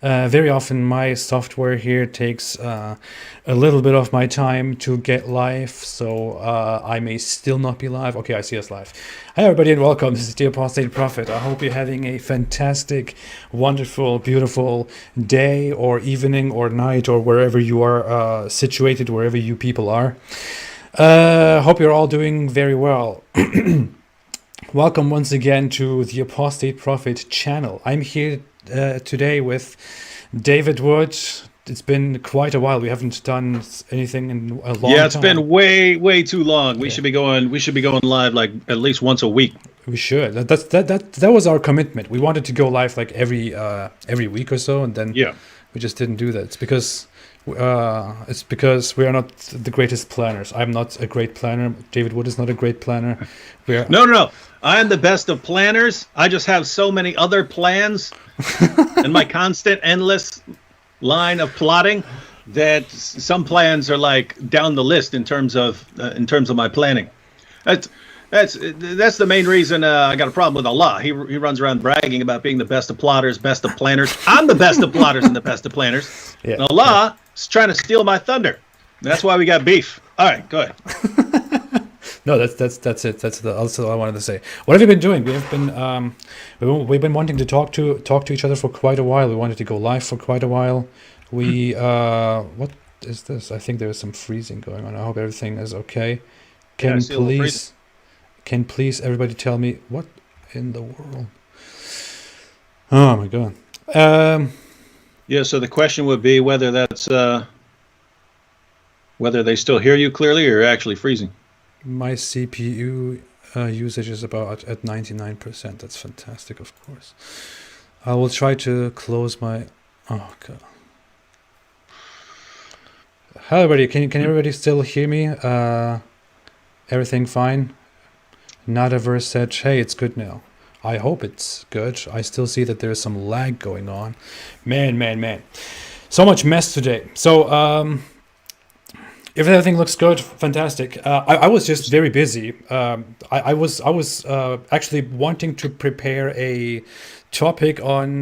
Very often my software here takes a little bit of my time to get live, so I may still not be live. Okay, I see us live. Hi everybody and welcome. This is the Apostate Prophet. I hope you're having a fantastic, wonderful, beautiful day or evening or night or wherever you are situated, wherever you people are. Hope you're all doing very well. Welcome once again to the Apostate Prophet channel. I'm here today with David Wood. It's been quite a while. We haven't done anything in a long time. Yeah, it's been way too long. We should be going live like at least once a week. We should. That was our commitment. We wanted to go live like every week or so, and then we just didn't do that. It's because we are not the greatest planners. I'm not a great planner. David Wood is not a great planner. No. I am the best of planners. I just have so many other plans and my constant, endless line of plotting that some plans are like down the list in terms of my planning. That's the main reason I got a problem with Allah. He runs around bragging about being the best of plotters, best of planners. I'm the best of plotters and the best of planners. Yeah, and Allah is trying to steal my thunder. That's why we got beef. All right, go ahead. No, that's it. That's all I wanted to say. What have you been doing? We've been wanting to talk to each other for quite a while. We wanted to go live for quite a while. What is this? I think there is some freezing going on. I hope everything is okay. Can please everybody tell me what in the world? Oh my God. Yeah. So the question would be whether that's whether they still hear you clearly or you're actually freezing. My CPU usage is about at 99%. That's fantastic, of course. I will try to close my... Oh, God. Hi, everybody. Can everybody still hear me? Everything fine? Nadaverse said, hey, it's good now. I hope it's good. I still see that there's some lag going on. Man. So much mess today. So, if everything looks good, fantastic. I was just very busy. I was actually wanting to prepare a topic on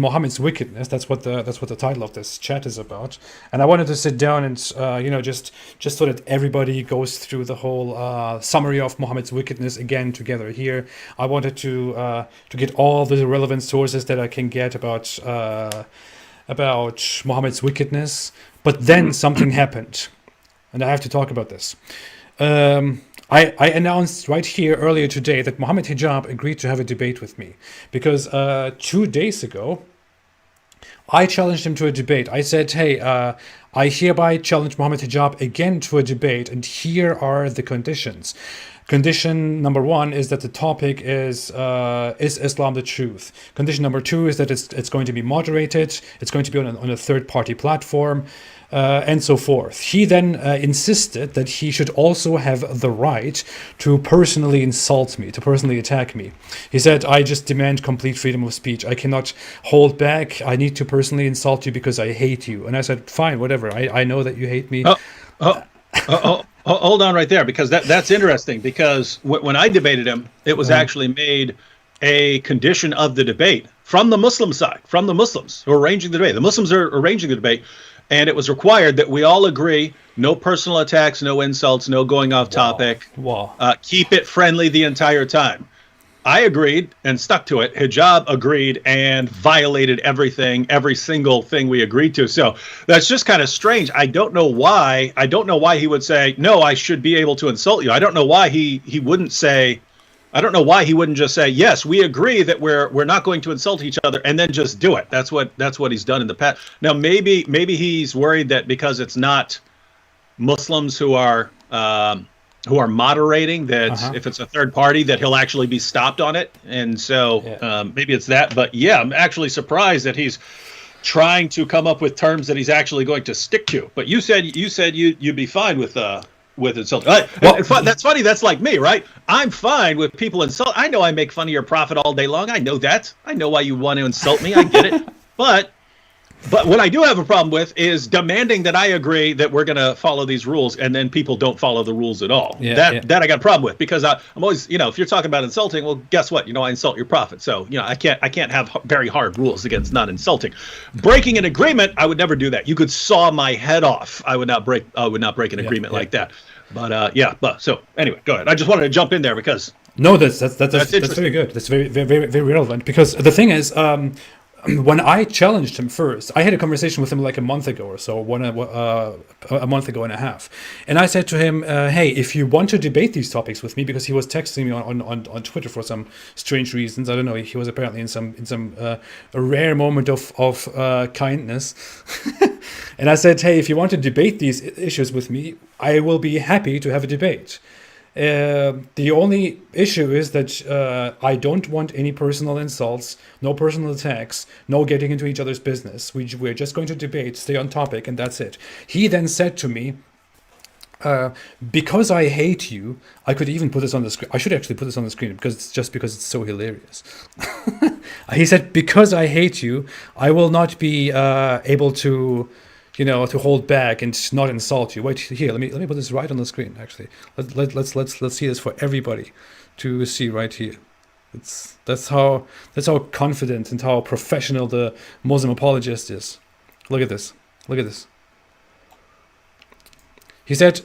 Mohammed's wickedness. That's what the title of this chat is about. And I wanted to sit down and just so that everybody goes through the whole summary of Mohammed's wickedness again together here. I wanted to get all the relevant sources that I can get about Mohammed's wickedness. But then something happened. And I have to talk about this. I announced right here earlier today that Mohammed Hijab agreed to have a debate with me. Because 2 days ago, I challenged him to a debate. I said, hey, I hereby challenge Mohammed Hijab again to a debate. And here are the conditions. Condition number 1 is that the topic is Islam the truth? Condition number 2 is that it's going to be moderated. It's going to be on a third-party platform. And so forth. He then insisted that he should also have the right to personally insult me, to personally attack me. He said, I just demand complete freedom of speech. I cannot hold back. I need to personally insult you because I hate you. And I said, fine, whatever. I know that you hate me. Hold on right there, because that's interesting. Because when I debated him, it was actually made a condition of the debate from the Muslim side, from the Muslims who are arranging the debate. The Muslims are arranging the debate. And it was required that we all agree, no personal attacks, no insults, no going off topic. Wow. Keep it friendly the entire time. I agreed and stuck to it. Hijab agreed and violated everything, every single thing we agreed to. So that's just kind of strange. I don't know why he would say, no, I should be able to insult you. I don't know why he wouldn't say... I don't know why he wouldn't just say, yes, we agree that we're not going to insult each other, and then just do it. That's what he's done in the past. Now, maybe he's worried that because it's not Muslims who are moderating, that if it's a third party, that he'll actually be stopped on it. And so maybe it's that. But yeah, I'm actually surprised that he's trying to come up with terms that he's actually going to stick to. But you said you'd be fine with insulting. That's funny. That's like me, right? I'm fine with people insult. I know I make fun of your prophet all day long. I know that. I know why you want to insult me. I get it. But But what I do have a problem with is demanding that I agree that we're going to follow these rules, and then people don't follow the rules at all. That I got a problem with, because I'm always, if you're talking about insulting, well, guess what? I insult your prophet. So, I can't have very hard rules against not insulting. Breaking an agreement, I would never do that. You could saw my head off. I would not break an agreement like that. But so anyway, go ahead. I just wanted to jump in there because that's very good. That's very, very, very relevant, because the thing is, when I challenged him first, I had a conversation with him like a month ago or so, a month ago and a half. And I said to him, hey, if you want to debate these topics with me, because he was texting me on Twitter for some strange reasons. I don't know. He was apparently in some a rare moment of kindness. And I said, hey, if you want to debate these issues with me, I will be happy to have a debate. The only issue is that I don't want any personal insults, no personal attacks, no getting into each other's business. We're just going to debate, stay on topic, and that's it. He then said to me, because I hate you, I could even put this on the screen. I should actually put this on the screen because it's so hilarious. He said, because I hate you, I will not be able to to hold back and not insult you. Wait here, let me put this right on the screen. Actually, let's see this for everybody to see right here. That's how confident and how professional the Muslim apologist is. Look at this. He said,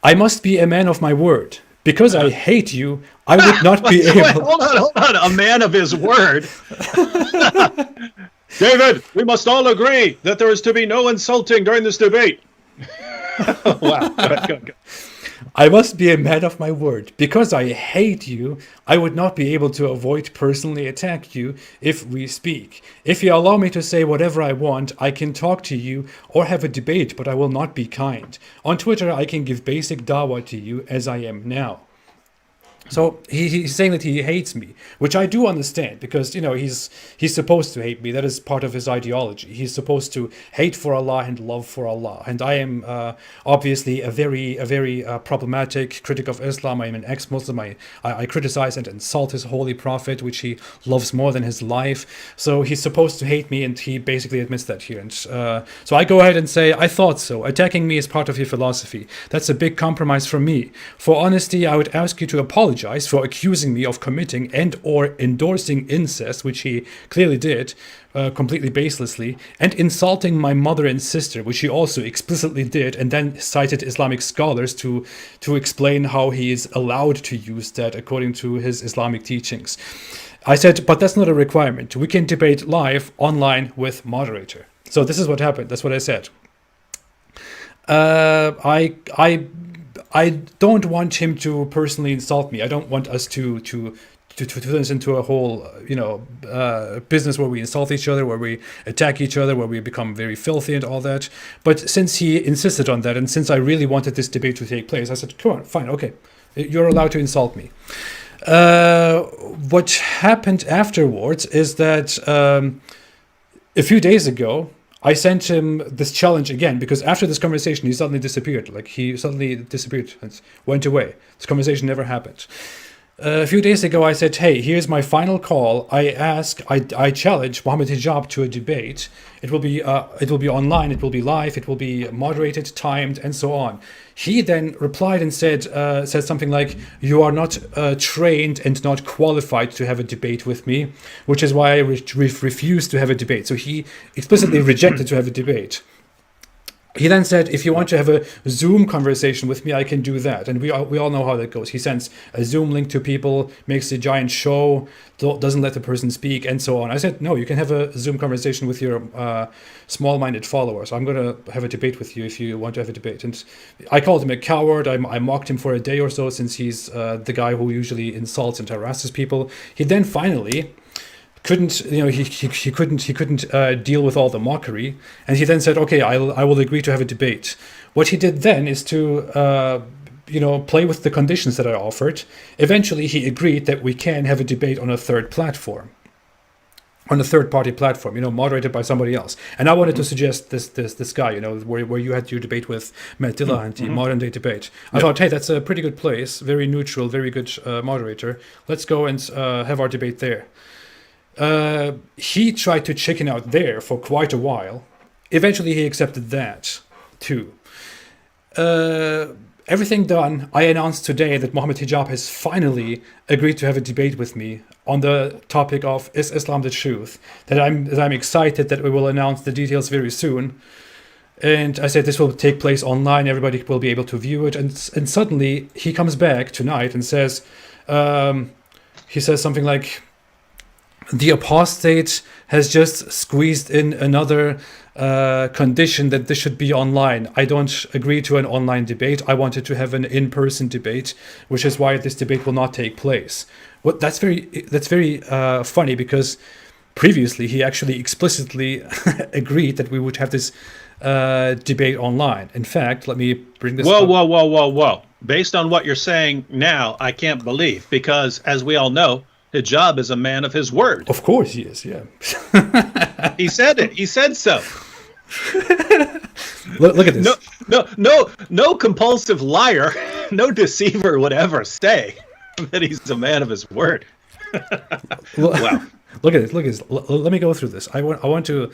"I must be a man of my word. Because I hate you, I would not be able." Hold on. A man of his word. David, we must all agree that there is to be no insulting during this debate. Wow. Go. I must be a man of my word. Because I hate you, I would not be able to avoid personally attack you if we speak. If you allow me to say whatever I want, I can talk to you or have a debate, but I will not be kind. On Twitter, I can give basic dawah to you as I am now. So he's saying that he hates me, which I do understand, because he's supposed to hate me. That is part of his ideology. He's supposed to hate for Allah and love for Allah. And I am obviously a very problematic critic of Islam. I am an ex-Muslim. I criticize and insult his holy prophet, which he loves more than his life. So he's supposed to hate me, and he basically admits that here. And so I go ahead and say, I thought so. Attacking me is part of your philosophy. That's a big compromise for me. For honesty, I would ask you to apologize for accusing me of committing and or endorsing incest, which he clearly did, completely baselessly, and insulting my mother and sister, which he also explicitly did, and then cited Islamic scholars to explain how he is allowed to use that according to his Islamic teachings. I said, but that's not a requirement. We can debate live online with moderator. So this is what happened. That's what I said. I don't want him to personally insult me. I don't want us to turn this into a whole, business where we insult each other, where we attack each other, where we become very filthy and all that. But since he insisted on that, and since I really wanted this debate to take place, I said, come on, fine, okay, you're allowed to insult me. What happened afterwards is that a few days ago, I sent him this challenge again, because after this conversation, he suddenly disappeared. And went away. This conversation never happened. A few days ago, I said, hey, here's my final call. I challenge Mohammed Hijab to a debate. It will be online, it will be live, it will be moderated, timed, and so on. He then replied and said something like, you are not trained and not qualified to have a debate with me, which is why I refused to have a debate. So he explicitly rejected to have a debate. He then said, if you want to have a Zoom conversation with me, I can do that. And we all know how that goes. He sends a Zoom link to people, makes a giant show, doesn't let the person speak, and so on. I said, no, you can have a Zoom conversation with your small-minded followers. I'm going to have a debate with you if you want to have a debate. And I called him a coward. I mocked him for a day or so, since he's the guy who usually insults and harasses people. He then finally he couldn't deal with all the mockery, and he then said, okay, I will agree to have a debate. What he did then is to play with the conditions that I offered. Eventually he agreed that we can have a debate on a third platform, on a third-party platform, moderated by somebody else. And I wanted to suggest this guy, where you had your debate with Matt Dillahanty, modern day debate. I thought, hey, that's a pretty good place, very neutral, very good moderator. Let's go and have our debate there. He tried to chicken out there for quite a while. Eventually, he accepted that too. Everything done, I announced today that Mohammed Hijab has finally agreed to have a debate with me on the topic of is Islam the truth. That I'm excited that we will announce the details very soon. And I said this will take place online. Everybody will be able to view it. And suddenly he comes back tonight and says, he says something like, the Apostate has just squeezed in another condition that this should be online. I don't agree to an online debate. I wanted to have an in-person debate, which is why this debate will not take place. That's very funny, because previously he actually explicitly agreed that we would have this debate online. In fact, let me bring this up. Whoa. Based on what you're saying now, I can't believe, because as we all know, Hijab is a man of his word. Of course he is, yeah. He said it. He said so. Look at this. No compulsive liar, no deceiver would ever say that he's a man of his word. Wow. Look at this. Let me go through this. I want to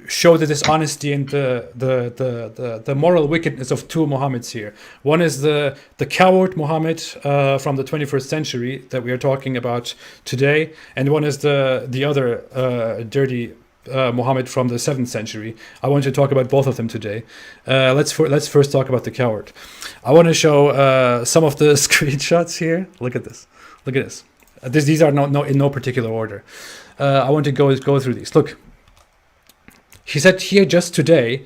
show the dishonesty and the moral wickedness of two Mohammeds here. One is the coward Mohammed from the 21st century that we are talking about today, and one is the other dirty Mohammed from the 7th century. I want to talk about both of them today. Let's first talk about the coward. I want to show some of the screenshots here. Look at this. These are in no particular order. I want to go through these. Look. He said here just today,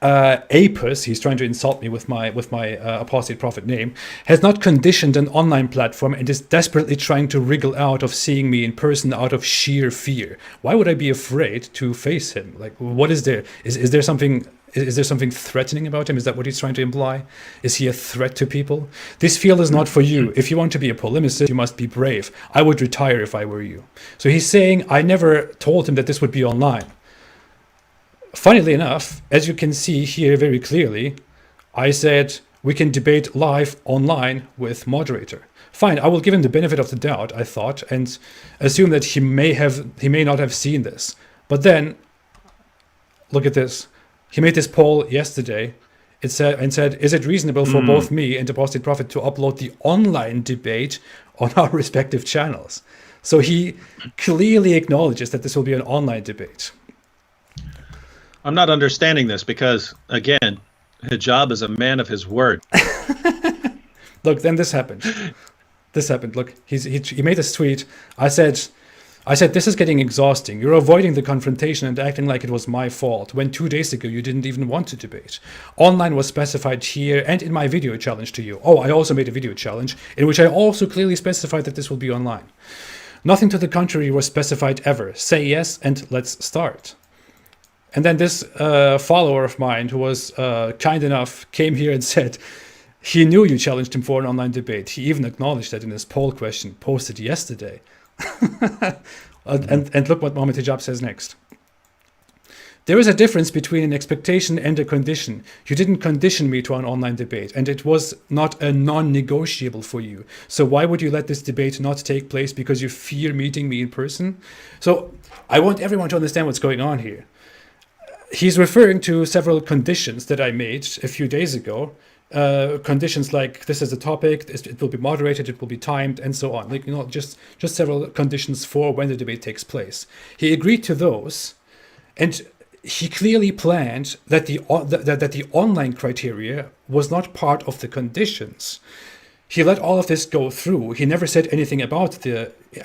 Apis, he's trying to insult me with my apostate prophet name, has not conditioned an online platform and is desperately trying to wriggle out of seeing me in person out of sheer fear. Why would I be afraid to face him? Like, what is there? Is there something? Is there something threatening about him? Is that what he's trying to imply? Is he a threat to people? This field is not for you. If you want to be a polemicist, you must be brave. I would retire if I were you. So he's saying, I never told him that this would be online. Funnily enough, as you can see here very clearly, I said we can debate live online with moderator. Fine, I will give him the benefit of the doubt, I thought, and assume that he may not have seen this. But then, look at this. He made this poll yesterday. It said, is it reasonable for both me and Apostate Prophet to upload the online debate on our respective channels? So he clearly acknowledges that this will be an online debate. I'm not understanding this because, again, Hijab is a man of his word. Look, then this happened. Look, he made this tweet. I said, this is getting exhausting. You're avoiding the confrontation and acting like it was my fault, when 2 days ago you didn't even want to debate. Online was specified here and in my video challenge to you. Oh, I also made a video challenge in which I also clearly specified that this will be online. Nothing to the contrary was specified ever. Say yes and let's start. And then this follower of mine who was kind enough came here and said he knew you challenged him for an online debate. He even acknowledged that in his poll question posted yesterday. and look what Mohammed Hijab says next. There is a difference between an expectation and a condition. You didn't condition me to an online debate, and it was not a non-negotiable for you. So why would you let this debate not take place because you fear meeting me in person? So I want everyone to understand what's going on here. He's referring to several conditions that I made a few days ago. Conditions like this is a topic, it will be moderated, it will be timed, and so on. Like, just several conditions for when the debate takes place. He agreed to those, and he clearly planned that the online criteria was not part of the conditions. He let all of this go through. He never said anything about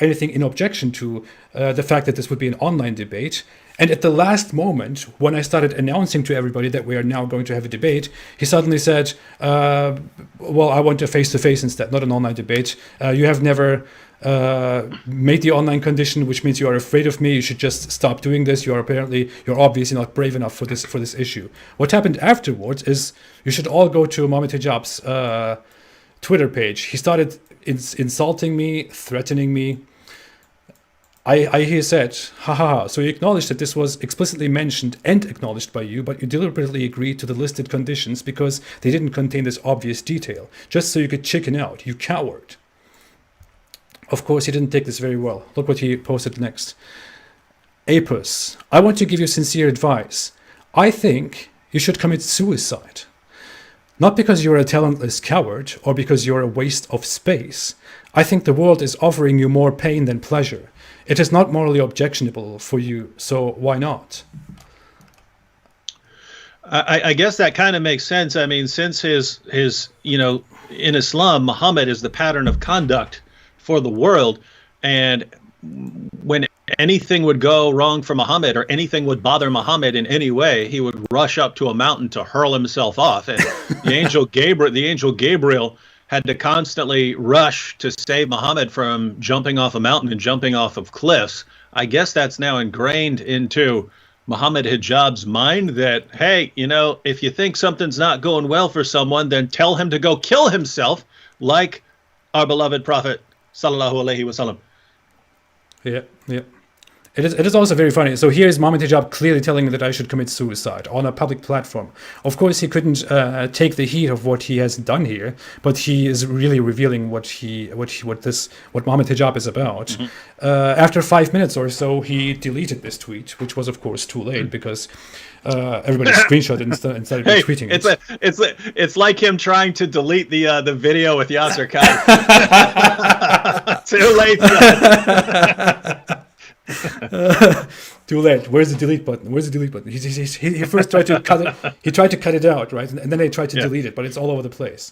anything in objection to the fact that this would be an online debate. And at the last moment, when I started announcing to everybody that we are now going to have a debate, he suddenly said, well, I want a face-to-face instead, not an online debate. You have never made the online condition, which means you are afraid of me. You should just stop doing this. You're obviously not brave enough for this issue. What happened afterwards is you should all go to Mohammed Hijab's Twitter page. He started insulting me, threatening me. He said, so you acknowledged that this was explicitly mentioned and acknowledged by you, but you deliberately agreed to the listed conditions because they didn't contain this obvious detail, just so you could chicken out, you coward. Of course, he didn't take this very well. Look what he posted next. Apus, I want to give you sincere advice. I think you should commit suicide. Not because you're a talentless coward or because you're a waste of space. I think the world is offering you more pain than pleasure. It is not morally objectionable for you, so why not? I guess that kind of makes sense. I mean, since his in Islam, Muhammad is the pattern of conduct for the world, and when anything would go wrong for Muhammad or anything would bother Muhammad in any way, he would rush up to a mountain to hurl himself off. And the angel Gabriel had to constantly rush to save Muhammad from jumping off a mountain and jumping off of cliffs. I guess that's now ingrained into Mohammed Hijab's mind that, hey, if you think something's not going well for someone, then tell him to go kill himself, like our beloved Prophet sallallahu alaihi wasallam. Yeah. It is also very funny. So here is Mohammed Hijab clearly telling me that I should commit suicide on a public platform. Of course, he couldn't take the heat of what he has done here, but he is really revealing what Mohammed Hijab is about. Mm-hmm. After 5 minutes or so, he deleted this tweet, which was of course too late because everybody screenshot it and started retweeting it. It's like him trying to delete the video with Yasser Qadi. Too late. Too late. Where's the delete button? He first tried to cut it. He tried to cut it out, right? And then they tried to delete it, but it's all over the place.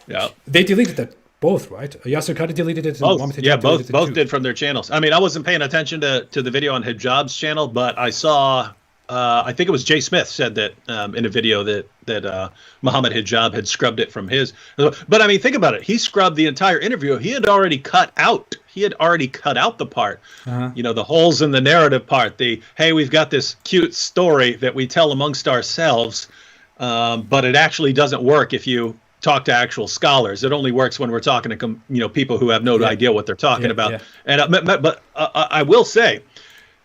Yeah. They deleted that both, right? Yasser Qadi deleted it. Both did from their channels. I mean, I wasn't paying attention to the video on Hijab's channel, but I saw. I think it was Jay Smith said that in a video that Mohammed Hijab had scrubbed it from his. But I mean, think about it. He scrubbed the entire interview. He had already cut out the part, the holes in the narrative part. Hey, we've got this cute story that we tell amongst ourselves, but it actually doesn't work if you talk to actual scholars. It only works when we're talking to people who have no idea what they're talking about. Yeah. And but I will say,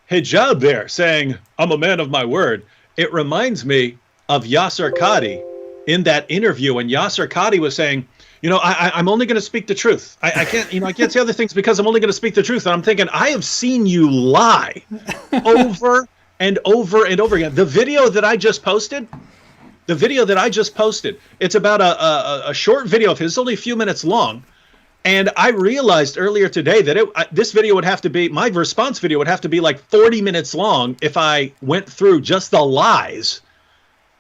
Hijab there saying, I'm a man of my word. It reminds me of Yasser Qadi in that interview when Yasser Qadi was saying, I'm only going to speak the truth. I can't say other things because I'm only going to speak the truth. And I'm thinking, I have seen you lie over and over and over again. The video that I just posted, it's about a short video of his, it's only a few minutes long. And I realized earlier today that this video would have to be, my response video would have to be like 40 minutes long if I went through just the lies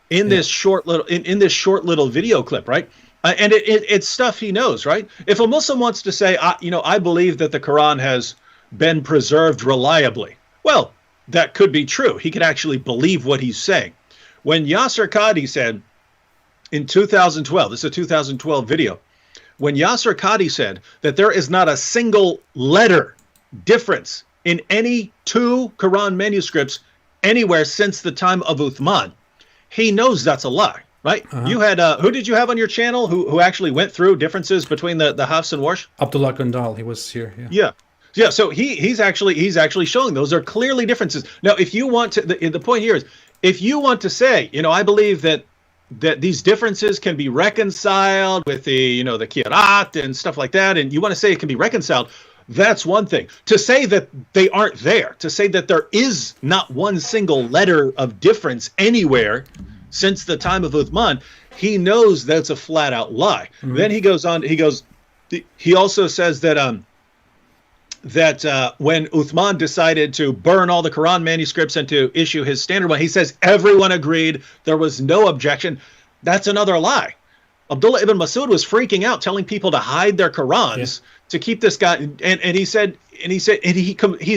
in this short little video clip, right? And it's stuff he knows, right? If a Muslim wants to say, I believe that the Quran has been preserved reliably, well, that could be true. He could actually believe what he's saying. When Yasser Qadi said in 2012, this is a 2012 video, when Yasser Qadi said that there is not a single letter difference in any two Quran manuscripts anywhere since the time of Uthman, he knows that's a lie, right? You had who did you have on your channel who actually went through differences between the Hafs and Warsh? Abdullah Gandal, he was here. Yeah. So he's actually showing those are clearly differences. Now, if you want to, the point here is, if you want to say, I believe that these differences can be reconciled with the Qiyat and stuff like that, and you want to say it can be reconciled, that's one thing. To say that they aren't there, to say that there is not one single letter of difference anywhere since the time of Uthman, he knows that's a flat out lie. Mm-hmm. Then he goes on, he also says that when Uthman decided to burn all the Quran manuscripts and to issue his standard one, he says everyone agreed, there was no objection. That's another lie. Abdullah ibn Masud was freaking out, telling people to hide their Qurans to keep this guy. And he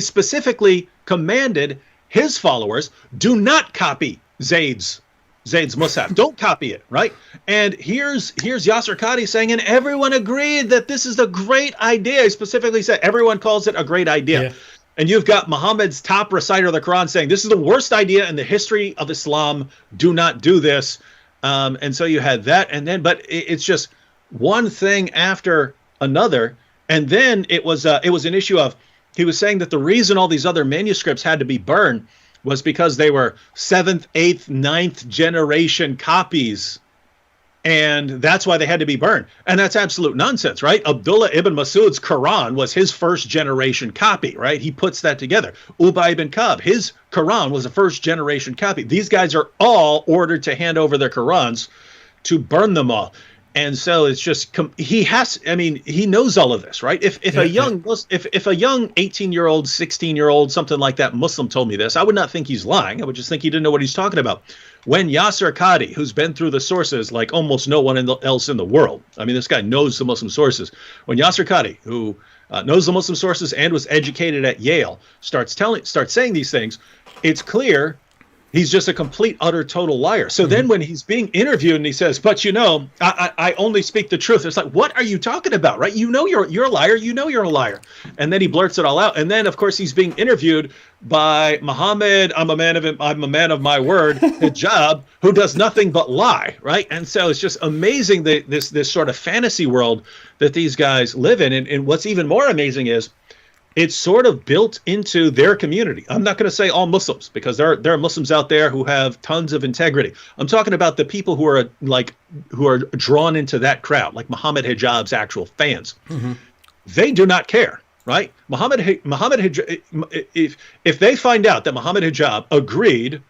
specifically commanded his followers, do not copy Zayd's Mus'haf. Don't copy it, right? And here's Yasser Qadi saying, and everyone agreed that this is a great idea. He specifically said everyone calls it a great idea. Yeah. And you've got Muhammad's top reciter of the Quran saying this is the worst idea in the history of Islam. Do not do this. And so you had that, and then, but it's just one thing after another. And then it was an issue of, he was saying that the reason all these other manuscripts had to be burned was because they were 7th, 8th, 9th generation copies And that's why they had to be burned. And that's absolute nonsense, right? Abdullah ibn Masud's Quran was his first generation copy, right? He puts that together. Ubay ibn Ka'b, his Quran was a first generation copy. These guys are all ordered to hand over their Qurans to burn them all. And so it's just he knows all of this, right? If a young 18-year-old, 16-year-old, something like that Muslim told me this, I would not think he's lying. I would just think he didn't know what he's talking about. When Yasser Qadi, who's been through the sources like almost no one else in the world, I mean, this guy knows the Muslim sources. When Yasser Qadi, who knows the Muslim sources and was educated at Yale, starts saying these things, it's clear he's just a complete, utter, total liar. So then when he's being interviewed and he says, but I only speak the truth. It's like, what are you talking about, right? You know you're a liar. You know you're a liar. And then he blurts it all out. And then, of course, he's being interviewed by Mohammed, I'm a man of my word, Hijab, who does nothing but lie, right? And so it's just amazing this sort of fantasy world that these guys live in. And what's even more amazing is it's sort of built into their community. I'm not going to say all Muslims, because there are Muslims out there who have tons of integrity. I'm talking about the people who are drawn into that crowd, like Mohammed Hijab's actual fans. Mm-hmm. They do not care, right? Mohammed Hijab, if they find out that Mohammed Hijab agreed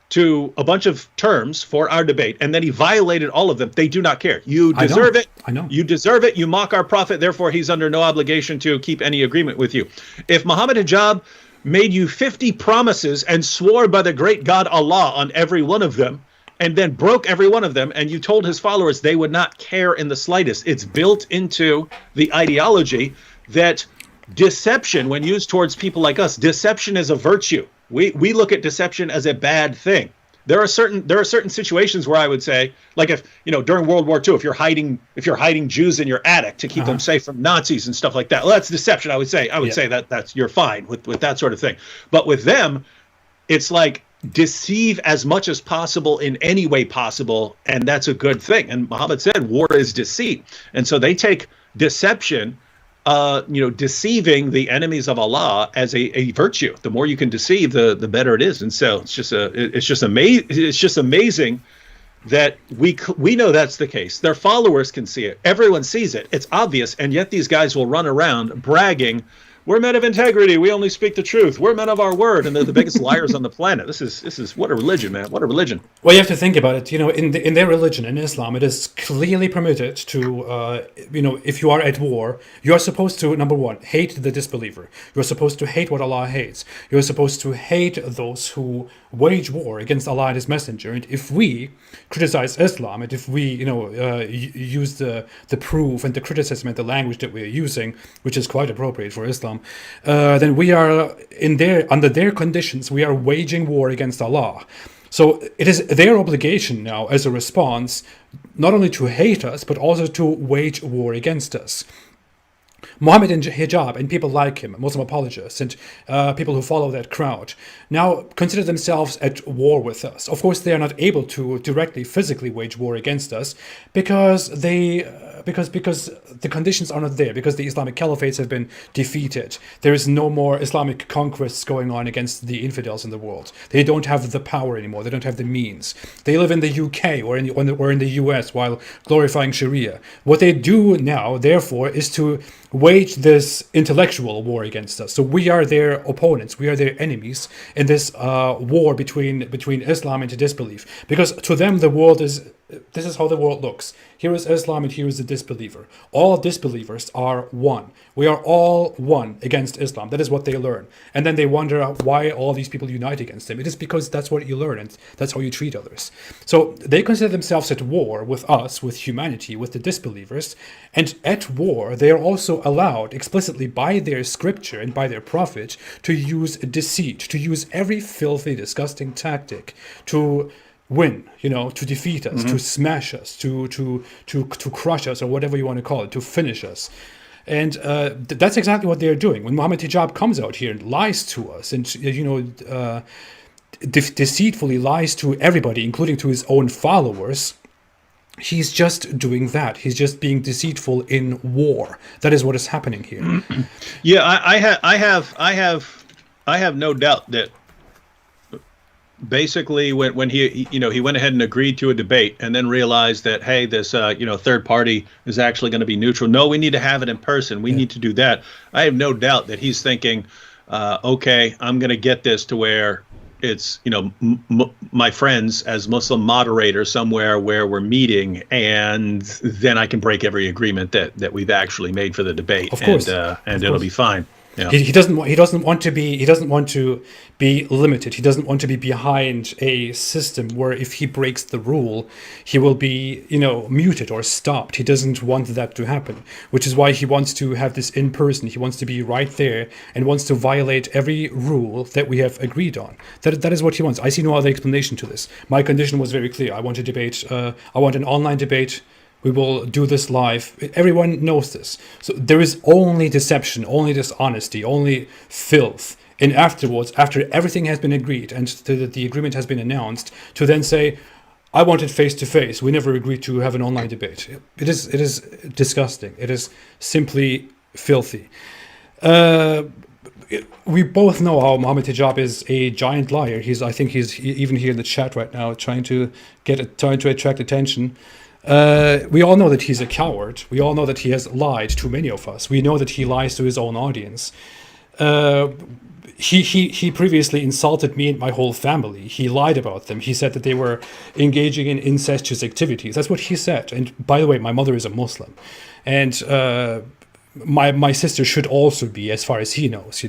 to a bunch of terms for our debate, and then he violated all of them, they do not care. You deserve it. I know. You deserve it. You mock our prophet, therefore he's under no obligation to keep any agreement with you. If Mohammed Hijab made you 50 promises and swore by the great God Allah on every one of them, and then broke every one of them, and you told his followers, they would not care in the slightest. It's built into the ideology that deception, when used towards people like us, deception is a virtue. We look at deception as a bad thing. There are certain situations where I would say, like if during World War II, if you're hiding Jews in your attic to keep them safe from Nazis and stuff like that, well, that's deception. I would say that's you're fine with that sort of thing. But with them, it's like deceive as much as possible in any way possible, and that's a good thing. And Muhammad said war is deceit, and so they take deception, deceiving the enemies of Allah as a virtue. The more you can deceive, the better it is. And so it's just amazing that we know that's the case. Their followers can see it. Everyone sees it. It's obvious. And yet these guys will run around bragging, we're men of integrity. We only speak the truth. We're men of our word. And they're the biggest liars on the planet. This is what a religion, man. What a religion. Well, you have to think about it. In their religion, in Islam, it is clearly permitted to, if you are at war, you are supposed to, number one, hate the disbeliever. You're supposed to hate what Allah hates. You're supposed to hate those who wage war against Allah and His Messenger. And if we criticize Islam, and if we, use the proof and the criticism and the language that we're using, which is quite appropriate for Islam, then we are under their conditions, we are waging war against Allah. So it is their obligation now, as a response, not only to hate us, but also to wage war against us. Mohammed Hijab and people like him, Muslim apologists, and people who follow that crowd, now consider themselves at war with us. Of course, they are not able to directly, physically wage war against us because the conditions are not there, because the Islamic caliphates have been defeated. There is no more Islamic conquests going on against the infidels in the world. They don't have the power anymore. They don't have the means. They live in the UK or in the US while glorifying Sharia. What they do now, therefore, is to wage this intellectual war against us. So we are their opponents. We are their enemies in this war between Islam and disbelief. Because to them, this is how the world looks. Here is Islam and here is the disbeliever. All disbelievers are one. We are all one against Islam. That is what they learn. And then they wonder why all these people unite against them. It is because that's what you learn and that's how you treat others. So they consider themselves at war with us, with humanity, with the disbelievers. And at war, they are also allowed explicitly by their scripture and by their prophet to use deceit, to use every filthy, disgusting tactic to win, to defeat us, to smash us, to crush us, or whatever you want to call it, to finish us. And that's exactly what they're doing. When Mohammed Hijab comes out here and lies to us and, deceitfully lies to everybody, including to his own followers, he's just doing that. He's just being deceitful in war. That is what is happening here. Yeah, I have no doubt that basically when he went ahead and agreed to a debate, and then realized that, hey, this third party is actually going to be neutral. No, we need to have it in person. We need to do that. I have no doubt that he's thinking, okay, I'm going to get this to where it's my friends as Muslim moderator somewhere where we're meeting, and then I can break every agreement that we've actually made for the debate. Of course, and it'll be fine. Yeah. He doesn't want to be limited. He doesn't want to be behind a system where if he breaks the rule, he will be muted or stopped. He doesn't want that to happen, which is why he wants to have this in person. He wants to be right there and wants to violate every rule that we have agreed on. That is what he wants. I see no other explanation to this. My condition was very clear. I want a debate. I want an online debate. We will do this live. Everyone knows this. So there is only deception, only dishonesty, only filth. And afterwards, after everything has been agreed and the agreement has been announced, to then say, I want it face to face. We never agreed to have an online debate. It is disgusting. It is simply filthy. We both know how Mohammed Hijab is a giant liar. I think he's even here in the chat right now trying to attract attention. We all know that he's a coward. We all know that he has lied to many of us. We know that he lies to his own audience. He previously insulted me and my whole family. He lied about them. He said that they were engaging in incestuous activities. That's what he said. And by the way, my mother is a Muslim, and my sister should also be, as far as he knows,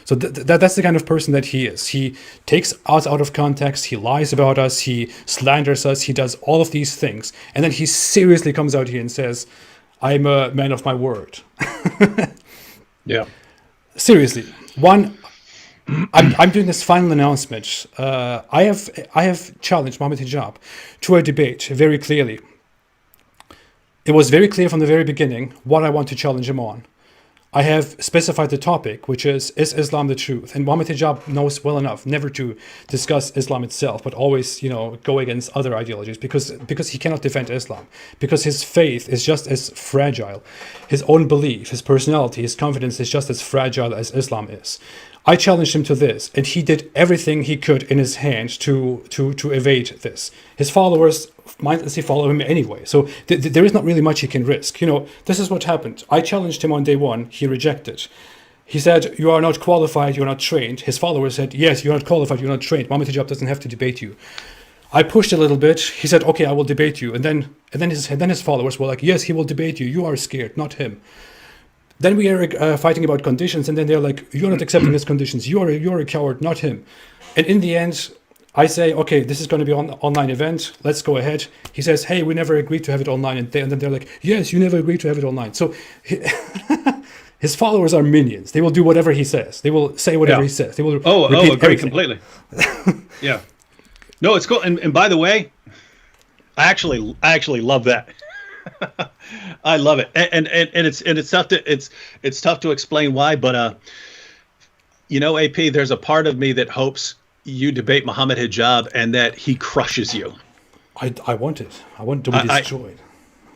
So that's the kind of person that he is. He takes us out of context. He lies about us. He slanders us. He does all of these things, and then he seriously comes out here and says, "I'm a man of my word." Yeah. Seriously, I'm doing this final announcement. I have challenged Mohammed Hijab to a debate very clearly. It was very clear from the very beginning what I want to challenge him on. I have specified the topic, which is Islam the truth? And Mohammed Hijab knows well enough never to discuss Islam itself, but always, go against other ideologies because he cannot defend Islam, because his faith is just as fragile. His own belief, his personality, his confidence is just as fragile as Islam is. I challenged him to this, and he did everything he could in his hand to evade this. His followers mindlessly follow him anyway, so there is not really much he can risk. This is what happened. I challenged him on day one. He rejected. He said, "You are not qualified, you are not trained." His followers said, "Yes, you are not qualified, you are not trained. Mohammed Hijab doesn't have to debate you." I pushed a little bit. He said, "Okay, I will debate you." And then his followers were like, "Yes, he will debate you. You are scared, not him." Then we are fighting about conditions, and then they're like, "You're not accepting his conditions. You're a coward, not him." And in the end, I say, "Okay, this is going to be an online event. Let's go ahead." He says, "Hey, we never agreed to have it online." And then they're like, "Yes, you never agreed to have it online." So his followers are minions. They will do whatever he says. They will say whatever he says. They will agree everything. Completely. Yeah. No, it's cool. And by the way, I actually love that. I love it, and it's tough to explain why, but AP, there's a part of me that hopes you debate Mohammed Hijab and that he crushes you. I want it. I want to be destroyed.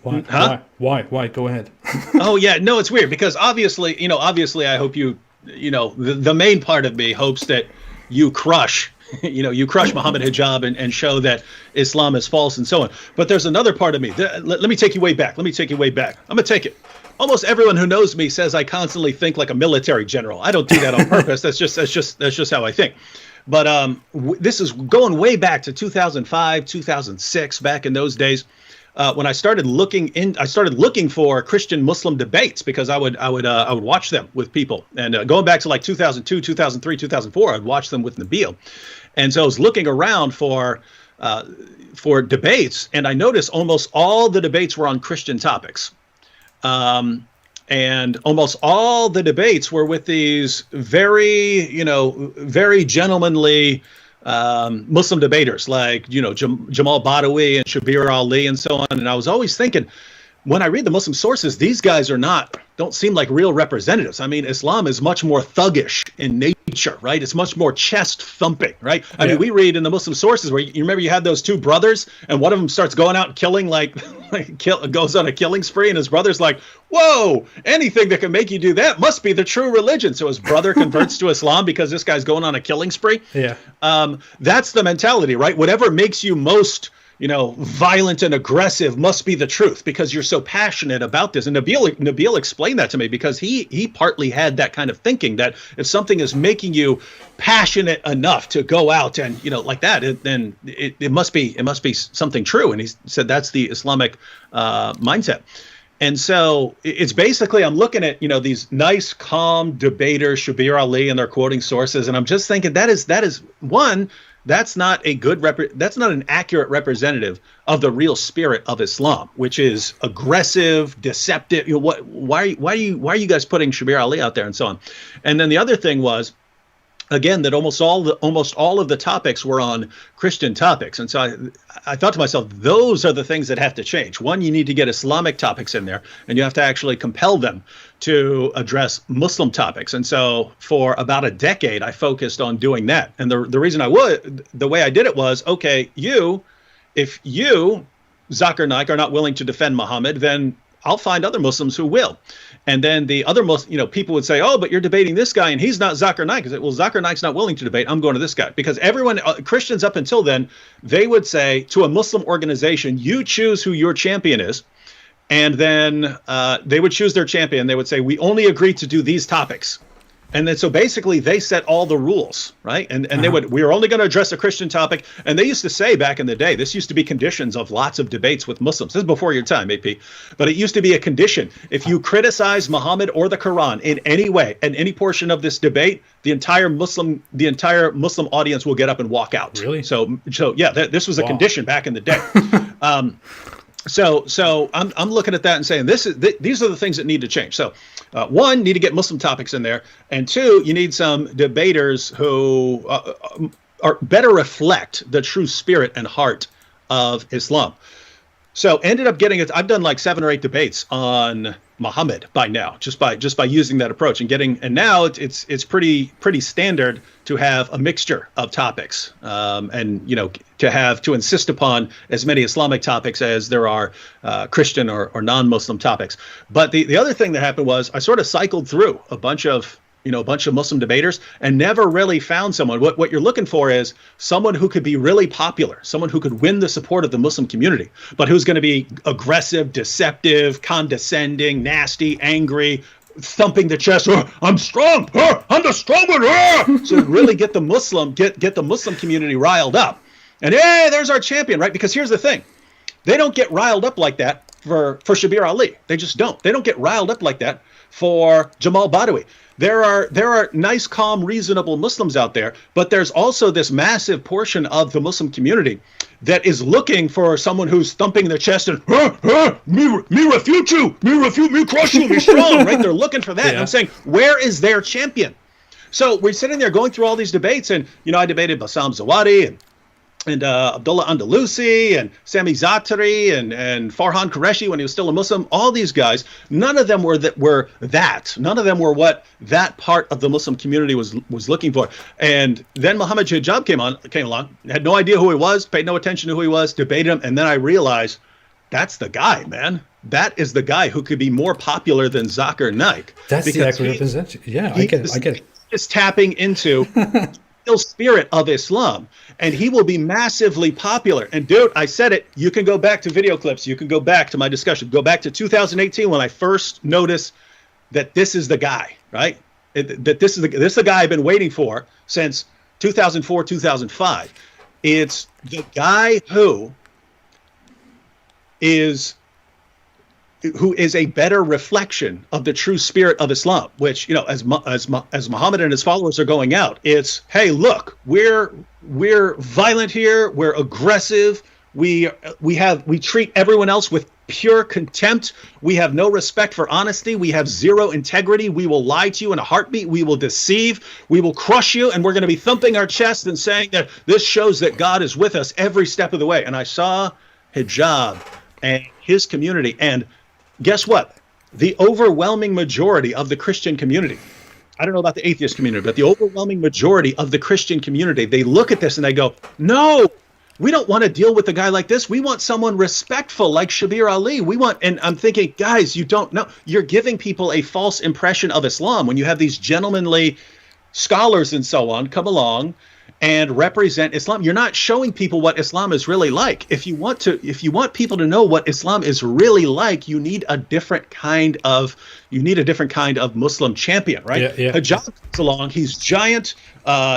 Why? Huh? Why? Go ahead. Oh yeah, no, it's weird because obviously I hope the main part of me hopes that you crush. You crush Mohammed Hijab and show that Islam is false and so on. But there's another part of me. Let me take you way back. I'm going to take it. Almost everyone who knows me says I constantly think like a military general. I don't do that on purpose. That's just how I think. But this is going way back to 2005, 2006, back in those days. When I started looking for Christian Muslim debates because I would watch them with people, and going back to like 2002, 2003, 2004, I'd watch them with Nabil, and so I was looking around for debates, and I noticed almost all the debates were on Christian topics, and almost all the debates were with these very gentlemanly Muslim debaters like Jamal Badawi and Shabir Ali and so on. And I was always thinking, when I read the Muslim sources, these guys don't seem like real representatives. I mean, Islam is much more thuggish in nature, right? It's much more chest thumping, right? I mean, we read in the Muslim sources where you remember you had those two brothers, and one of them starts going out and killing, goes on a killing spree, and his brother's like, whoa, anything that can make you do that must be the true religion. So his brother converts to Islam because this guy's going on a killing spree. Yeah. That's the mentality, right? Whatever makes you most violent and aggressive must be the truth because you're so passionate about this. And Nabil explained that to me because he partly had that kind of thinking that if something is making you passionate enough to go out and, like that, then it must be something true. And he said that's the Islamic mindset. And so it's basically, I'm looking at, these nice, calm debaters, Shabir Ali, and they're quoting sources. And I'm just thinking that is one, that's not that's not an accurate representative of the real spirit of Islam, which is aggressive, deceptive. Why are you guys putting Shabir Ali out there and so on? And then the other thing was, again, that almost all of the topics were on Christian topics. And so I thought to myself, those are the things that have to change. One, you need to get Islamic topics in there, and you have to actually compel them to address Muslim topics. And so for about a decade, I focused on doing that. And the reason the way I did it was, okay, if you, Zakir Naik, are not willing to defend Muhammad, then I'll find other Muslims who will. And then the other people would say, oh, but you're debating this guy and he's not Zakir Naik. I said, well, Zakir Naik's not willing to debate. I'm going to this guy. Because everyone, Christians up until then, they would say to a Muslim organization, you choose who your champion is. And then they would choose their champion. They would say, we only agree to do these topics. And then so basically they set all the rules, right? And we are only going to address a Christian topic. And they used to say back in the day, this used to be conditions of lots of debates with Muslims. This is before your time, AP. But it used to be a condition. If you criticize Muhammad or the Quran in any way, in any portion of this debate, the entire Muslim audience will get up and walk out. Really? So yeah, this was a condition back in the day. So I'm looking at that and saying these are the things that need to change. So one, need to get Muslim topics in there, and two, you need some debaters who are better reflect the true spirit and heart of Islam. So ended up getting it. I've done like 7 or 8 debates on Muhammad by now, just by using that approach and now it's pretty standard to have a mixture of topics, and to insist upon as many Islamic topics as there are Christian or non-Muslim topics. But the other thing that happened was I sort of cycled through a bunch of Muslim debaters and never really found someone. What you're looking for is someone who could be really popular, someone who could win the support of the Muslim community, but who's going to be aggressive, deceptive, condescending, nasty, angry, thumping the chest. Oh, I'm strong. Oh, I'm the strong one. Oh! So really get the Muslim community riled up. And hey, there's our champion, right? Because here's the thing. They don't get riled up like that for Shabir Ali. They just don't. They don't get riled up like that for Jamal Badawi. There are nice, calm, reasonable Muslims out there, but there's also this massive portion of the Muslim community that is looking for someone who's thumping their chest and me refute you, me crush you, me strong, right? They're looking for that. Yeah. And I'm saying, where is their champion? So we're sitting there going through all these debates, and I debated Bassam Zawadi and Abdullah Andalusi and Sami Zatari and Farhan Qureshi when he was still a Muslim. All these guys, none of them were that. None of them were what that part of the Muslim community was looking for. And then Mohammed Hijab came along, had no idea who he was, paid no attention to who he was, debated him, and then I realized that's the guy, man. That is the guy who could be more popular than Zakir Naik. That's the accurate representation. Yeah, I get it. He's tapping into real spirit of Islam, and he will be massively popular. And dude, I said it, you can go back to video clips, you can go back to my discussion, go back to 2018 when I first noticed that this is the guy, right? This is the guy I've been waiting for since 2004, 2005. It's the guy who is a better reflection of the true spirit of Islam, which, as Muhammad and his followers are going out, it's, hey, look, we're violent here, we're aggressive, we treat everyone else with pure contempt, we have no respect for honesty, we have zero integrity, we will lie to you in a heartbeat, we will deceive, we will crush you, and we're going to be thumping our chest and saying that this shows that God is with us every step of the way. And I saw Hijab and his community, and guess what? The overwhelming majority of the Christian community, I don't know about the atheist community, but the overwhelming majority of the Christian community, they look at this and they go, no, we don't want to deal with a guy like this. We want someone respectful like Shabir Ali. And I'm thinking, guys, you don't know. You're giving people a false impression of Islam when you have these gentlemanly scholars and so on come along and represent Islam. You're not showing people what Islam is really like. If you want people to know what Islam is really like, you need a different kind of Muslim champion, right? Hijab comes along. He's giant.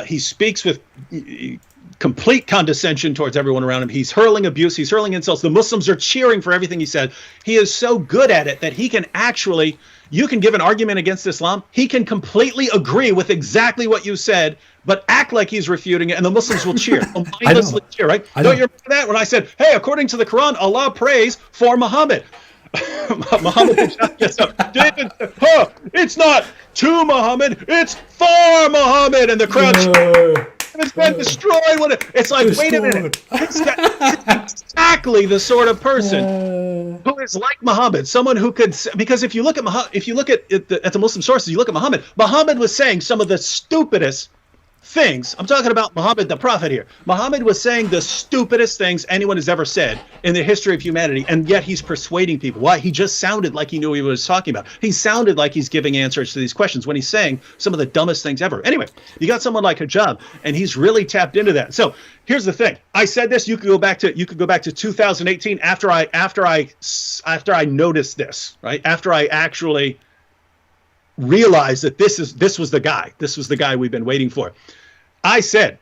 He speaks with complete condescension towards everyone around him. He's hurling abuse. He's hurling insults. The Muslims are cheering for everything he said. He is so good at it that he can actually, you can give an argument against Islam. He can completely agree with exactly what you said, but act like he's refuting it, and the Muslims will cheer. Mindlessly cheer, right? Don't you remember that? When I said, hey, according to the Quran, Allah prays for Muhammad. Muhammad gets up. David, it's not to Muhammad, it's for Muhammad. And the crowd it's been destroyed. It's like, wait a minute. It's exactly the sort of person who is like Muhammad, someone who could, because if you look at the Muslim sources, you look at Muhammad. Muhammad was saying some of the stupidest things. I'm talking about Muhammad, the prophet here. Muhammad was saying the stupidest things anyone has ever said in the history of humanity, and yet he's persuading people. Why? He just sounded like he knew what he was talking about. He sounded like he's giving answers to these questions when he's saying some of the dumbest things ever. Anyway, you got someone like Hijab, and he's really tapped into that. So here's the thing. I said this. You could go back to 2018 after I noticed this, right? After I actually realized that this was the guy. This was the guy we've been waiting for. I said,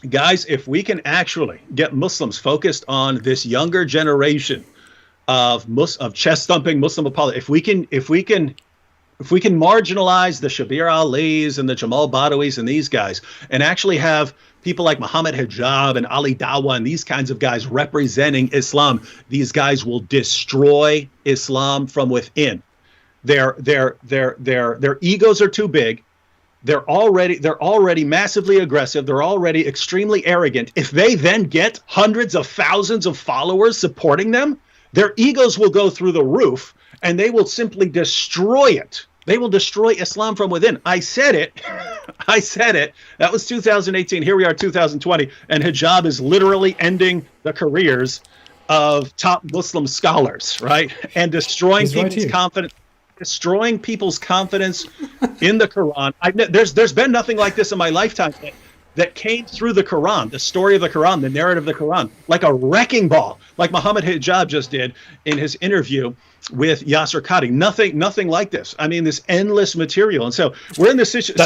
guys, if we can actually get Muslims focused on this younger generation of chest thumping Muslim apologists, if we can marginalize the Shabir Alis and the Jamal Badawis and these guys, and actually have people like Muhammad Hijab and Ali Dawa and these kinds of guys representing Islam, these guys will destroy Islam from within. Their egos are too big. They're already massively aggressive. They're already extremely arrogant. If they then get hundreds of thousands of followers supporting them, their egos will go through the roof and they will simply destroy it. They will destroy Islam from within. I said it. I said it. That was 2018. Here we are, 2020. And Hijab is literally ending the careers of top Muslim scholars, right? And destroying people's confidence. Destroying people's confidence in the Quran. There's been nothing like this in my lifetime that came through the Quran, the story of the Quran, the narrative of the Quran, like a wrecking ball, like Muhammad Hijab just did in his interview with Yasser Qadhi. Nothing like this. I mean, this endless material. And so we're in this situation.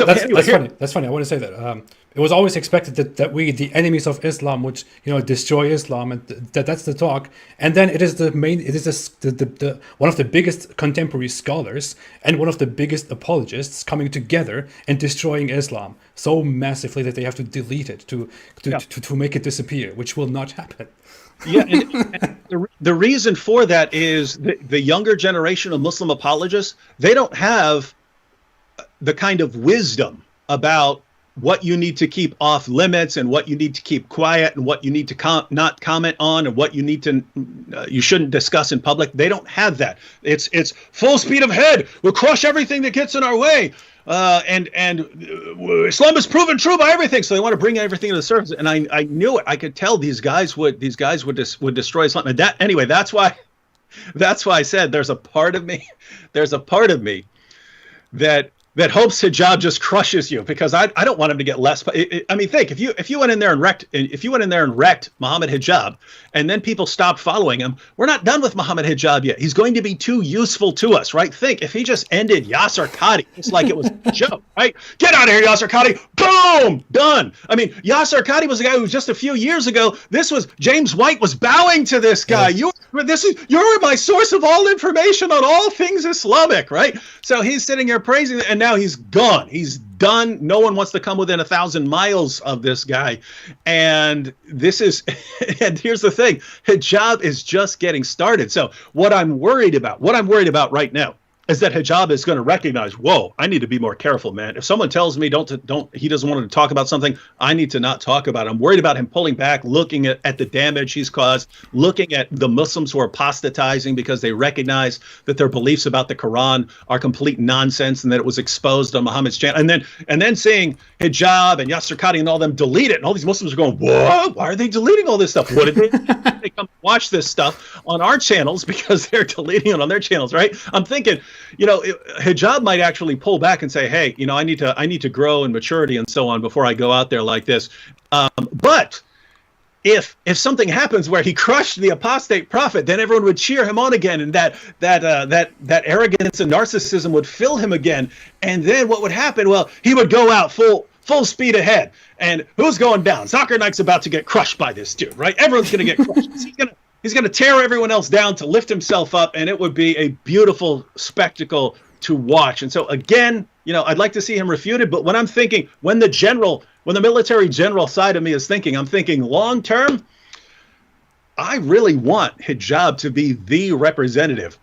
That's funny. I want to say that. It was always expected that we, the enemies of Islam, would destroy Islam, and that's the talk. And then it is the one of the biggest contemporary scholars and one of the biggest apologists coming together and destroying Islam so massively that they have to delete it to make it disappear, which will not happen. Yeah, and the reason for that is the younger generation of Muslim apologists, they don't have the kind of wisdom about what you need to keep off limits and what you need to keep quiet and what you need to not comment on and what you need to you shouldn't discuss in public. They don't have that. It's full speed ahead. We'll crush everything that gets in our way. And Islam is proven true by everything. So they want to bring everything to the surface. And I knew it. I could tell these guys would destroy Islam. And that's why I said there's a part of me that hopes Hijab just crushes you, because I don't want him to get less. I mean, think if you went in there and wrecked Muhammad Hijab, and then people stopped following him, we're not done with Muhammad Hijab yet. He's going to be too useful to us, right? Think if he just ended Yasser Qadhi, it's like it was a joke, right? Get out of here, Yasser Qadhi! Boom, done. I mean, Yasser Qadhi was a guy who just a few years ago, James White was bowing to this guy. Yes. You're my source of all information on all things Islamic, right? So he's sitting here praising, and now he's gone. He's done. No one wants to come within 1,000 miles of this guy. And and here's the thing, Hijab is just getting started. So what I'm worried about right now is that hijab is going to recognize, whoa, I need to be more careful, man. If someone tells me don't, he doesn't want to talk about something, I need to not talk about it. I'm worried about him pulling back, looking at the damage he's caused, looking at the Muslims who are apostatizing because they recognize that their beliefs about the Quran are complete nonsense and that it was exposed on Muhammad's channel. And then seeing hijab and Yasser Qadi and all them delete it, and all these Muslims are going, what? Why are they deleting all this stuff? What did they come watch this stuff on our channels because they're deleting it on their channels, right? I'm thinking, hijab might actually pull back and say, hey, I need to grow in maturity and so on before I go out there like this. But if something happens where he crushed the apostate prophet, then everyone would cheer him on again, and that arrogance and narcissism would fill him again. And then what would happen? Well, he would go out full speed ahead. And who's going down? Zakir Naik's about to get crushed by this dude, right? Everyone's going to get crushed. He's going to tear everyone else down to lift himself up, and it would be a beautiful spectacle to watch. And so again, I'd like to see him refuted. But when I'm thinking, when the military general side of me is thinking, I'm thinking long term, I really want hijab to be the representative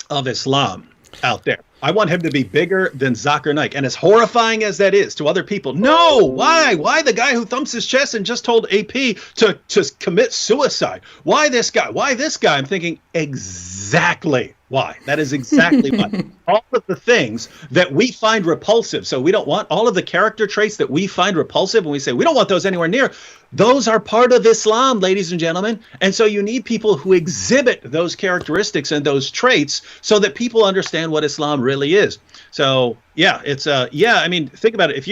of Islam out there. I want him to be bigger than Zakir Naik. And as horrifying as that is to other people, no, why? Why the guy who thumps his chest and just told AP to commit suicide? Why this guy? Why this guy? I'm thinking exactly why. That is exactly why. All of the things that we find repulsive, so we don't want all of the character traits that we find repulsive, and we say we don't want those anywhere near, those are part of Islam, ladies and gentlemen. And so you need people who exhibit those characteristics and those traits so that people understand what Islam really is. So yeah, it's I mean, think about it. If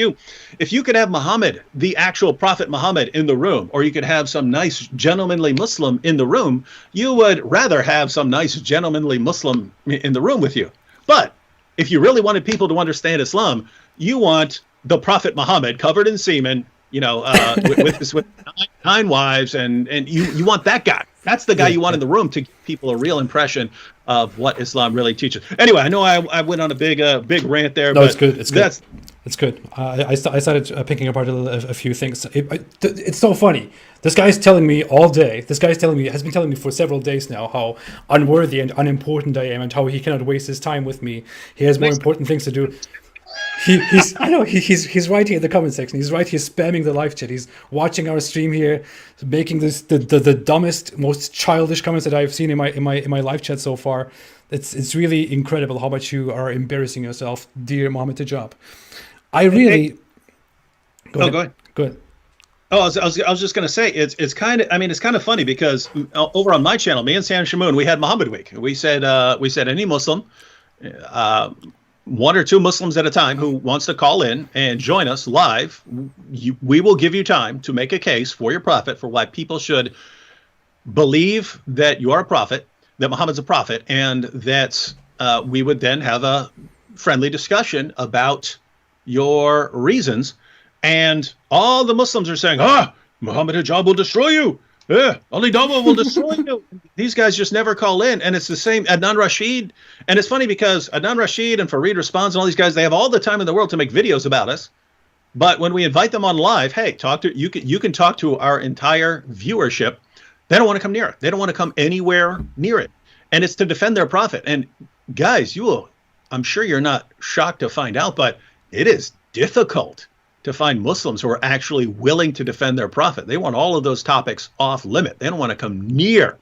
you could have Muhammad, the actual Prophet Muhammad, in the room, or you could have some nice gentlemanly Muslim in the room, you would rather have some nice gentlemanly Muslim in the room with you. But if you really wanted people to understand Islam, you want the Prophet Muhammad covered in semen, with 9 wives, and you want that guy. That's the guy you want in the room to give people a real impression of what Islam really teaches. Anyway, I know I went on a big rant there. No, but it's good. It's good. It's good. I started picking apart a few things. It's so funny. This guy's telling me all day. Has been telling me for several days now how unworthy and unimportant I am, and how he cannot waste his time with me. He has more important things to do. He's right here in the comment section. He's right here spamming the live chat. He's watching our stream here, making the dumbest, most childish comments that I've seen in my live chat so far. It's really incredible how much you are embarrassing yourself, dear Mohammed Hijab. Go ahead. Oh, I was just going to say it's kind of funny because over on my channel, me and Sam Shamoon, we had Muhammad Week. We said any Muslim, 1 or 2 Muslims at a time, who wants to call in and join us live, we will give you time to make a case for your prophet, for why people should believe that you are a prophet, that Muhammad's a prophet, and that we would then have a friendly discussion about your reasons. And all the Muslims are saying, Muhammad Hijab will destroy you. Ali Dawah will destroy you. These guys just never call in. And it's the same Adnan Rashid. And it's funny because Adnan Rashid and Fareed Responds and all these guys, they have all the time in the world to make videos about us. But when we invite them on live, hey, you can talk to our entire viewership. They don't want to come near it. They don't want to come anywhere near it. And it's to defend their prophet. And guys, I'm sure you're not shocked to find out, but it is difficult to find Muslims who are actually willing to defend their prophet. They want all of those topics off limit. They don't want to come near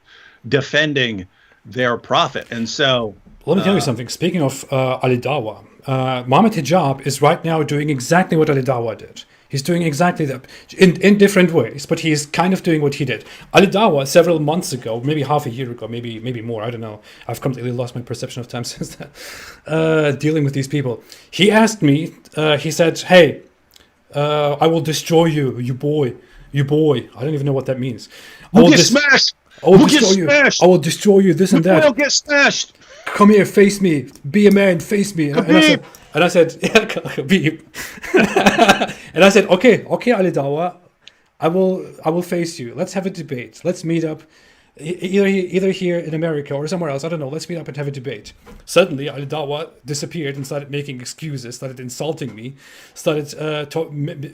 defending their prophet. And so let me tell you something. Speaking of Ali Dawah, Mohammed Hijab is right now doing exactly what Ali Dawah did. He's doing exactly that in different ways, but he's kind of doing what he did. Ali Dawah, several months ago, maybe half a year ago, maybe more, I don't know. I've completely lost my perception of time since that, dealing with these people. He asked me, he said, hey, I will destroy you, you boy. I don't even know what that means. We'll get smashed. I will destroy you, this and that. We'll get smashed. Come here, face me. Be a man, face me. And I said, yeah, beep. And I said, okay, Ali Dawah, I will face you. Let's have a debate. Let's meet up. either here in America or somewhere else. I don't know. Let's meet up and have a debate. Suddenly, Al Dawa disappeared and started making excuses, started insulting me, started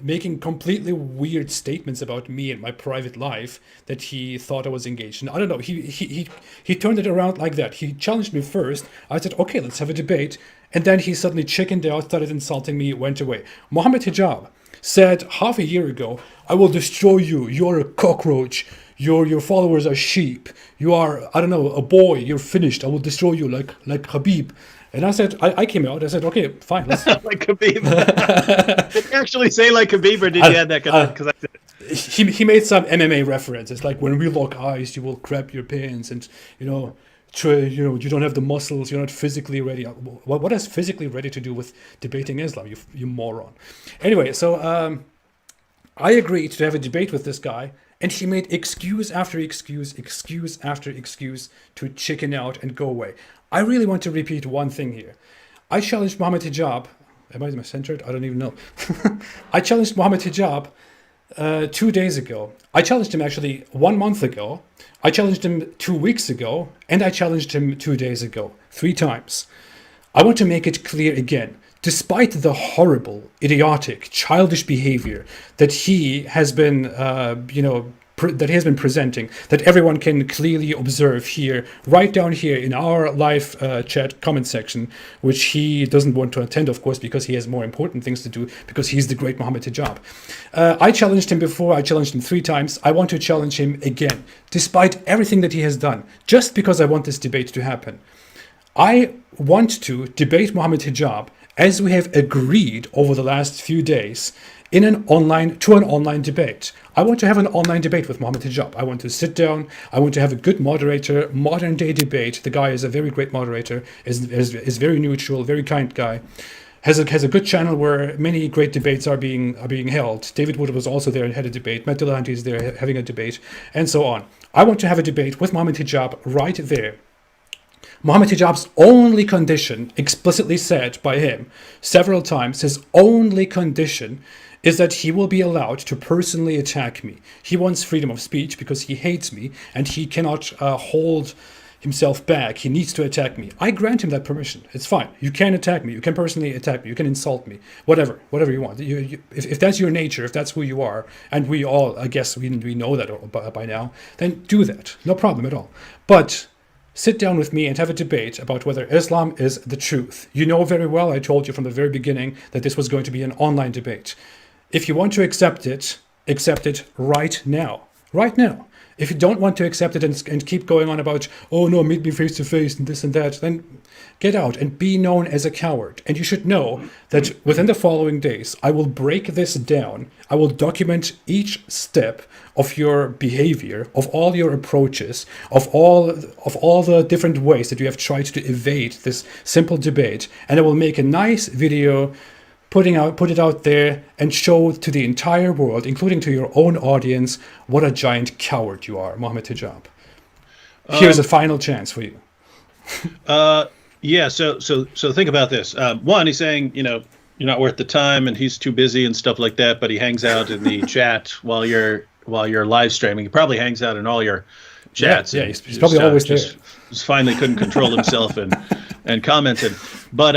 making completely weird statements about me and my private life that he thought I was engaged in. I don't know. He turned it around like that. He challenged me first. I said, okay, let's have a debate. And then he suddenly chickened out, started insulting me, went away. Mohammed Hijab said half a year ago, I will destroy you. You're a cockroach. Your followers are sheep. You are, I don't know, a boy. You're finished. I will destroy you like Habib. And I said, I came out. I said, okay, fine. Let's. Like Habib. Did you actually say like Habib, or did you add that? Because I said he made some MMA references, like when we lock eyes, you will crap your pants, and you don't have the muscles. You're not physically ready. What has physically ready to do with debating Islam? You moron. Anyway, so I agreed to have a debate with this guy. And he made excuse after excuse after excuse to chicken out and go away. I really want to repeat one thing here. I challenged Mohammed Hijab. Am I centered? I don't even know. I challenged Mohammed Hijab 2 days ago. I challenged him actually 1 month ago. I challenged him 2 weeks ago. And I challenged him 2 days ago. 3 times. I want to make it clear again. Despite the horrible, idiotic, childish behavior that he has been, that he has been presenting, that everyone can clearly observe here, right down here in our live chat comment section, which he doesn't want to attend, of course, because he has more important things to do, because he's the great Mohammed Hijab. I challenged him before. I challenged him 3 times. I want to challenge him again, despite everything that he has done, just because I want this debate to happen. I want to debate Mohammed Hijab as we have agreed over the last few days in an online debate. I want to have an online debate with Mohammed Hijab. I want to sit down. I want to have a good moderator, modern day debate. The guy is a very great moderator, is very neutral, very kind guy. Has a good channel where many great debates are being held. David Wood was also there and had a debate. Matt Dillahunty is there having a debate, and so on. I want to have a debate with Mohammed Hijab right there. Mohammed Hijab's only condition, explicitly said by him several times, his only condition is that he will be allowed to personally attack me. He wants freedom of speech because he hates me and he cannot hold himself back. He needs to attack me. I grant him that permission. It's fine. You can attack me. You can personally attack me. You can insult me. Whatever you want. If that's your nature, if that's who you are, and we all, I guess we know that by now, then do that. No problem at all. But sit down with me and have a debate about whether Islam is the truth. You know very well, I told you from the very beginning that this was going to be an online debate. If you want to accept it right now. Right now. If you don't want to accept it and keep going on about, oh no, meet me face to face and this and that, then get out and be known as a coward. And you should know that within the following days, I will break this down. I will document each step of your behavior, of all your approaches, of all the different ways that you have tried to evade this simple debate. And I will make a nice video, put it out there and show to the entire world, including to your own audience, what a giant coward you are, Mohammed Hijab. Here's a final chance for you. Yeah. So think about this. One, he's saying, you're not worth the time, and he's too busy and stuff like that. But he hangs out in the chat while you're live streaming. He probably hangs out in all your chats. Yeah, he's probably always there. Just finally couldn't control himself and commented. But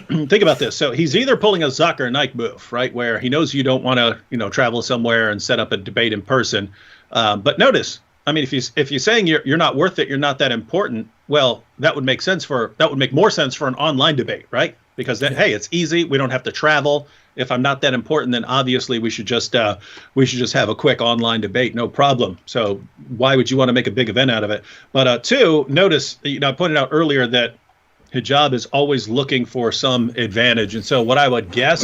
think about this. So he's either pulling a Zakir Naik move, right, where he knows you don't want to, travel somewhere and set up a debate in person. But notice, I mean, if you're saying you're not worth it, you're not that important, well, that would make more sense for an online debate, right? Because hey, it's easy. We don't have to travel. If I'm not that important, then obviously we should just have a quick online debate, no problem. So why would you want to make a big event out of it? But two, notice, I pointed out earlier that Hijab is always looking for some advantage, and so what I would guess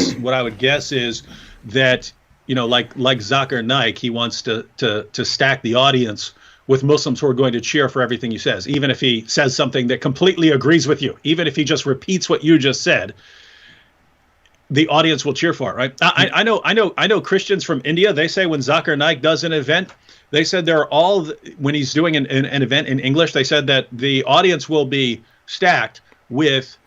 is that like Zakir Naik, he wants to stack the audience with Muslims who are going to cheer for everything he says, even if he says something that completely agrees with you, even if he just repeats what you just said. The audience will cheer for it, right? I know Christians from India. They say when Zakir Naik does an event, they said when he's doing an event in English, they said that the audience will be stacked with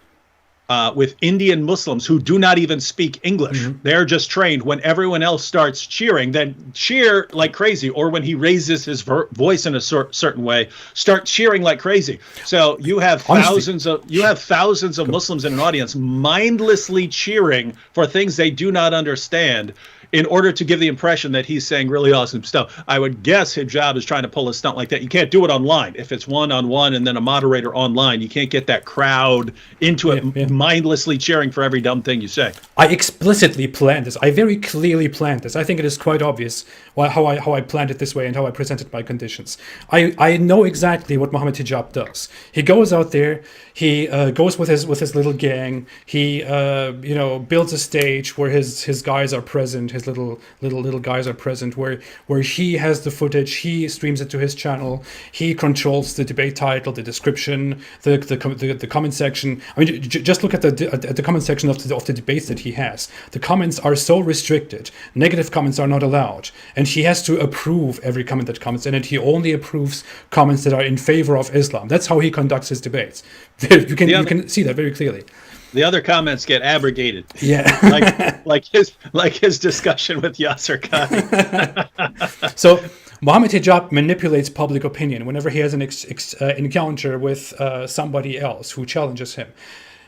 with Indian Muslims who do not even speak English. They're just trained when everyone else starts cheering, then cheer like crazy. Or when he raises his voice in a certain way, start cheering like crazy. So you have thousands of Muslims in an audience mindlessly cheering for things they do not understand, in order to give the impression that he's saying really awesome stuff. I would guess Hijab is trying to pull a stunt like that. You can't do it online. If it's one-on-one and then a moderator online, you can't get that crowd into it mindlessly cheering for every dumb thing you say. I explicitly planned this. I very clearly planned this. I think it is quite obvious how I planned it this way and how I presented my conditions. I know exactly what Mohammed Hijab does. He goes out there. He goes with his little gang. He builds a stage where his guys are present. His little guys are present. Where he has the footage. He streams it to his channel. He controls the debate title, the description, the comment section. I mean, just look at the comment section of the debates that he has. The comments are so restricted. Negative comments are not allowed, and he has to approve every comment that comes in, and he only approves comments that are in favor of Islam. That's how he conducts his debates. You can see that very clearly. The other comments get abrogated. Yeah, like his discussion with Yasser Qadi. So Mohammed Hijab manipulates public opinion whenever he has an encounter with somebody else who challenges him.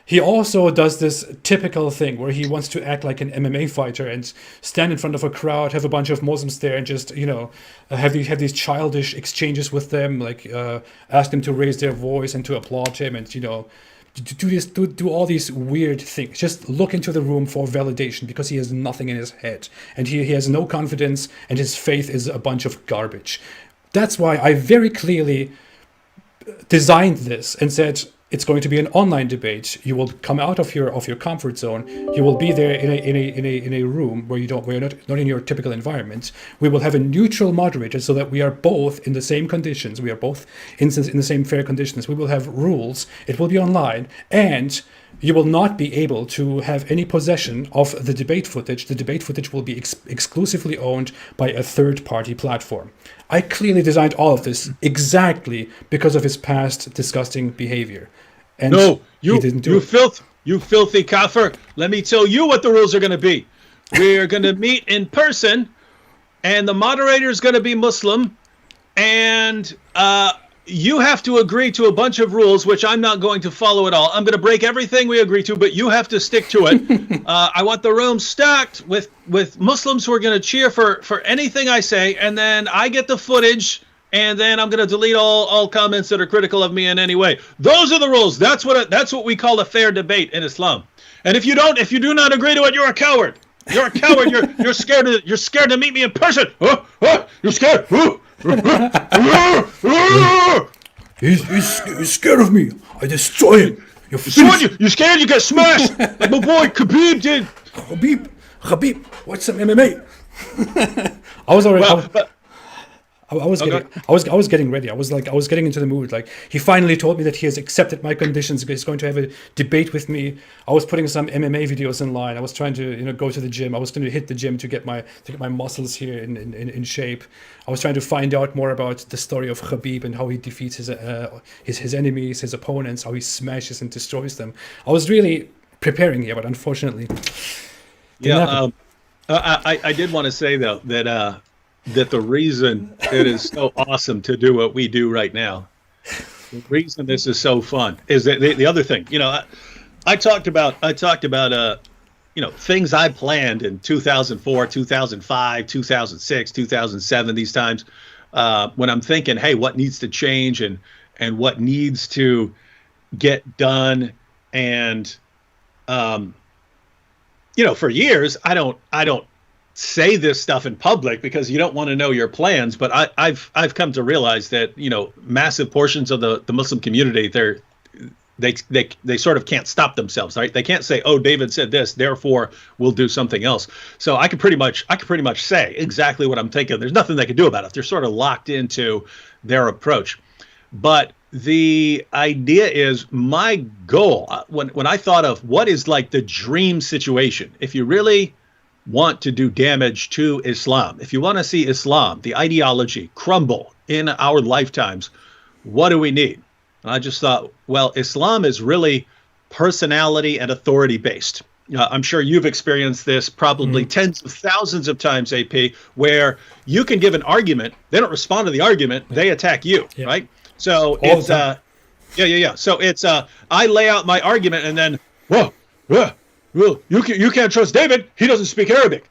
He also does this typical thing where he wants to act like an MMA fighter and stand in front of a crowd, have a bunch of Muslims there, and just have these childish exchanges with them, like ask them to raise their voice and to applaud him, and do all these weird things. Just look into the room for validation, because he has nothing in his head and he has no confidence, and his faith is a bunch of garbage. That's why I very clearly designed this and said, it's going to be an online debate. You will come out of your comfort zone. You will be there in a room where you're not in your typical environment. We will have a neutral moderator so that we are both in the same conditions. We are both in the same fair conditions. We will have rules. It will be online, and you will not be able to have any possession of the debate footage. The debate footage will be exclusively owned by a third-party platform. I clearly designed all of this exactly because of his past disgusting behavior. And no, he didn't do it. You filthy kafir. Let me tell you what the rules are going to be. We're going to meet in person, and the moderator is going to be Muslim, and you have to agree to a bunch of rules, which I'm not going to follow at all. I'm going to break everything we agree to, but you have to stick to it. I want the room stacked with Muslims who are going to cheer for anything I say, and then I get the footage, and then I'm going to delete all comments that are critical of me in any way. Those are the rules. That's what we call a fair debate in Islam. And if you do not agree to it, you're a coward. You're a coward. You're scared to meet me in person. You're scared. He's scared of me. I destroy him. You're scared you get smashed like my boy Khabib did. Khabib, watch some MMA. I was getting ready. I was getting into the mood. Like, he finally told me that he has accepted my conditions. He's going to have a debate with me. I was putting some MMA videos in line. I was trying to go to the gym. I was going to hit the gym to get my muscles here in shape. I was trying to find out more about the story of Khabib and how he defeats his enemies, his opponents, how he smashes and destroys them. I was really preparing here, but unfortunately, I did want to say though that the reason it is so awesome to do what we do right now, the reason this is so fun, is that the other thing, I talked about things I planned in 2004, 2005, 2006, 2007, these times, when I'm thinking, hey, what needs to change and what needs to get done. And, for years, I don't say this stuff in public because you don't want to know your plans. But I've come to realize that, massive portions of the Muslim community, they sort of can't stop themselves, right? They can't say, oh, David said this, therefore we'll do something else. So I could pretty much say exactly what I'm thinking. There's nothing they can do about it. They're sort of locked into their approach. But the idea is, my goal, when I thought of what is like the dream situation, if you really want to do damage to Islam, if you want to see Islam, the ideology, crumble in our lifetimes, what do we need? And I just thought, well, Islam is really personality and authority based. I'm sure you've experienced this probably tens of thousands of times, AP, where you can give an argument, they don't respond to the argument, they attack you, right? So it's So it's I lay out my argument and then, you can't trust David, he doesn't speak Arabic.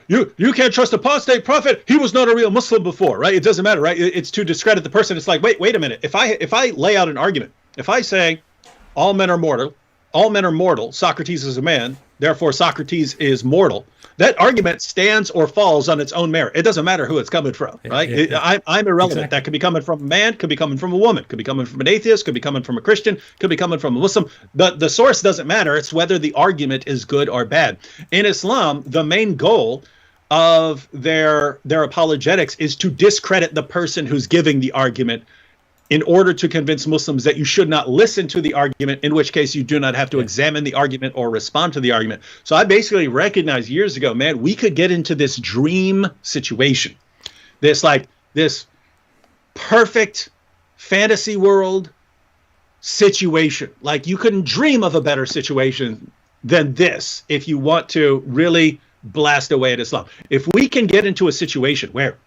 You can't trust Apostate prophet, he was not a real Muslim before, right? It doesn't matter, right? It's to discredit the person. It's like, wait a minute. If I lay out an argument, if I say all men are mortal, Socrates is a man, therefore Socrates is mortal, that argument stands or falls on its own merit. It doesn't matter who it's coming from, right? I'm irrelevant. Exactly. That could be coming from a man, could be coming from a woman, could be coming from an atheist, could be coming from a Christian, could be coming from a Muslim. The source doesn't matter. It's whether the argument is good or bad. In Islam, the main goal of their apologetics is to discredit the person who's giving the argument, in order to convince Muslims that you should not listen to the argument, in which case you do not have to examine the argument or respond to the argument. So I basically recognized years ago, man, we could get into this dream situation, this perfect fantasy world situation. Like, you couldn't dream of a better situation than this if you want to really blast away at Islam. If we can get into a situation where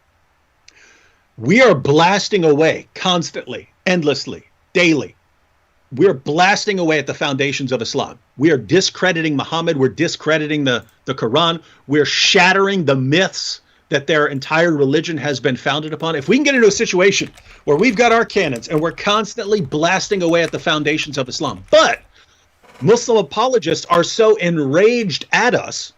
we are blasting away constantly, endlessly, daily. We're blasting away at the foundations of Islam. We are discrediting Muhammad. We're discrediting the Quran. We're shattering the myths that their entire religion has been founded upon. If we can get into a situation where we've got our canons and we're constantly blasting away at the foundations of Islam, but Muslim apologists are so enraged at us,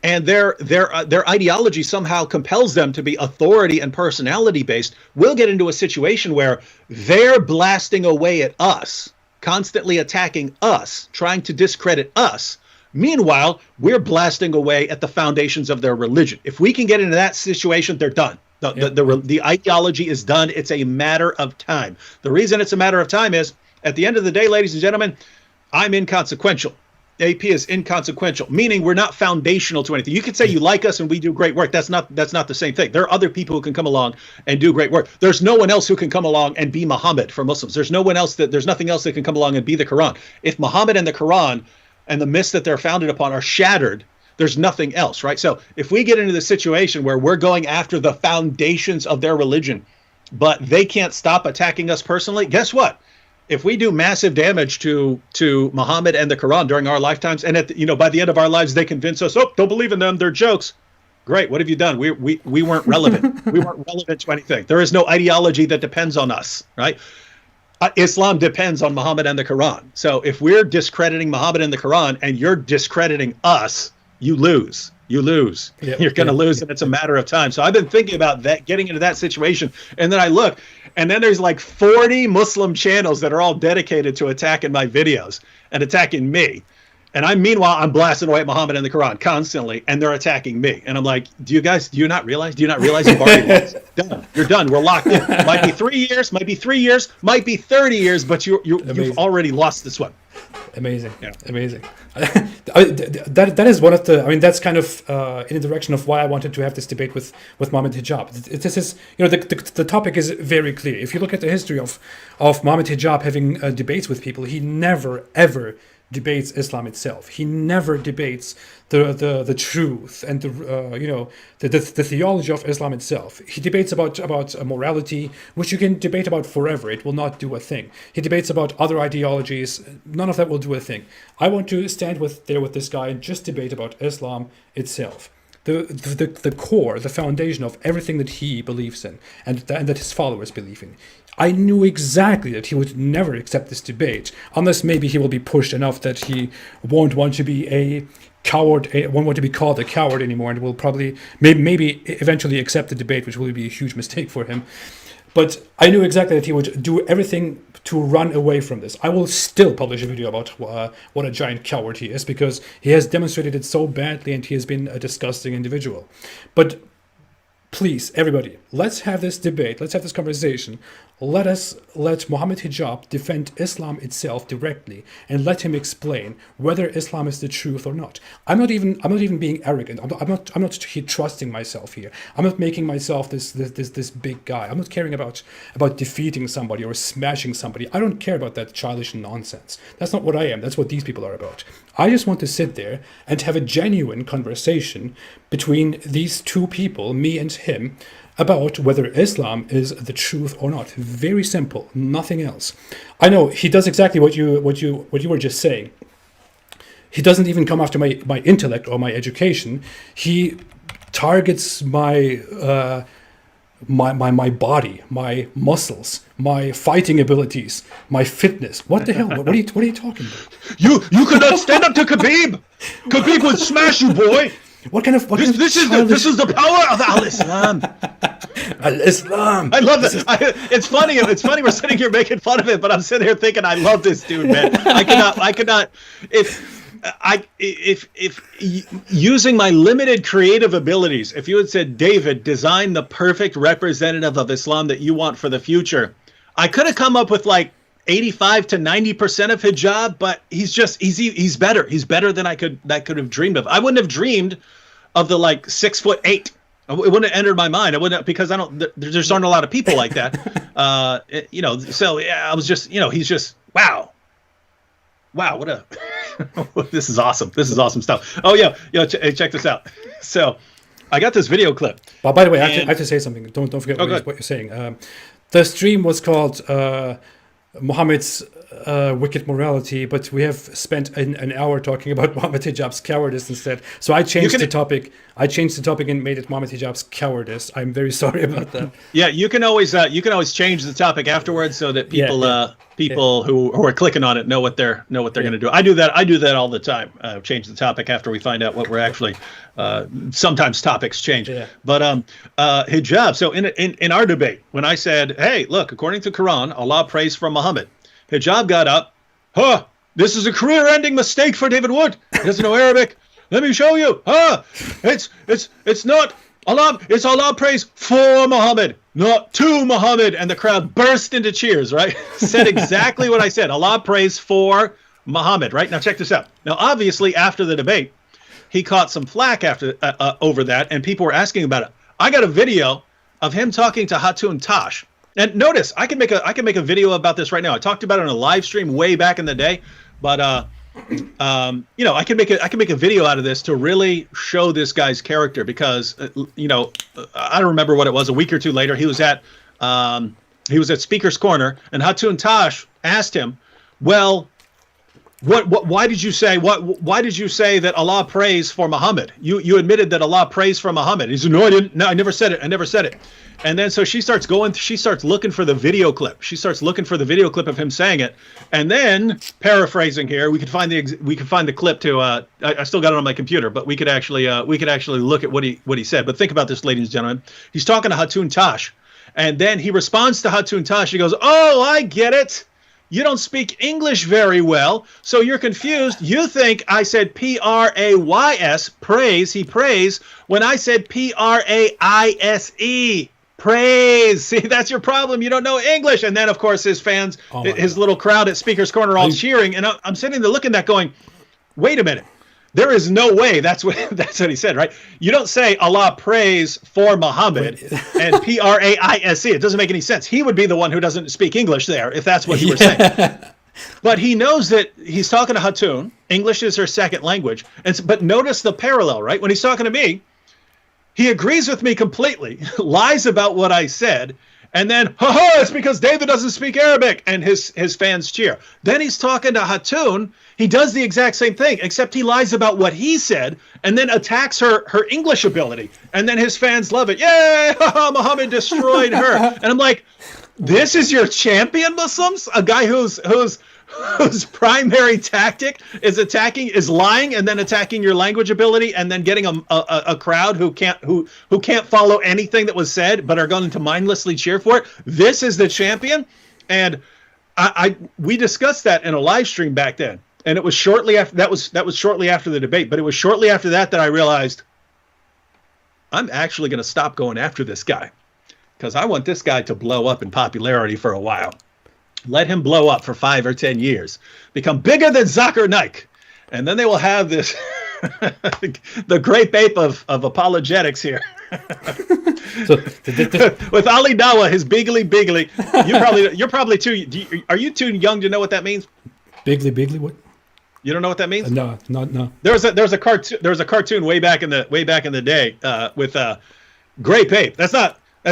and their ideology somehow compels them to be authority and personality based, we'll get into a situation where they're blasting away at us, constantly attacking us, trying to discredit us. Meanwhile, we're blasting away at the foundations of their religion. If we can get into that situation, they're done. The ideology is done. It's a matter of time. The reason it's a matter of time is, at the end of the day, ladies and gentlemen, I'm inconsequential. AP is inconsequential, meaning we're not foundational to anything. You could say you like us and we do great work. That's not the same thing. There are other people who can come along and do great work. There's no one else who can come along and be Muhammad for Muslims. There's nothing else that can come along and be the Quran. If Muhammad and the Quran and the myths that they're founded upon are shattered, there's nothing else, right? So if we get into the situation where we're going after the foundations of their religion, but they can't stop attacking us personally, guess what? If we do massive damage to Muhammad and the Quran during our lifetimes, and by the end of our lives they convince us, don't believe in them, they're jokes. Great, what have you done? We weren't relevant. We weren't relevant to anything. There is no ideology that depends on us, right? Islam depends on Muhammad and the Quran. So if we're discrediting Muhammad and the Quran and you're discrediting us, you lose. You're going to lose, and it's a matter of time. So I've been thinking about that, getting into that situation. And then I look, and then there's like 40 Muslim channels that are all dedicated to attacking my videos and attacking me. And meanwhile, I'm blasting away at Muhammad and the Quran constantly, and they're attacking me. And I'm like, do you not realize you've already lost? Done. You're done. We're locked in. Might be 3 years, might be 30 years, but you've already lost this one. Amazing. That is one of the. I mean, that's kind of in the direction of why I wanted to have this debate with Mohammed Hijab. This is, the topic is very clear. If you look at the history of Mohammed Hijab having debates with people, he never ever debates Islam itself. He never debates the truth and the theology of Islam itself. He debates about morality, which you can debate about forever. It will not do a thing. He debates about other ideologies. None of that will do a thing. I want to stand with this guy and just debate about Islam itself. The core, the foundation of everything that he believes in and that his followers believe in. I knew exactly that he would never accept this debate, unless maybe he will be pushed enough that he won't want to be a coward, won't want to be called a coward anymore, and will probably maybe eventually accept the debate, which will be a huge mistake for him. But I knew exactly that he would do everything to run away from this. I will still publish a video about what a giant coward he is, because he has demonstrated it so badly and he has been a disgusting individual. But please, everybody, let's have this debate. Let's have this conversation. let Mohammed Hijab defend Islam itself directly, and let him explain whether Islam is the truth or not. I'm not even being arrogant. I'm not trusting myself here. I'm not making myself this big guy. I'm not caring about defeating somebody or smashing somebody. I don't care about that childish nonsense. That's not what I am. That's what these people are about. I just want to sit there and have a genuine conversation between these two people, me and him, about whether Islam is the truth or not. Very simple, nothing else. I know he does exactly what you were just saying. He doesn't even come after my intellect or my education. He targets my body, my muscles, my fighting abilities, my fitness. What the hell? What are you talking about? You could not stand up to Khabib. Khabib would smash you, boy. This is the power of Al-Islam. Al-Islam. I love this. It's funny. It's funny we're sitting here making fun of it, but I'm sitting here thinking I love this dude, man. I could not. If using my limited creative abilities, if you had said, David, design the perfect representative of Islam that you want for the future, I could have come up with like 85 to 90% of Hijab, but he's better. He's better than I could have dreamed of. I wouldn't have dreamed of the like 6'8". It wouldn't have entered my mind. I wouldn't, because there just aren't a lot of people like that. So yeah, I was just, he's just, wow, what a, this is awesome. This is awesome stuff. Oh yeah. Check this out. So I got this video clip. But by the way, I have to say something. Don't forget what you're saying. The stream was called Mohammed's wicked morality, but we have spent an hour talking about Mohammed Hijab's cowardice instead. So I changed the topic. And made it Mohammed Hijab's cowardice. I'm very sorry about that. Yeah, you can always change the topic afterwards so that people who are clicking on it know what they're going to do. I do that all the time. Change the topic after we find out what we're actually. Sometimes topics change. Yeah. But Hijab. So in our debate, when I said, "Hey, look, according to Quran, Allah prays for Muhammad," Hijab got up. This is a career-ending mistake for David Wood. He doesn't know Arabic. Let me show you. It's not Allah. It's Allah prays for Muhammad, not to Muhammad. And the crowd burst into cheers. Right? Said exactly what I said. Allah prays for Muhammad. Right? Now check this out. Now obviously after the debate, he caught some flack over that, and people were asking about it. I got a video of him talking to Hatun Tash. And notice, I can make a video about this right now. I talked about it on a live stream way back in the day, but I can make a video out of this to really show this guy's character, because I don't remember what it was. A week or two later, he was at Speaker's Corner, and Hatun Tash asked him, "Well, why did you say that Allah prays for Muhammad? You admitted that Allah prays for Muhammad." He said, "No, I didn't. No, I never said it. And then so she starts looking for the video clip. She starts looking for the video clip of him saying it. And then, paraphrasing here, we could find the clip to I still got it on my computer, but we could actually look at what he said. But think about this, ladies and gentlemen. He's talking to Hatun Tash, and then he responds to Hatun Tash. He goes, "Oh, I get it. You don't speak English very well, so you're confused. You think I said Prays, praise, he prays, when I said Praise, praise. See, that's your problem. You don't know English." And then, of course, his fans, his little crowd at Speaker's Corner, all cheering. And I'm sitting there looking at that going, wait a minute. There is no way that's what he said, right? You don't say Allah prays for Muhammad and Praise. It doesn't make any sense. He would be the one who doesn't speak English there, if that's what you were saying. But he knows that he's talking to Hatun. English is her second language. But notice the parallel, right? When he's talking to me, he agrees with me completely, lies about what I said, and then, it's because David doesn't speak Arabic, and his fans cheer. Then he's talking to Hatun. He does the exact same thing, except he lies about what he said, and then attacks her English ability. And then his fans love it. Yay! Muhammad destroyed her. And I'm like, this is your champion, Muslims? A guy whose primary tactic is lying and then attacking your language ability, and then getting a crowd who can't follow anything that was said but are going to mindlessly cheer for it. This is the champion. And we discussed that in a live stream back then, and it was shortly after that was shortly after the debate, but it was shortly after that I realized I'm actually going to stop going after this guy, because I want this guy to blow up in popularity for a while. Let him blow up for 5 or 10 years, become bigger than Zakir Naik, and then they will have this the great ape of apologetics here. So with Ali Dawa, his bigly. You're probably too. Are you too young to know what that means? bigly what? You don't know what that means? No, no. There's a cartoon way back in the day with Great Ape. That's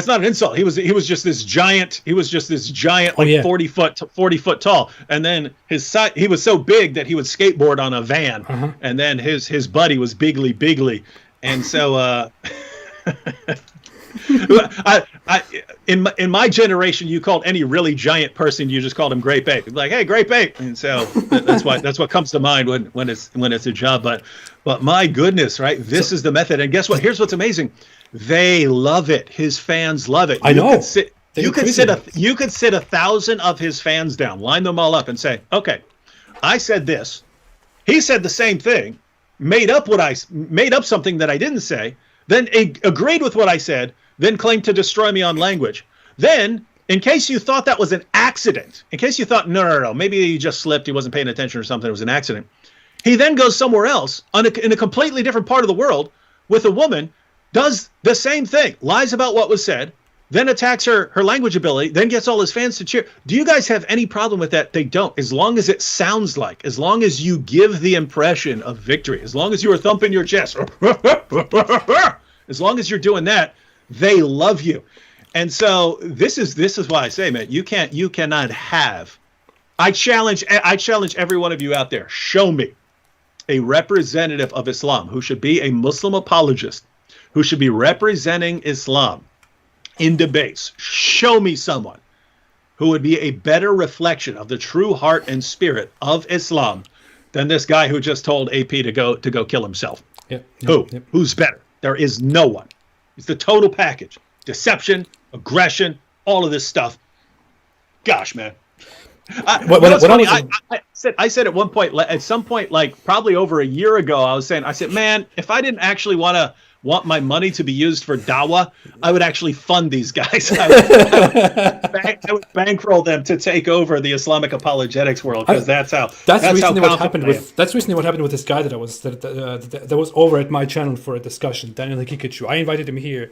not an insult. He was just this giant. He was just this giant, like 40 foot tall. And then he was so big that he would skateboard on a van. Uh-huh. And then his buddy was bigly. And so in my generation, you called any really giant person, you just called him Great Ape. Like, hey, Great Ape. And so that's what comes to mind when it's Hijab. But my goodness, right? This is the method. And guess what? Here's what's amazing. They love it. His fans love it. I know. You could sit 1,000 of his fans down, line them all up, and say, "Okay, I said this. He said the same thing. Made up something that I didn't say. Then agreed with what I said. Then claimed to destroy me on language. Then, in case you thought that was an accident, in case you thought no, maybe he just slipped, he wasn't paying attention or something, it was an accident. He then goes somewhere else in a completely different part of the world with a woman." Does the same thing, lies about what was said, then attacks her language ability, then gets all his fans to cheer. Do you guys have any problem with that? They don't. As long as it sounds like, as long as you give the impression of victory, as long as you are thumping your chest, as long as you're doing that, they love you. And so this is why I say, man, you cannot have. I challenge every one of you out there. Show me a representative of Islam who should be a Muslim apologist, who should be representing Islam in debates. Show me someone who would be a better reflection of the true heart and spirit of Islam than this guy who just told AP to go kill himself. Yep. Who's better? There is no one. It's the total package. Deception, aggression, all of this stuff. Gosh, man. I said at one point, at some point, like probably over a year ago, I said, man, if I didn't actually want my money to be used for dawah, I would actually fund these guys. I would bankroll them to take over the Islamic apologetics world, because that's recently what happened with this guy that was over at my channel for a discussion, Daniel Hikikachu. I invited him here.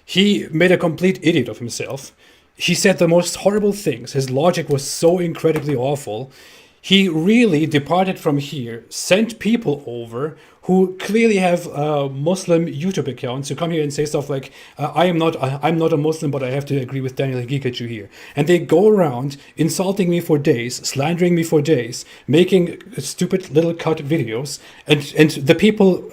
He made a complete idiot of himself. He said the most horrible things. His logic was so incredibly awful. He really departed from here, sent people over who clearly have Muslim YouTube accounts who come here and say stuff like, I'm not a Muslim, but I have to agree with Daniel Hikikachu here. And they go around insulting me for days, slandering me for days, making stupid little cut videos. And the people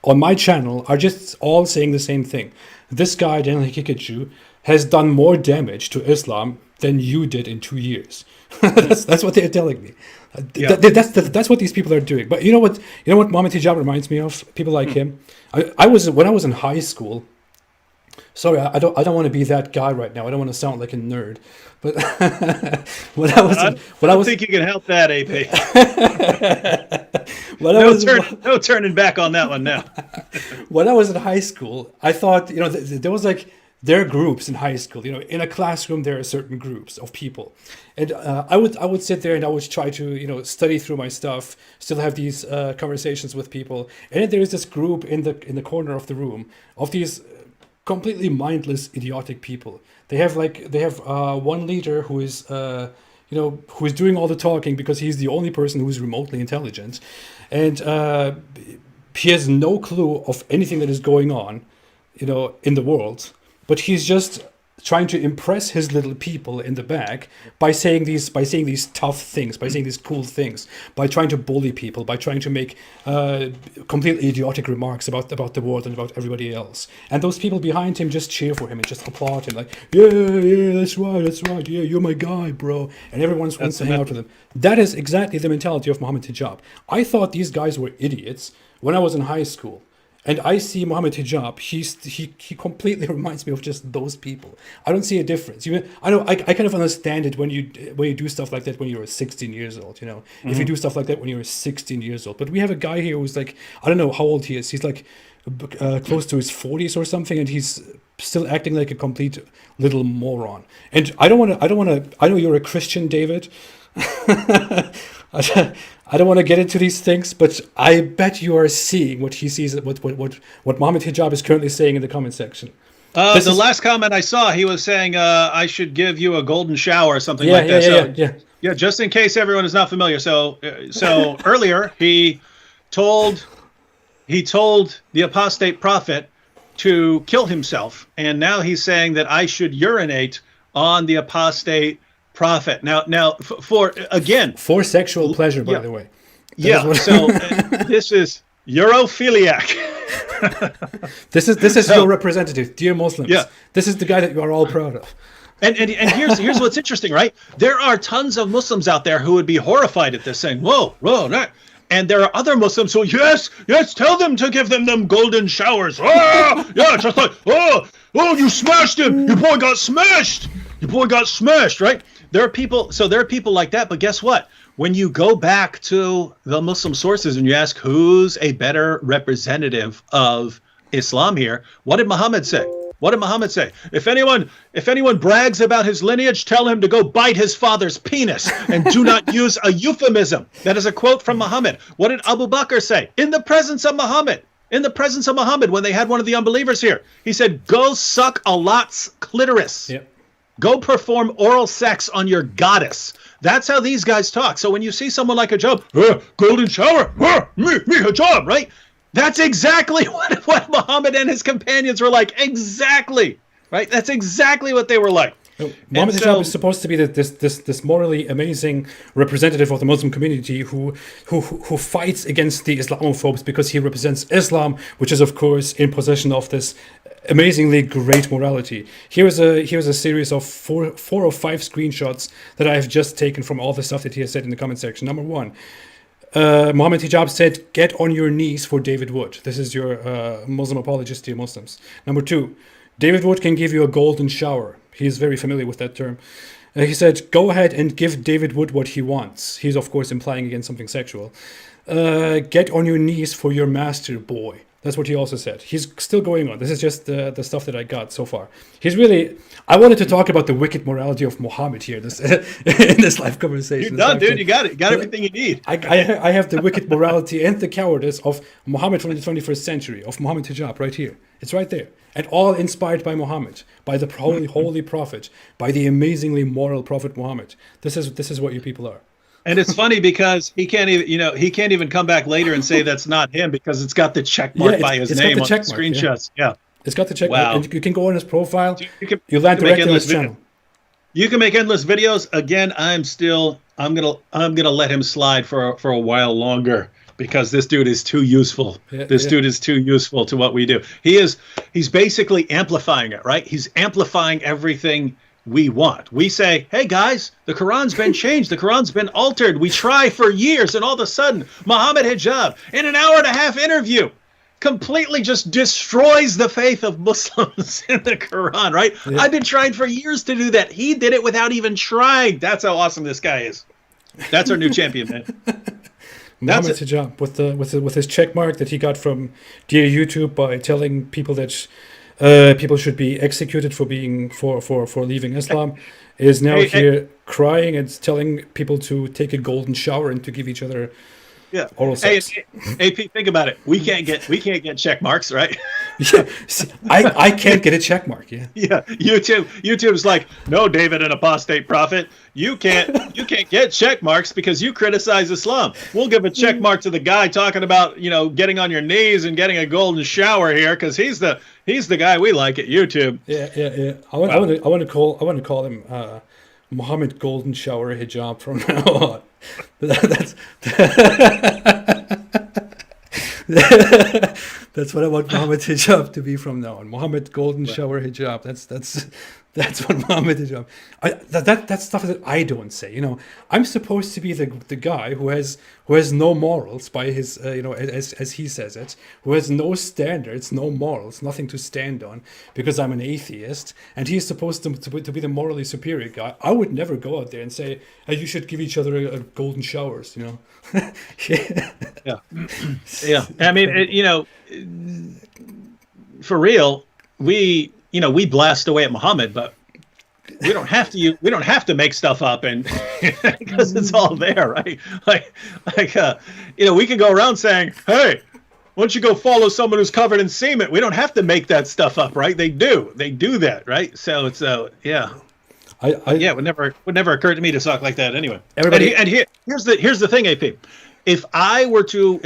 on my channel are just all saying the same thing. This guy, Daniel Hikikachu, has done more damage to Islam than you did in 2 years. That's what they're telling me. Yeah. That's what these people are doing. But you know what Mohammed Hijab reminds me of? People like him. When I was in high school. Sorry, I don't want to be that guy right now. I don't want to sound like a nerd. But I don't think you can help that, AP. No turning back on that one now. When I was in high school, I thought, there was like, there are groups in high school. In a classroom, there are certain groups of people, and I would sit there and I would try to study through my stuff, still have these conversations with people, and then there is this group in the corner of the room of these completely mindless, idiotic people. They have one leader who is who is doing all the talking because he's the only person who is remotely intelligent, and he has no clue of anything that is going on, in the world. But he's just trying to impress his little people in the back by saying these tough things, by saying these cool things, by trying to bully people, by trying to make completely idiotic remarks about the world and about everybody else. And those people behind him just cheer for him and just applaud him, like, yeah, that's right, yeah, you're my guy, bro. And everyone wants to hang out with him. That is exactly the mentality of Mohammed Hijab. I thought these guys were idiots when I was in high school. And I see Mohammed Hijab, he completely reminds me of just those people. I don't see a difference. I kind of understand it when you do stuff like that when you're 16 years old, Mm-hmm. If you do stuff like that when you're 16 years old. But we have a guy here who's like, I don't know how old he is. He's like close to his 40s or something, and he's still acting like a complete little moron. And I know you're a Christian, David. I don't want to get into these things, but I bet you are seeing what he sees, what Mohammed Hijab is currently saying in the comment section. Last comment I saw, he was saying, I should give you a golden shower or something like that. Yeah, just in case everyone is not familiar. So earlier he told the apostate prophet to kill himself, and now he's saying that I should urinate on the apostate prophet. Now for sexual pleasure, by the way. So this is Europhiliac. This is your representative, dear Muslims. Yeah. This is the guy that you are all proud of. And here's what's interesting, right? There are tons of Muslims out there who would be horrified at this, saying, "Whoa, no." And there are other Muslims who, yes, tell them to give them golden showers. Just like, you smashed him. Your boy got smashed. Right? There are people like that. But guess what? When you go back to the Muslim sources and you ask who's a better representative of Islam here, what did Muhammad say? If anyone brags about his lineage, tell him to go bite his father's penis and do not use a euphemism. That is a quote from Muhammad. What did Abu Bakr say? In the presence of Muhammad, when they had one of the unbelievers here, he said, go suck Allah's clitoris. Yep. Go perform oral sex on your goddess. That's how these guys talk. So when you see someone like Hijab, golden shower, me Hijab, right? That's exactly what Muhammad and his companions were like. Exactly, right? That's exactly what they were like. Muhammad Hijab is supposed to be this morally amazing representative of the Muslim community who fights against the Islamophobes because he represents Islam, which is of course in possession of this amazingly great morality. Here's a series of four or five screenshots that I have just taken from all the stuff that he has said in the comment section. Number one. Mohammed Hijab said, get on your knees for David Wood. This is your Muslim apologist to Muslims. Number two, David Wood can give you a golden shower. He is very familiar with that term. He said, go ahead and give David Wood what he wants. He's, of course, implying again something sexual. Get on your knees for your master boy. That's what he also said. He's still going on. This is just the stuff that I got so far. I wanted to talk about the wicked morality of Muhammad here in this live conversation. You're done, dude. You got it. You got everything you need. I have the wicked morality and the cowardice of Muhammad from the 21st century, of Muhammad Hijab right here. It's right there. And all inspired by Muhammad, by the holy prophet, by the amazingly moral prophet Muhammad. This is what you people are. And it's funny because he can't even come back later and say that's not him because it's got the check mark by his name on the screenshots. Yeah. It's got the check mark. And you can go on his profile. You land directly on his channel. You can make endless videos. Again, I'm gonna let him slide for a while longer because this dude is too useful. Dude is too useful to what we do. He's basically amplifying it, right? He's amplifying everything we want. We say, hey guys, the Quran's been changed. The Quran's been altered. We try for years, and all of a sudden, Muhammad Hijab, in an hour and a half interview, completely just destroys the faith of Muslims in the Quran, right? Yeah. I've been trying for years to do that. He did it without even trying. That's how awesome this guy is. That's our new champion, man. Muhammad Hijab with his check mark that he got from dear YouTube by telling people that people should be executed for leaving Islam, is now here crying and telling people to take a golden shower and to give each other oral sex. AP, think about it. We can't get check marks, right? Yeah, I can't get a check mark. Yeah. Yeah. YouTube's like, no, David, an apostate prophet, you can't get check marks because you criticize Islam. We'll give a check mark to the guy talking about getting on your knees and getting a golden shower here because he's the guy we like at YouTube. Yeah. I want to call him Muhammad Golden Shower Hijab from now on. That's what I want Muhammad Hijab to be from now on. Muhammad Golden Shower Hijab. That's what Muhammad Hijab. That's stuff that I don't say. I'm supposed to be the guy who has no morals by his as he says it, who has no standards, no morals, nothing to stand on because I'm an atheist, and he's supposed to be the morally superior guy. I would never go out there and say, hey, you should give each other a golden showers. Yeah. I mean, for real, we blast away at Muhammad, but we don't have to we don't have to make stuff up, and because it's all there, right? We can go around saying, hey, why don't you go follow someone who's covered in semen? We don't have to make that stuff up, right? They do that, right? So it's yeah. It would never occur to me to talk like that anyway. Everybody, here's the thing, AP. If I were to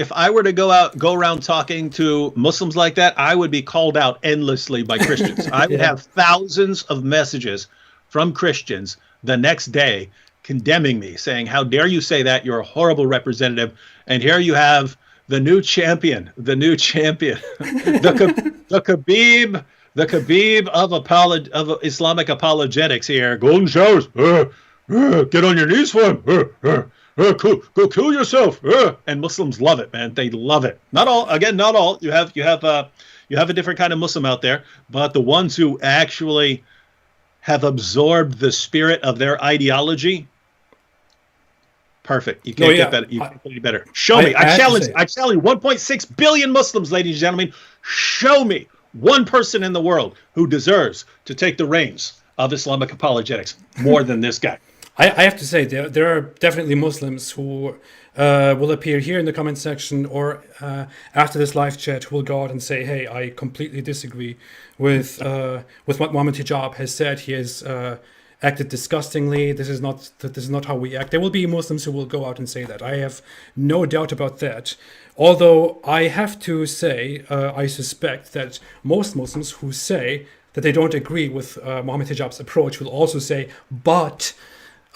go around talking to Muslims like that, I would be called out endlessly by Christians. I would have thousands of messages from Christians the next day condemning me, saying, how dare you say that? You're a horrible representative. And here you have the new champion, the Khabib of Islamic apologetics here. Golden showers. Get on your knees for him. Go kill yourself. And Muslims love it, man. They love it. Not all. You have a different kind of Muslim out there, but the ones who actually have absorbed the spirit of their ideology, perfect. You can't get better. You can't get any better. Show me. I challenge 1.6 billion Muslims, ladies and gentlemen. Show me one person in the world who deserves to take the reins of Islamic apologetics more than this guy. I have to say, there are definitely Muslims who will appear here in the comment section or after this live chat who will go out and say, hey, I completely disagree with what Mohammed Hijab has said. He has acted disgustingly. This is not how we act. There will be Muslims who will go out and say that. I have no doubt about that. Although I have to say, I suspect that most Muslims who say that they don't agree with Mohammed Hijab's approach will also say, but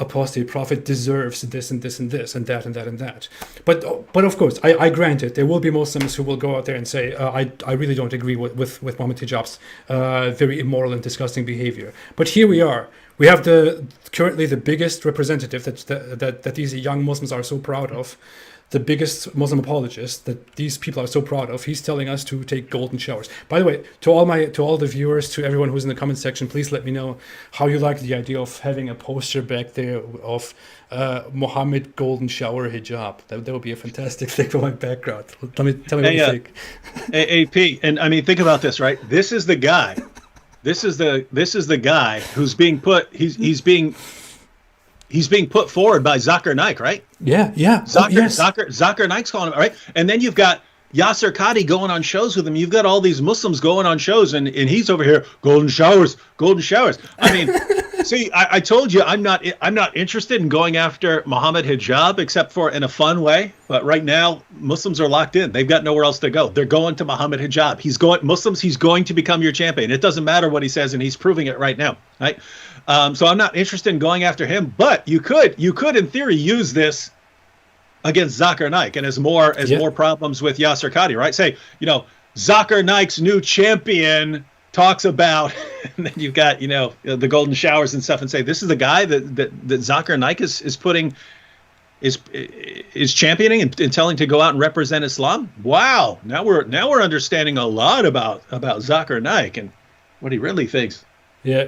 apostate prophet deserves this and this and this and that and that and that. But of course, I grant it. There will be Muslims who will go out there and say, I really don't agree with Mohammed Hijab's very immoral and disgusting behavior. But here we are. We have currently the biggest representative that these young Muslims are so proud of, the biggest Muslim apologist that these people are so proud of. He's telling us to take golden showers. By the way, to all the viewers, to everyone who's in the comment section, please let me know how you like the idea of having a poster back there of Mohammed golden shower hijab. That would be a fantastic thing for my background. Tell me what you think. AP, and I mean, think about this, right? This is the guy. This is the guy who's being put. He's being put forward by Zakir Naik, right? Yeah. Zakir Naik's calling him, right? And then you've got Yasser Qadhi going on shows with him. You've got all these Muslims going on shows, and he's over here, golden showers. I mean, see, I told you I'm not interested in going after Mohammed Hijab except for in a fun way. But right now, Muslims are locked in. They've got nowhere else to go. They're going to Mohammed Hijab. He's going to become your champion. It doesn't matter what he says, and he's proving it right now, right? So I'm not interested in going after him, but you could in theory use this against Zakir Naik, and as more problems with Yasser Qadhi, right? Say, Zakir Naik's new champion talks about, and then you've got, the golden showers and stuff, and say, this is the guy that Zakir Naik is championing and telling to go out and represent Islam. Wow. Now we're understanding a lot about Zakir Naik and what he really thinks. Yeah.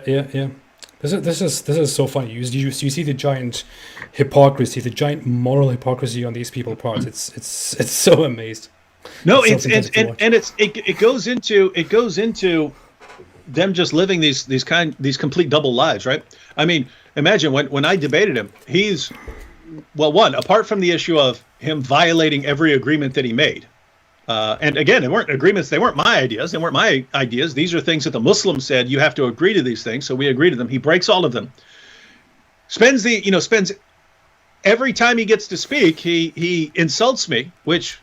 This is so funny. You see the giant hypocrisy, the giant moral hypocrisy on these people's parts. It's so amazing. No, it goes into them just living these complete double lives, right? I mean, imagine when I debated him, apart from the issue of him violating every agreement that he made. And again, they weren't agreements. They weren't my ideas. These are things that the Muslims said, you have to agree to these things. So we agree to them. He breaks all of them. Spends every time he gets to speak, he insults me, which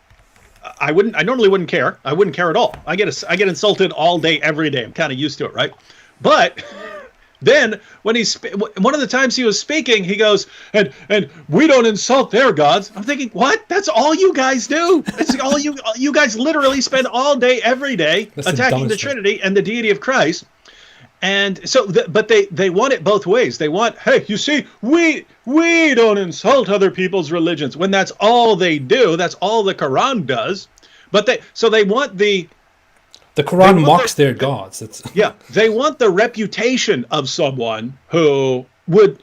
I normally wouldn't care. I wouldn't care at all. I get insulted all day, every day. I'm kind of used to it, right? But then when one of the times he was speaking, he goes, and we don't insult their gods. I'm thinking, what? That's all you guys do. That's all you guys literally spend all day, every day attacking the Trinity and the deity of Christ. And so, but they want it both ways. They want, hey, you see, we don't insult other people's religions, when that's all they do. That's all the Quran does. But they want the Quran mocks their gods. They want the reputation of someone who would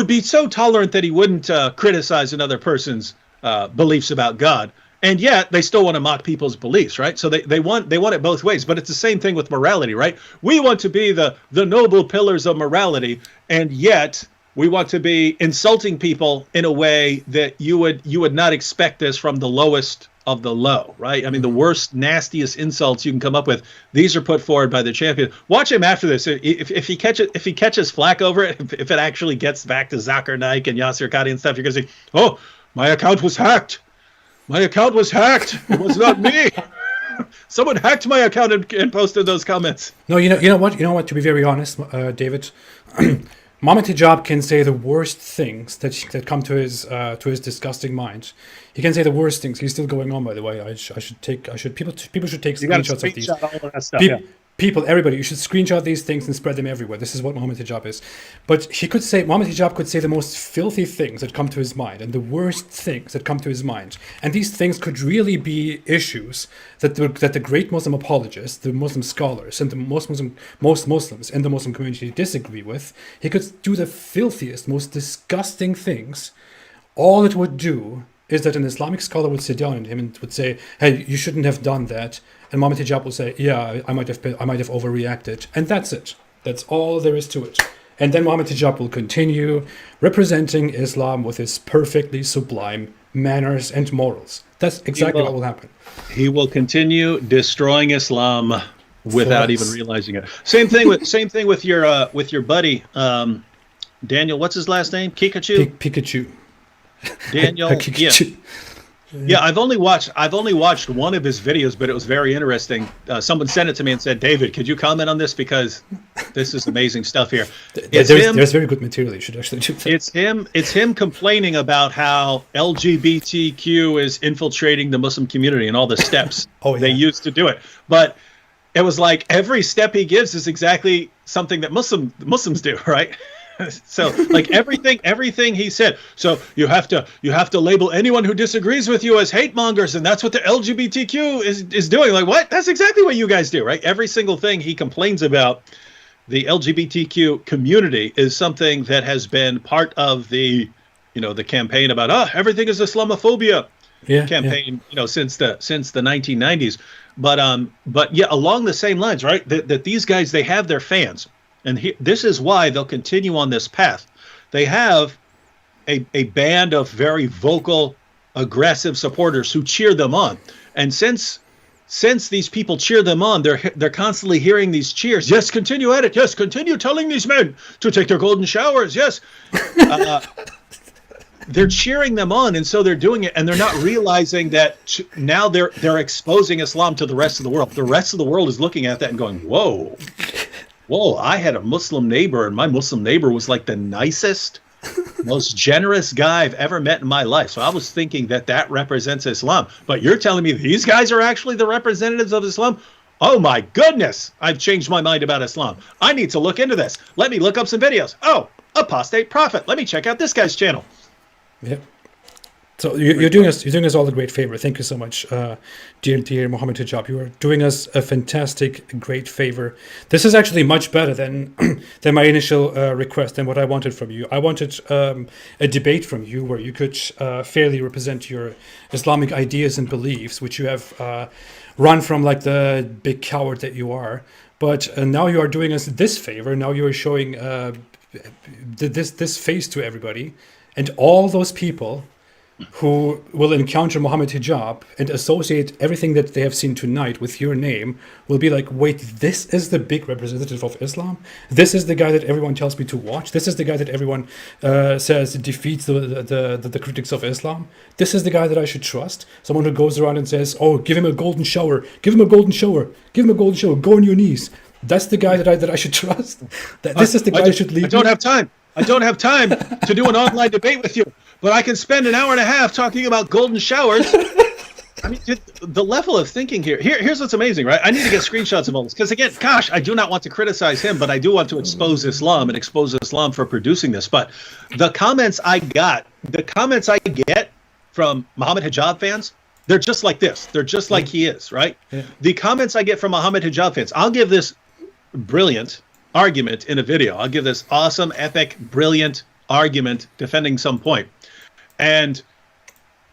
be so tolerant that he wouldn't criticize another person's beliefs about God. And yet they still want to mock people's beliefs, right? So they want it both ways. But it's the same thing with morality, right? We want to be the noble pillars of morality, and yet we want to be insulting people in a way that you would not expect this from the lowest of the low, right? I mean, the worst, nastiest insults you can come up with, these are put forward by the champion. Watch him after this. If he catches flack over it, if it actually gets back to Zakir Naik and Yasir Qadhi and stuff, you're gonna say, "Oh, my account was hacked. My account was hacked. It was not me. Someone hacked my account and posted those comments." No, you know what? To be very honest, David, Mohammed Hijab can say the worst things that come to his disgusting mind. He can say the worst things. He's still going on, by the way. People should take screenshots of these. All of that stuff, yeah. People, everybody, you should screenshot these things and spread them everywhere. This is what Mohammed Hijab is. But Mohammed Hijab could say the most filthy things that come to his mind and the worst things that come to his mind. And these things could really be issues that the great Muslim apologists, the Muslim scholars, and the most Muslims in the Muslim community disagree with. He could do the filthiest, most disgusting things. All it would do is that an Islamic scholar would sit down with him and would say, "Hey, you shouldn't have done that." And Mohammed Hijab will say, "Yeah, I might have overreacted," and that's it. That's all there is to it. And then Mohammed Hijab will continue representing Islam with his perfectly sublime manners and morals. That's exactly what will happen. He will continue destroying Islam without even realizing it. Same thing with your buddy Daniel. What's his last name? Pikachu. Daniel. Yeah, I've only watched one of his videos, but it was very interesting. Someone sent it to me and said, "David, could you comment on this, because this is amazing stuff here." There's very good material. You should actually do that. It's him complaining about how LGBTQ is infiltrating the Muslim community and all the steps they used to do it. But it was like every step he gives is exactly something that Muslims do, right? So like everything he said. So you have to label anyone who disagrees with you as hate mongers, and that's what the LGBTQ is doing. Like, what? That's exactly what you guys do, right? Every single thing he complains about the LGBTQ community is something that has been part of the campaign about everything is Islamophobia campaign, since the 1990s. But yeah, along the same lines, right? That these guys, they have their fans. And this is why they'll continue on this path. They have a band of very vocal, aggressive supporters who cheer them on. And since these people cheer them on, they're constantly hearing these cheers. Yes, continue at it. Yes, continue telling these men to take their golden showers. Yes. They're cheering them on, and so they're doing it, and they're not realizing that now they're exposing Islam to the rest of the world. The rest of the world is looking at that and going, whoa, I had a Muslim neighbor, and my Muslim neighbor was like the nicest, most generous guy I've ever met in my life. So I was thinking that represents Islam. But you're telling me these guys are actually the representatives of Islam? Oh my goodness, I've changed my mind about Islam. I need to look into this. Let me look up some videos. Oh, Apostate Prophet. Let me check out this guy's channel. Yep. So you're doing us all a great favor. Thank you so much, dear Mohammed Hijab. You are doing us a fantastic, great favor. This is actually much better than my initial request and what I wanted from you. I wanted a debate from you where you could fairly represent your Islamic ideas and beliefs, which you have run from like the big coward that you are. But now you are doing us this favor. Now you are showing this face to everybody, and all those people who will encounter Mohammed Hijab and associate everything that they have seen tonight with your name will be like, wait, this is the big representative of Islam? This is the guy that everyone tells me to watch? This is the guy that everyone says defeats the critics of Islam? This is the guy that I should trust? Someone who goes around and says, oh, give him a golden shower, give him a golden shower, give him a golden shower, go on your knees. That's the guy that I should trust? This is the guy I should lead. I don't have time. I don't have time to do an online debate with you, but I can spend an hour and a half talking about golden showers. I mean, the level of thinking here's what's amazing, right? I need to get screenshots of all this, because again, gosh, I do not want to criticize him, but I do want to expose Islam and expose Islam for producing this. But the comments I get from Mohammed Hijab fans, they're just like this. They're just like he is, right? Yeah. The comments I get from Mohammed Hijab fans, I'll give this brilliant argument in a video. I'll give this awesome, epic, brilliant argument defending some point. And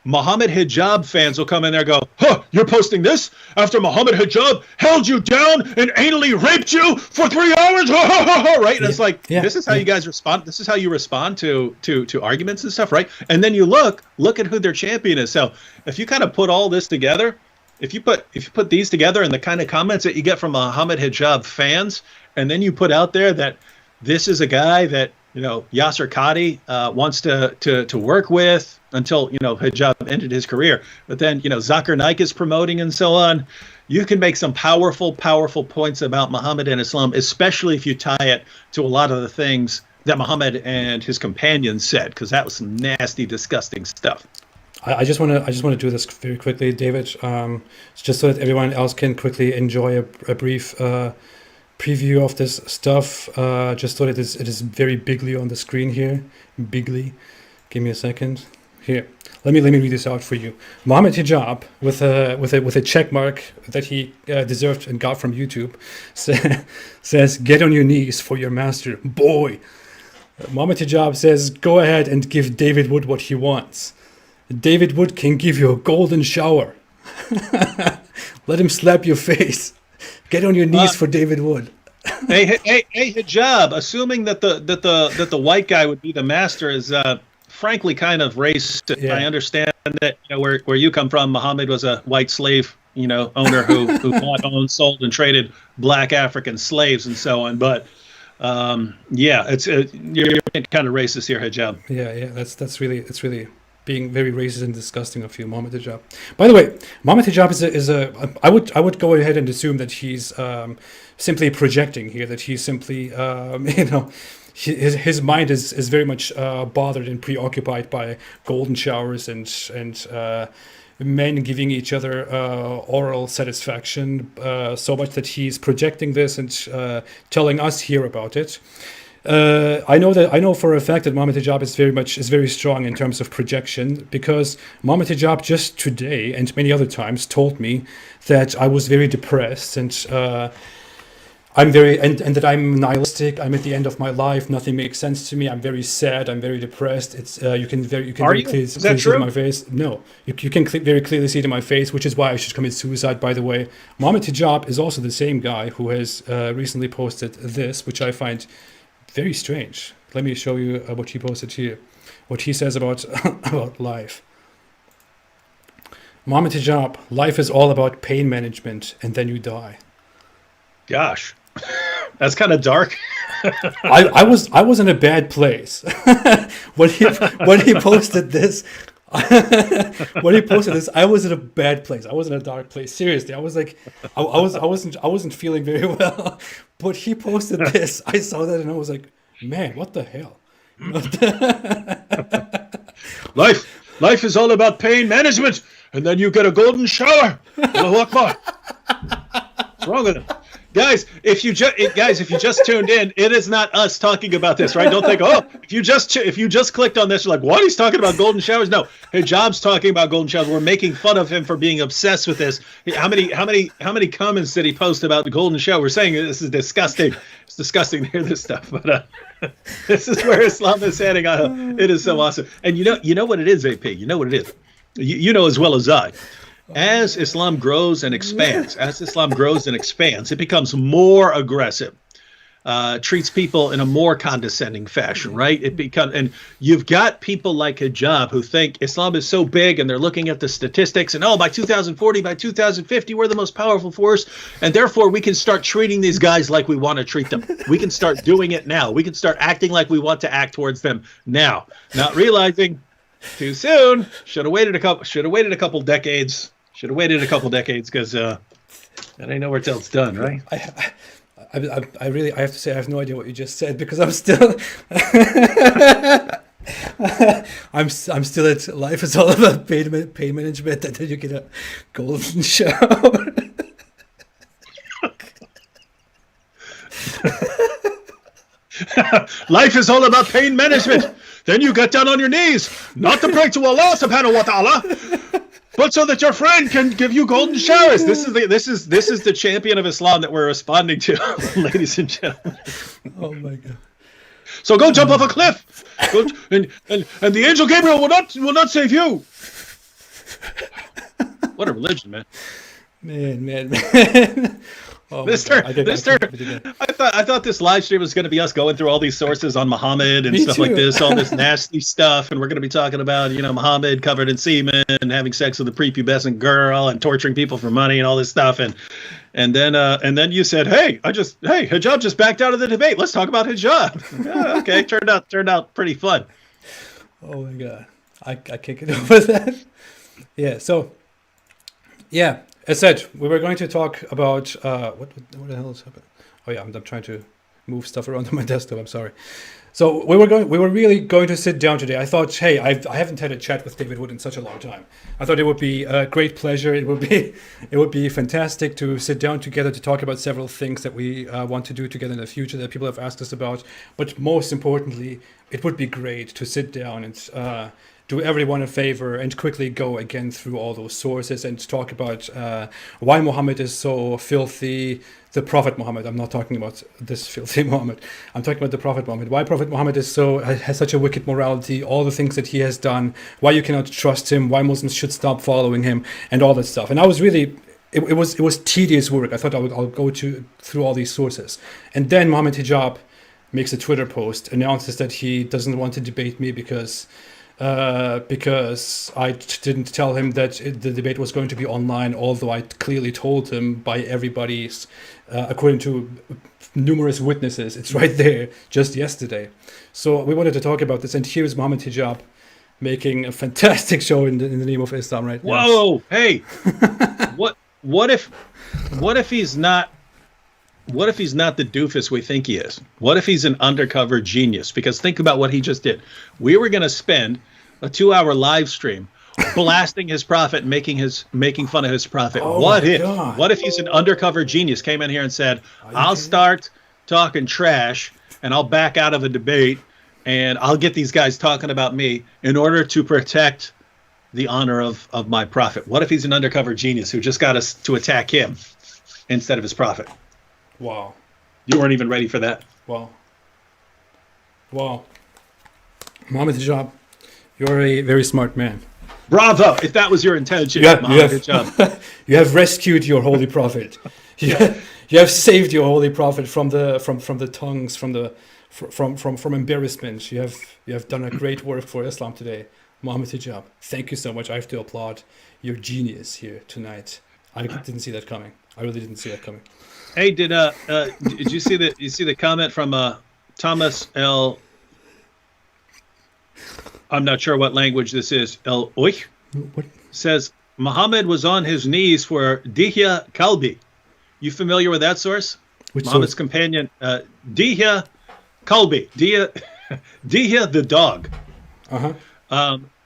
Mohammed Hijab fans will come in there and go, huh, you're posting this after Mohammed Hijab held you down and anally raped you for 3 hours? Right? And it's like, this is how you guys respond. This is how you respond to arguments and stuff, right? And then you look at who their champion is. So if you kind of put all this together, if you put these together and the kind of comments that you get from Mohammed Hijab fans, and then you put out there that this is a guy that, Yasser Qadi wants to work with until, Hijab ended his career. But then, Zakir Naik is promoting and so on. You can make some powerful, powerful points about Muhammad and Islam, especially if you tie it to a lot of the things that Muhammad and his companions said, because that was some nasty, disgusting stuff. I just want to do this very quickly, David, just so that everyone else can quickly enjoy a brief preview of this stuff, just so that it is very bigly on the screen here. Bigly. Give me a second. Here, let me read this out for you. Mohammed Hijab, with a check mark that he deserved and got from YouTube, says, "Get on your knees for your master, boy." Mohammed Hijab says, "Go ahead and give David Wood what he wants. David Wood can give you a golden shower. Let him slap your face. Get on your knees for David Wood." hey, Hijab, assuming that the white guy would be the master is frankly kind of racist. Yeah. I understand that where you come from, Muhammad was a white slave owner who bought, owned, sold, and traded black African slaves and so on. But you're kind of racist here, Hijab. Yeah, that's really being very racist and disgusting of you, Mohammed Hijab. By the way, Mohammed Hijab is I would go ahead and assume that he's simply projecting here, that he's simply his mind is very much bothered and preoccupied by golden showers and men giving each other oral satisfaction, so much that he's projecting this and telling us here about it. I know for a fact that Mohammed Hijab is very strong in terms of projection, because Mohammed Hijab just today and many other times told me that I was very depressed and I'm that I'm nihilistic. I'm at the end of my life. Nothing makes sense to me. I'm very sad. I'm very depressed. It's you can very clearly see it in my face. No, you can very clearly see it in my face, which is why I should commit suicide. By the way, Mohammed Hijab is also the same guy who has recently posted this, which I find very strange. Let me show you what he posted here. What he says about life. Mohammed Hijab, life is all about pain management, and then you die. Gosh, that's kind of dark. I was in a bad place when he posted this. When he posted this, I was in a bad place. I was in a dark place. Seriously, I was like, I wasn't feeling very well. But he posted this. I saw that and I was like, man, what the hell? Life is all about pain management, and then you get a golden shower. Allahu Akbar. What's wrong with it? Guys, if you just tuned in, it is not us talking about this, right? Don't think, if you just clicked on this, you're like, what? He's talking about golden showers? No, Hijab's talking about golden showers. We're making fun of him for being obsessed with this. How many comments did he post about the golden shower? We're saying this is disgusting. It's disgusting to hear this stuff, but this is where Islam is heading. It is so awesome. And you know what it is, AP. You know what it is. You know as well as I. As Islam grows and expands, it becomes more aggressive, treats people in a more condescending fashion, right? And you've got people like Hijab who think Islam is so big, and they're looking at the statistics, and by 2040, by 2050, we're the most powerful force, and therefore we can start treating these guys like we want to treat them. We can start doing it now. We can start acting like we want to act towards them now, not realizing too soon. Should have waited a couple decades. Should have waited a couple decades, because that ain't nowhere till it's done, right? I really have to say I have no idea what you just said, because I'm still I'm still at life is all about pain management, and then you get a golden shower. Life is all about pain management. Then you get down on your knees, not to pray to Allah subhanahu wa ta'ala, but so that your friend can give you golden showers. This is the champion of Islam that we're responding to, ladies and gentlemen. Oh my God! So go jump off a cliff, and the angel Gabriel will not save you. What a religion, man. Man. Oh my This God. turn, I this can't turn. keep it again. I thought this live stream was going to be us going through all these sources on Muhammad and Me stuff like too. this, all this nasty stuff, and we're going to be talking about Muhammad covered in semen and having sex with a prepubescent girl and torturing people for money and all this stuff, and then you said, hey, hijab just backed out of the debate. Let's talk about hijab. Yeah, okay, turned out pretty fun. Oh my God. I can't get over that. Yeah. So, yeah. As said, we were going to talk about what the hell is happening? Oh yeah, I'm trying to move stuff around on my desktop. I'm sorry. So we were really going to sit down today. I thought, hey, I haven't had a chat with David Wood in such a long time. I thought it would be a great pleasure. It would be fantastic to sit down together to talk about several things that we want to do together in the future that people have asked us about. But most importantly, it would be great to sit down and do everyone a favor and quickly go again through all those sources and talk about why Muhammad is so filthy. The Prophet Muhammad. I'm not talking about this filthy Muhammad. I'm talking about the Prophet Muhammad. Why Prophet Muhammad has such a wicked morality. All the things that he has done. Why you cannot trust him. Why Muslims should stop following him, and all that stuff. And I was really. It was tedious work. I thought I'll go through all these sources, and then Mohammed Hijab makes a Twitter post, announces that he doesn't want to debate me because I didn't tell him that the debate was going to be online, although I clearly told him by everybody's, according to numerous witnesses, it's right there just yesterday. So we wanted to talk about this, and here's Mohammed Hijab making a fantastic show in the name of Islam right now. Whoa, hey, what if he's not? What if he's not the doofus we think he is? What if he's an undercover genius? Because think about what he just did. We were going to spend a 2-hour live stream blasting his prophet, making fun of his prophet. Oh What my if? God. What if he's an undercover genius? Came in here and said, "I'll start talking trash and I'll back out of a debate and I'll get these guys talking about me in order to protect the honor of my prophet." What if he's an undercover genius who just got us to attack him instead of his prophet? Wow. You weren't even ready for that. Wow. Mohammed Hijab, you're a very smart man. Bravo! If that was your intention, You Mohammed Hijab. you have rescued your holy prophet. You have saved your holy prophet from the tongues, from embarrassment. You have done a great work for Islam today, Mohammed Hijab. Thank you so much. I have to applaud your genius here tonight. I didn't see that coming. I really didn't see that coming. Hey, did you see the comment from Thomas L. I'm not sure what language this is. El Oich What? says Muhammad was on his knees for Dihya Kalbi. You familiar with that source? Which Muhammad's source? companion, Dihya Kalbi. Dihya the dog. Uh-huh.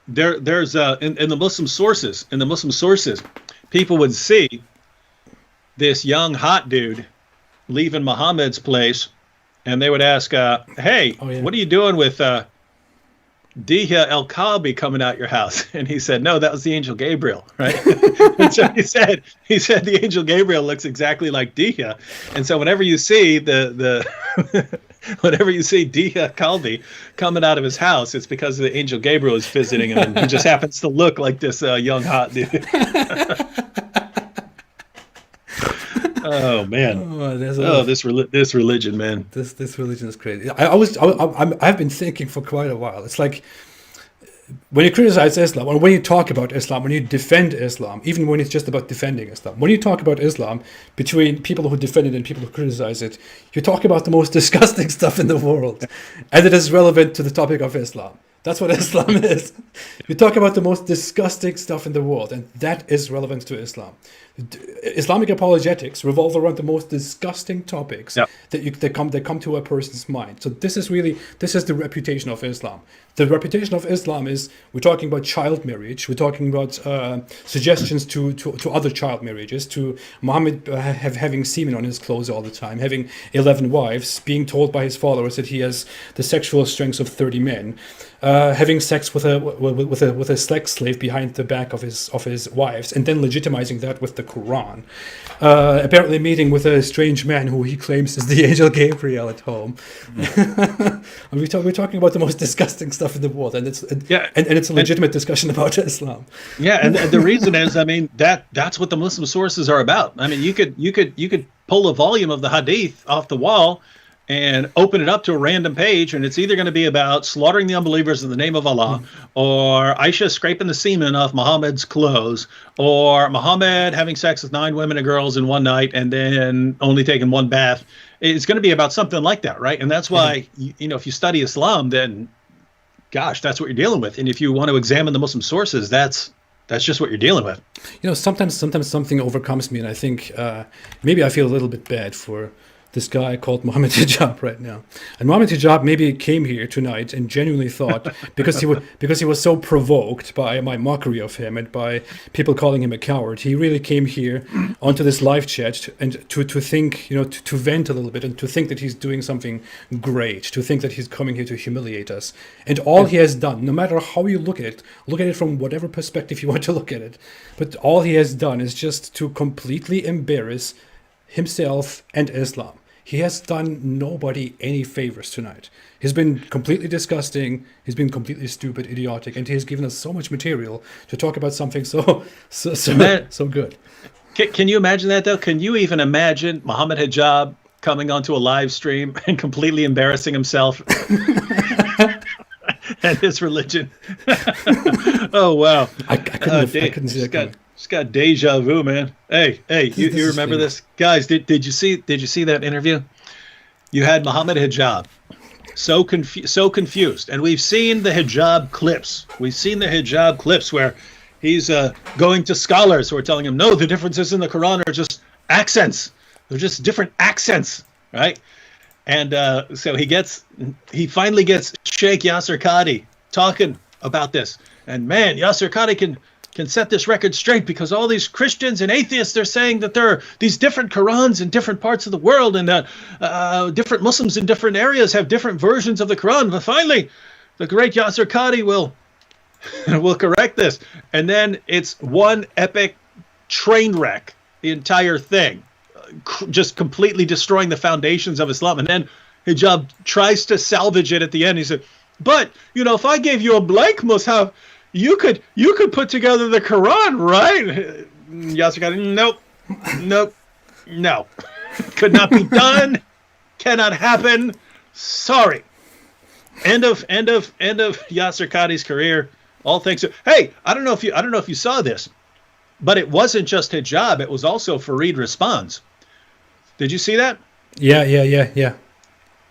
There's in the Muslim sources, people would see this young hot dude leaving Muhammad's place, and they would ask, "Hey, Oh, yeah. what are you doing with Dihya El Kalbi coming out your house?" And he said, "No, that was the angel Gabriel, right?" And so he said the angel Gabriel looks exactly like Dihya, and so whenever you see whenever you see Dihya Kalbi coming out of his house, it's because the angel Gabriel is visiting him, and he just happens to look like this young hot dude. Oh man! This religion, man. This religion is crazy. I've been thinking for quite a while. It's like when you criticize Islam, or when you talk about Islam, when you defend Islam, even when it's just about defending Islam, when you talk about Islam between people who defend it and people who criticize it, you talk about the most disgusting stuff in the world, and it is relevant to the topic of Islam. That's what Islam is. You talk about the most disgusting stuff in the world, and that is relevant to Islam. Islamic apologetics revolve around the most disgusting topics that come to a person's mind. So this is the reputation of Islam. The reputation of Islam is we're talking about child marriage. We're talking about suggestions to other child marriages. To Muhammad having semen on his clothes all the time, having 11 wives, being told by his followers that he has the sexual strength of 30 men, having sex with a sex slave behind the back of his wives, and then legitimizing that with the the Quran. Apparently meeting with a strange man who he claims is the angel Gabriel at home. We're talking about the most disgusting stuff in the world, and it's a legitimate discussion about Islam. Yeah, and the reason is, I mean, that's what the Muslim sources are about. I mean, you could pull a volume of the Hadith off the wall and open it up to a random page, and it's either going to be about slaughtering the unbelievers in the name of Allah, or Aisha scraping the semen off Muhammad's clothes, or Muhammad having sex with 9 women and girls in one night and then only taking one bath. It's going to be about something like that, right? And that's why, if you study Islam, then, gosh, that's what you're dealing with. And if you want to examine the Muslim sources, that's just what you're dealing with. Sometimes something overcomes me, and I think maybe I feel a little bit bad for this guy called Mohammed Hijab right now. And Mohammed Hijab maybe came here tonight and genuinely thought, because he was so provoked by my mockery of him and by people calling him a coward, he really came here onto this live chat and to think, to vent a little bit and to think that he's doing something great, to think that he's coming here to humiliate us. And all he has done, no matter how you look at it from whatever perspective you want to look at it, but all he has done is just to completely embarrass himself and Islam. He has done nobody any favors tonight. He's been completely disgusting. He's been completely stupid, idiotic, and he has given us so much material to talk about something so good. Can you imagine that, though? Can you even imagine Mohammed Hijab coming onto a live stream and completely embarrassing himself and his religion? Oh, wow. I couldn't see that coming. It's got deja vu, man. Hey, you remember this, guys? Did you see that interview? You had Mohammed Hijab, so confused, and we've seen the hijab clips. We've seen the hijab clips where he's going to scholars who are telling him, no, the differences in the Quran are just accents. They're just different accents, right? And so he finally gets Sheikh Yasser Qadhi talking about this, and man, Yasser Qadhi can set this record straight, because all these Christians and atheists, they're saying that there are these different Qurans in different parts of the world, and that different Muslims in different areas have different versions of the Quran. But finally, the great Yasser Qadhi will correct this. And then it's one epic train wreck, the entire thing, just completely destroying the foundations of Islam. And then Hijab tries to salvage it at the end. He said, but, if I gave you a blank mushaf, you could put together the Quran, right? Yasser Qadhi, nope, no, could not be done, cannot happen. Sorry. End of Yasser Qadhi's career. All thanks to, hey, I don't know if you saw this, but it wasn't just Hijab; it was also Fareed Responds. Did you see that? Yeah.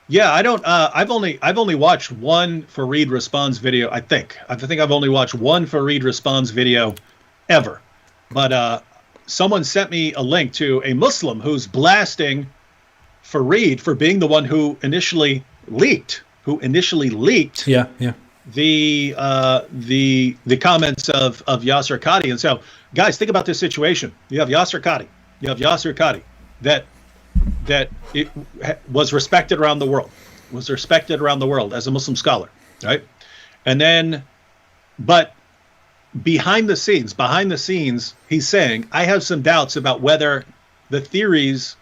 Yeah, I don't. I've only watched one Fareed Responds video. I think I've only watched one Fareed Responds video ever. But someone sent me a link to a Muslim who's blasting Fareed for being the one who initially leaked. Yeah. The comments of Yasser Qadhi. And so, guys, think about this situation. You have Yasser Qadhi. That it was respected around the world, as a Muslim scholar, right? And then, but behind the scenes, he's saying, I have some doubts about whether the theories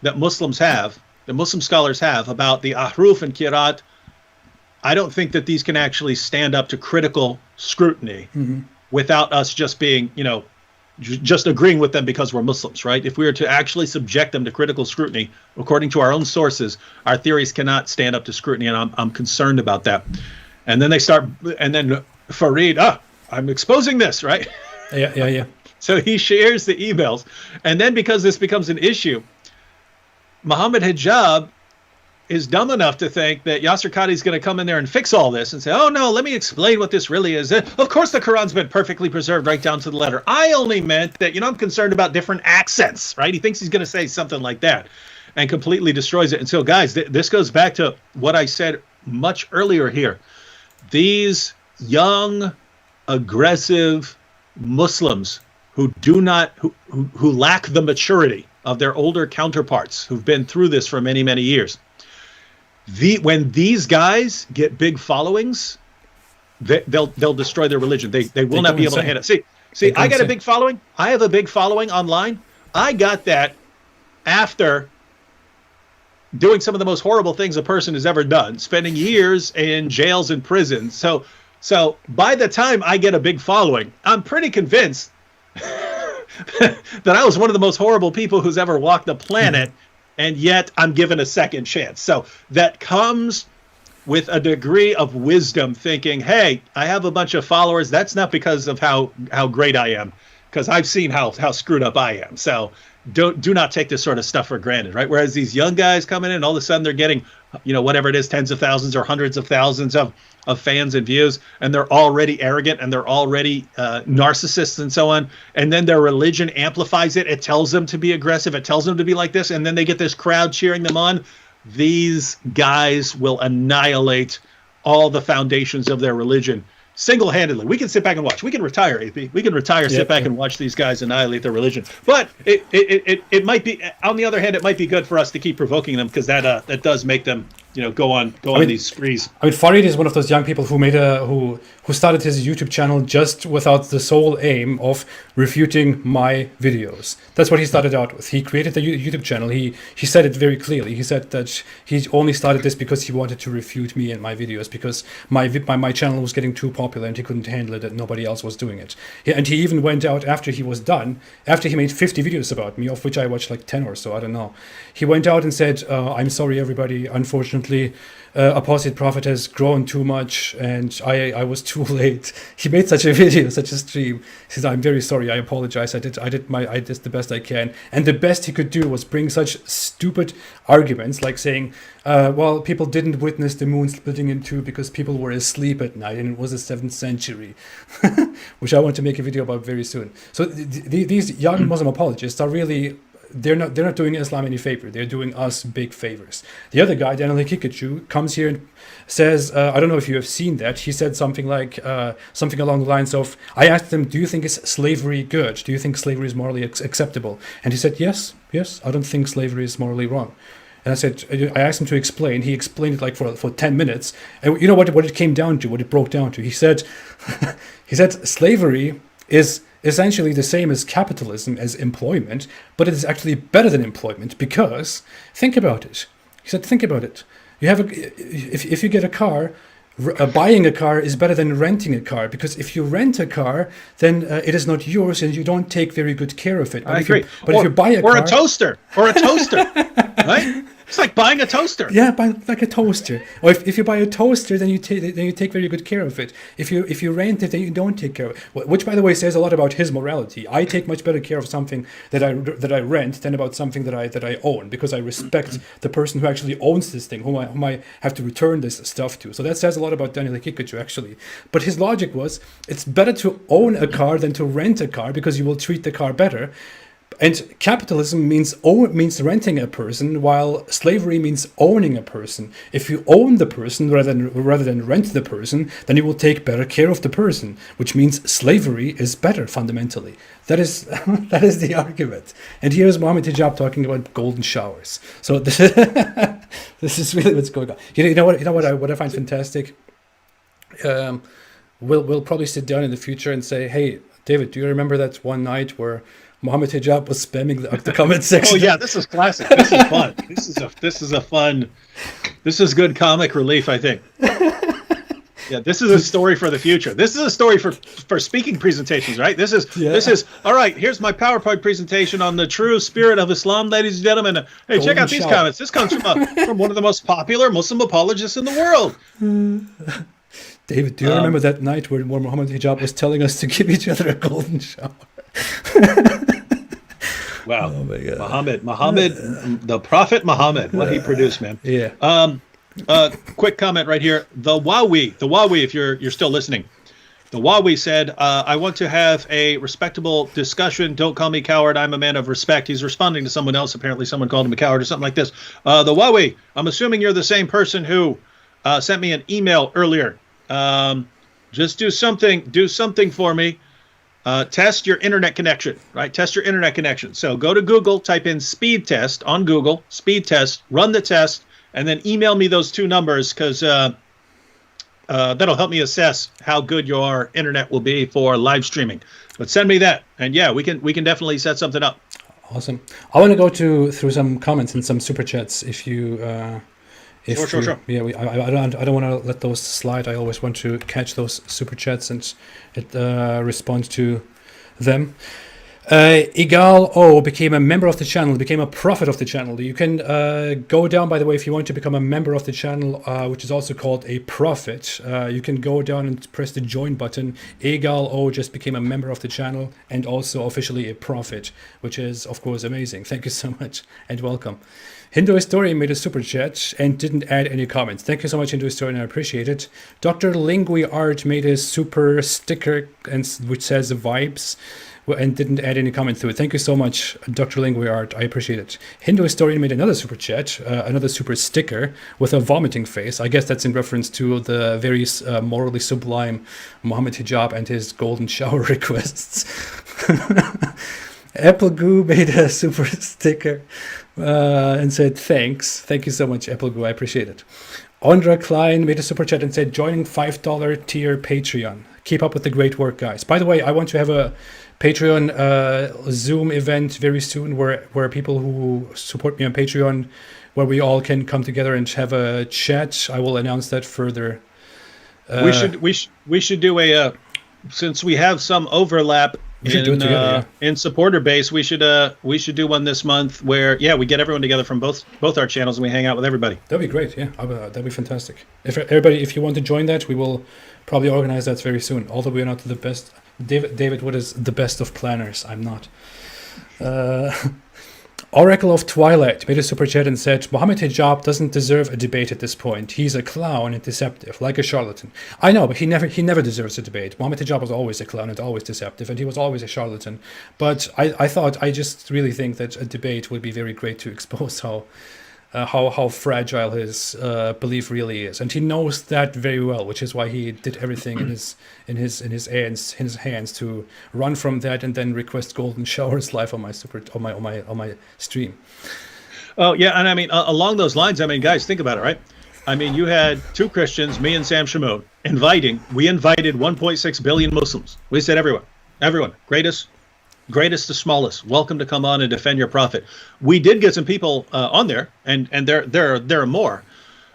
that Muslim scholars have about the ahruf and kirat, I don't think that these can actually stand up to critical scrutiny without us just being, just agreeing with them because we're Muslims, right? If we were to actually subject them to critical scrutiny, according to our own sources, our theories cannot stand up to scrutiny, and I'm concerned about that. And then then Fareed, I'm exposing this, right? Yeah. So he shares the emails, and then because this becomes an issue, Mohammed Hijab is dumb enough to think that Yasser Qadhi is going to come in there and fix all this and say, oh, no, let me explain what this really is. Of course, the Quran's been perfectly preserved right down to the letter. I only meant that, I'm concerned about different accents, right? He thinks he's going to say something like that and completely destroys it. And so, guys, this goes back to what I said much earlier here. These young, aggressive Muslims who who lack the maturity of their older counterparts who've been through this for many, many years, when these guys get big followings, they'll destroy their religion. They will not be able to handle it. See, See, I got a big following. I have a big following online. I got that after doing some of the most horrible things a person has ever done, spending years in jails and prisons. So by the time I get a big following, I'm pretty convinced that I was one of the most horrible people who's ever walked the planet, and yet I'm given a second chance. So that comes with a degree of wisdom, thinking, hey, I have a bunch of followers. That's not because of how great I am, because I've seen how screwed up I am. So do not take this sort of stuff for granted, right? Whereas these young guys coming in, all of a sudden they're getting, whatever it is, tens of thousands or hundreds of thousands of fans and views, and they're already arrogant and they're already narcissists and so on. And then their religion amplifies it. It tells them to be aggressive. It tells them to be like this. And then they get this crowd cheering them on. These guys will annihilate all the foundations of their religion single-handedly. We can sit back and watch. We can retire, AP. We can retire, sit back and watch these guys annihilate their religion. But it might be, on the other hand, it might be good for us to keep provoking them, because that does make them, go on these sprees. I mean, Farid is one of those young people who started his YouTube channel just without the sole aim of refuting my videos. That's what he started out with. He created the YouTube channel. He said it very clearly. He said that he only started this because he wanted to refute me and my videos, because my channel was getting too popular and he couldn't handle it, and nobody else was doing it. And he even went out after he was done, after he made 50 videos about me, of which I watched like 10 or so, I don't know. He went out and said, I'm sorry, everybody. Unfortunately, Apostate Prophet has grown too much and I was too late. He made such a video, such a stream. He says, I'm very sorry, I apologize. I did the best I can. And the best he could do was bring such stupid arguments, like saying, well, people didn't witness the moon splitting in two because people were asleep at night and it was the 7th century, which I want to make a video about very soon. So these young Muslim apologists are really, they're not doing Islam any favor. They're doing us big favors. The other guy, Daniel Hikikachu, comes here and says, I don't know if you have seen that. He said something like, something along the lines of, I asked him, do you think is slavery good? Do you think slavery is morally acceptable? And he said, yes, I don't think slavery is morally wrong. And I asked him to explain. He explained it like for 10 minutes. And you know what it came down to, what it broke down to? He said, slavery is essentially the same as capitalism, as employment, but it is actually better than employment, because think about it. He said, think about it. You have if you get a car, buying a car is better than renting a car, because if you rent a car, then it is not yours and you don't take very good care of it. But I agree. If you buy a car, or a toaster, right? It's like buying a toaster. Yeah, like a toaster. Or if you buy a toaster, then you take very good care of it. If you rent it, then you don't take care of it. Which, by the way, says a lot about his morality. I take much better care of something that I rent than about something that I own, because I respect the person who actually owns this thing, whom I have to return this stuff to. So that says a lot about Daniel Hikikachu, actually. But his logic was, it's better to own a car than to rent a car, because you will treat the car better. And capitalism means renting a person, while slavery means owning a person. If you own the person rather than rent the person, then you will take better care of the person, which means slavery is better fundamentally. That is the argument. And here's Mohammed Hijab talking about golden showers. So this is really what's going on. You know what I find fantastic. We'll probably sit down in the future and say, hey, David, do you remember that one night where Mohammed Hijab was spamming the comment section? Oh yeah, this is classic. This is fun. This is good comic relief, I think. Yeah, this is a story for the future. This is a story for speaking presentations, right? This is all right. Here's my PowerPoint presentation on the true spirit of Islam, ladies and gentlemen. Hey, check out these comments. This comes from one of the most popular Muslim apologists in the world. David, do you remember that night where Mohammed Hijab was telling us to give each other a golden shower? Wow. Oh my God. Muhammad, the Prophet Muhammad, what he produced, man. Yeah. Quick comment right here. The Wawi, if you're still listening, the Wawi said, I want to have a respectable discussion. Don't call me coward. I'm a man of respect. He's responding to someone else. Apparently someone called him a coward or something like this. The Wawi, I'm assuming you're the same person who sent me an email earlier. Just do something for me. Test your internet connection, right? Test your internet connection. So go to Google, type in speed test on Google, speed test, run the test, and then email me those two numbers, because that'll help me assess how good your internet will be for live streaming. But send me that, and yeah, we can definitely set something up. Awesome. I want to go through some comments and some super chats. If you, Sure. Yeah, I don't want to let those slide. I always want to catch those super chats and respond to them. Igal O became a member of the channel, became a prophet of the channel. You can go down, by the way, if you want to become a member of the channel, which is also called a prophet. You can go down and press the join button. Igal O just became a member of the channel and also officially a prophet, which is, of course, amazing. Thank you so much and welcome. Hindu Historian made a super chat and didn't add any comments. Thank you so much, Hindu Historian. I appreciate it. Dr. Lingui Art made a super sticker which says vibes, and didn't add any comment to it. Thank you so much, Dr. Lingui Art. I appreciate it. Hindu Historian made another super chat, another super sticker with a vomiting face. I guess that's in reference to the very morally sublime Mohammed Hijab and his golden shower requests. Apple Goo made a super sticker and said thanks. Thank you so much, Apple Goo. I appreciate it. Ondra Klein made a super chat and said joining $5 tier Patreon. Keep up with the great work, guys. By the way, I want to have a Patreon Zoom event very soon where people who support me on Patreon, where we all can come together and have a chat. I will announce that further. We should do a since we have some overlap in supporter base. We should do one this month where we get everyone together from both our channels and we hang out with everybody. That'd be great. Yeah, that'd be fantastic. If you want to join that, we will probably organize that very soon. Although we are not the best. David Wood is the best of planners. I'm not. Oracle of Twilight made a super chat and said, Mohammed Hijab doesn't deserve a debate at this point. He's a clown and deceptive, like a charlatan. I know, but he never deserves a debate. Mohammed Hijab was always a clown and always deceptive, and he was always a charlatan. But I just really think that a debate would be very great to expose how fragile his belief really is, and he knows that very well, which is why he did everything in his hands to run from that and then request golden showers live on my stream. Oh yeah, and I mean along those lines, I mean guys, think about it, right? I mean you had two Christians, me and Sam Shamoun, we invited 1.6 billion Muslims. We said everyone, greatest to smallest, welcome to come on and defend your prophet. We did get some people on there, and there are more.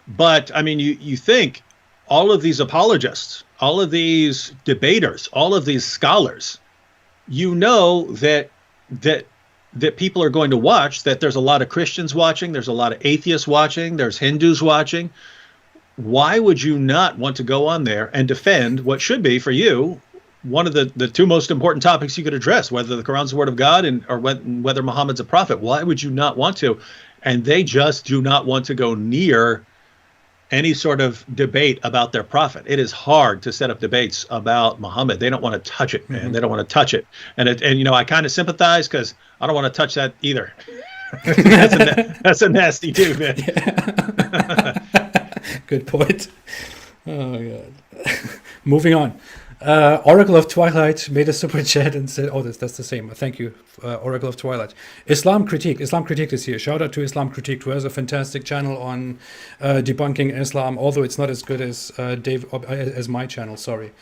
But I mean, you think all of these apologists, all of these debaters, all of these scholars, you know that people are going to watch, that there's a lot of Christians watching, there's a lot of atheists watching, there's Hindus watching. Why would you not want to go on there and defend what should be for you one of the two most important topics you could address, whether the Quran's the word of God or whether Muhammad's a prophet? Why would you not want to? And they just do not want to go near any sort of debate about their prophet. It is hard to set up debates about Muhammad. They don't want to touch it, man. They don't want to touch it. And I kind of sympathize because I don't want to touch that either. That's a nasty dude, man. Yeah. Good point. Oh my God. Moving on. Oracle of Twilight made a super chat and said, that's the same. Thank you, Oracle of Twilight. Islam Critique is here. Shout out to Islam Critique, who has a fantastic channel on debunking Islam, although it's not as good as as my channel, sorry.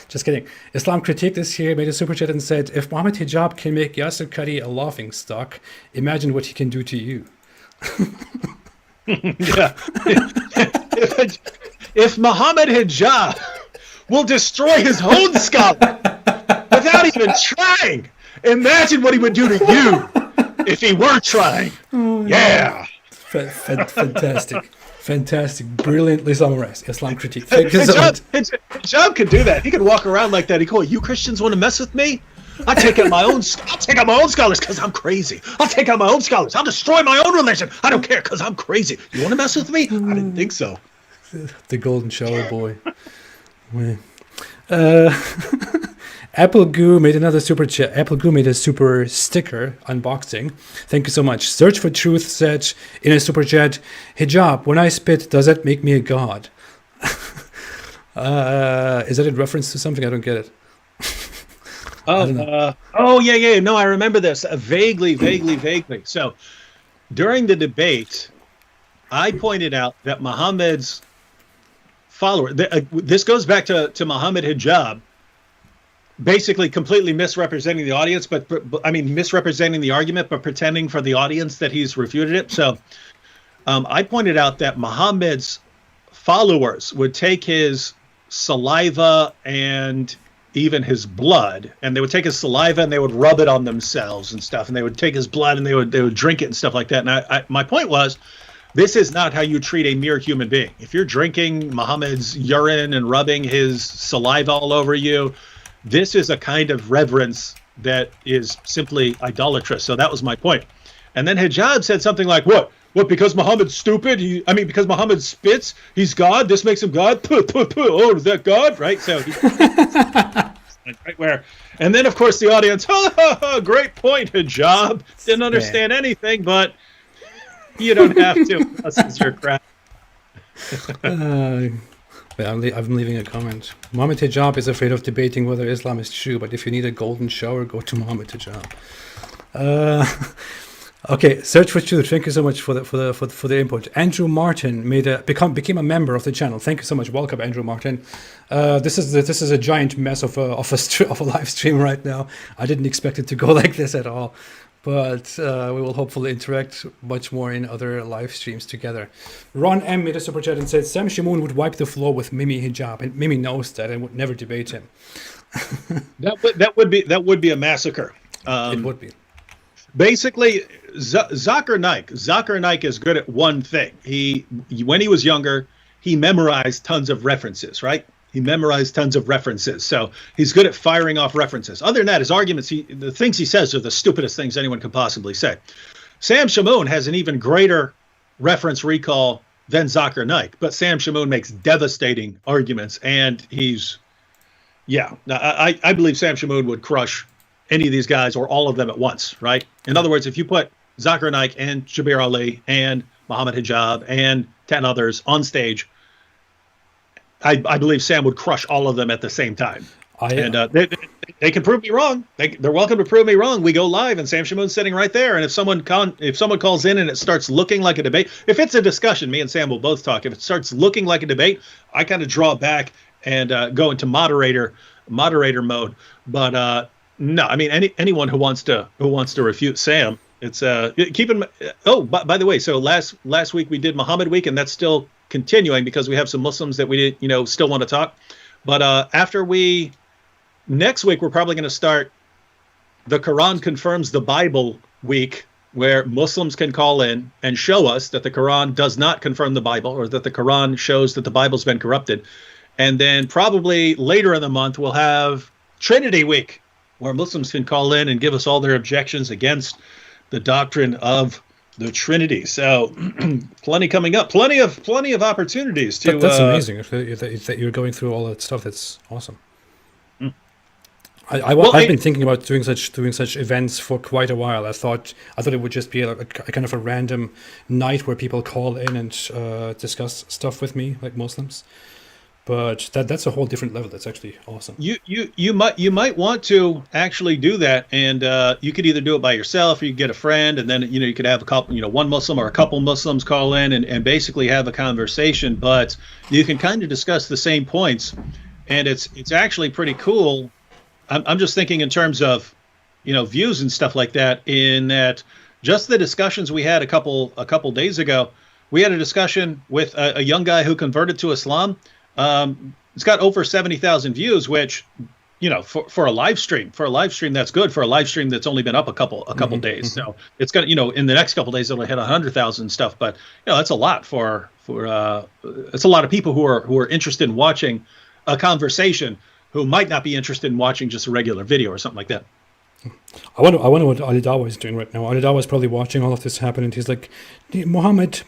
Just kidding. Islam Critique is here, made a super chat and said, if Mohammed Hijab can make Yasser Qadhi a laughing stock, imagine what he can do to you. Yeah. If Mohammed Hijab will destroy his own scholar without even trying, imagine what he would do to you if he were trying. Yeah. Fantastic. Brilliantly summarized. Islam Critique. Thank you so much. Hijab could do that. He could walk around like that. He could, you Christians want to mess with me? I'll take out my own scholars because I'm crazy. I'll take out my own scholars. I'll destroy my own religion. I don't care because I'm crazy. You want to mess with me? I didn't think so. The golden shower boy. Apple Goo made another super chat. Apple Goo made a super sticker unboxing. Thank you so much. Search for Truth said in a super chat, Hijab, when I spit, does that make me a god? Is that in reference to something? I don't get it. Yeah. No, I remember this vaguely. So during the debate, I pointed out that Muhammad's follower. This goes back to Mohammed Hijab, basically completely misrepresenting the audience, but I mean misrepresenting the argument, but pretending for the audience that he's refuted it. So I pointed out that Muhammad's followers would take his saliva and even his blood, and they would take his saliva and they would rub it on themselves and stuff, and they would take his blood and they would drink it and stuff like that. And my point was, this is not how you treat a mere human being. If you're drinking Muhammad's urine and rubbing his saliva all over you, this is a kind of reverence that is simply idolatrous. So that was my point. And then Hijab said something like, what, because Muhammad's stupid? Because Muhammad spits, he's God? This makes him God? Oh, is that God? Right? So right where, and then, of course, the audience, great point, Hijab. Didn't understand anything, but you don't have to. This is your crap. I'm leaving a comment. Mohammed Hijab is afraid of debating whether Islam is true, but if you need a golden shower, go to Mohammed Hijab. Okay, Search for Truth. Thank you so much for the input. Andrew Martin became a member of the channel. Thank you so much. Welcome, Andrew Martin. This is a giant mess of a live stream right now. I didn't expect it to go like this at all, but we will hopefully interact much more in other live streams together. Ron M made a super chat and said Sam Shamoun would wipe the floor with Mimi Hijab, and Mimi knows that and would never debate him. that would be a massacre. It would be. Basically, Zakir Naik is good at one thing. When he was younger, he memorized tons of references, right? He memorized tons of references. So he's good at firing off references. Other than that, his arguments, the things he says are the stupidest things anyone could possibly say. Sam Shamoun has an even greater reference recall than Zakir Naik, but Sam Shamoun makes devastating arguments, and I believe Sam Shamoun would crush any of these guys or all of them at once, right? In other words, if you put Zakir Naik and Jabir Ali and Mohammed Hijab and 10 others on stage, I believe Sam would crush all of them at the same time. They can prove me wrong. They're welcome to prove me wrong. We go live and Sam Shamoun's sitting right there. And if someone calls in and it starts looking like a debate, if it's a discussion, me and Sam will both talk. If it starts looking like a debate, I kind of draw back and go into moderator mode. But no, I mean anyone who wants to refute Sam, it's keep in. Oh, by the way, so last week we did Muhammad week, and that's still continuing because we have some Muslims that we still want to talk. But next week we're probably going to start the Quran confirms the Bible week, where Muslims can call in and show us that the Quran does not confirm the Bible, or that the Quran shows that the Bible's been corrupted. And then probably later in the month we'll have Trinity week, where Muslims can call in and give us all their objections against the doctrine of the Trinity. So plenty coming up, plenty of opportunities to. That's amazing that you're going through all that stuff. That's awesome. I've been thinking about doing such events for quite a while. I thought it would just be a kind of a random night where people call in and discuss stuff with me, like Muslims. But that's a whole different level. That's actually awesome. You might want to actually do that, and you could either do it by yourself, or you get a friend, and then you could have a couple, one Muslim or a couple Muslims call in and basically have a conversation. But you can kind of discuss the same points, and it's actually pretty cool. I'm just thinking in terms of views and stuff like that. In that, just the discussions we had a couple days ago, we had a discussion with a young guy who converted to Islam. It's got over 70,000 views, which, for a live stream, that's good. For a live stream that's only been up a couple days, so it's got in the next couple days it'll hit 100,000 and stuff. But that's a lot for it's a lot of people who are interested in watching a conversation who might not be interested in watching just a regular video or something like that. I wonder what Ali Dawa is doing right now. Ali Dawa is probably watching all of this happen, and he's like,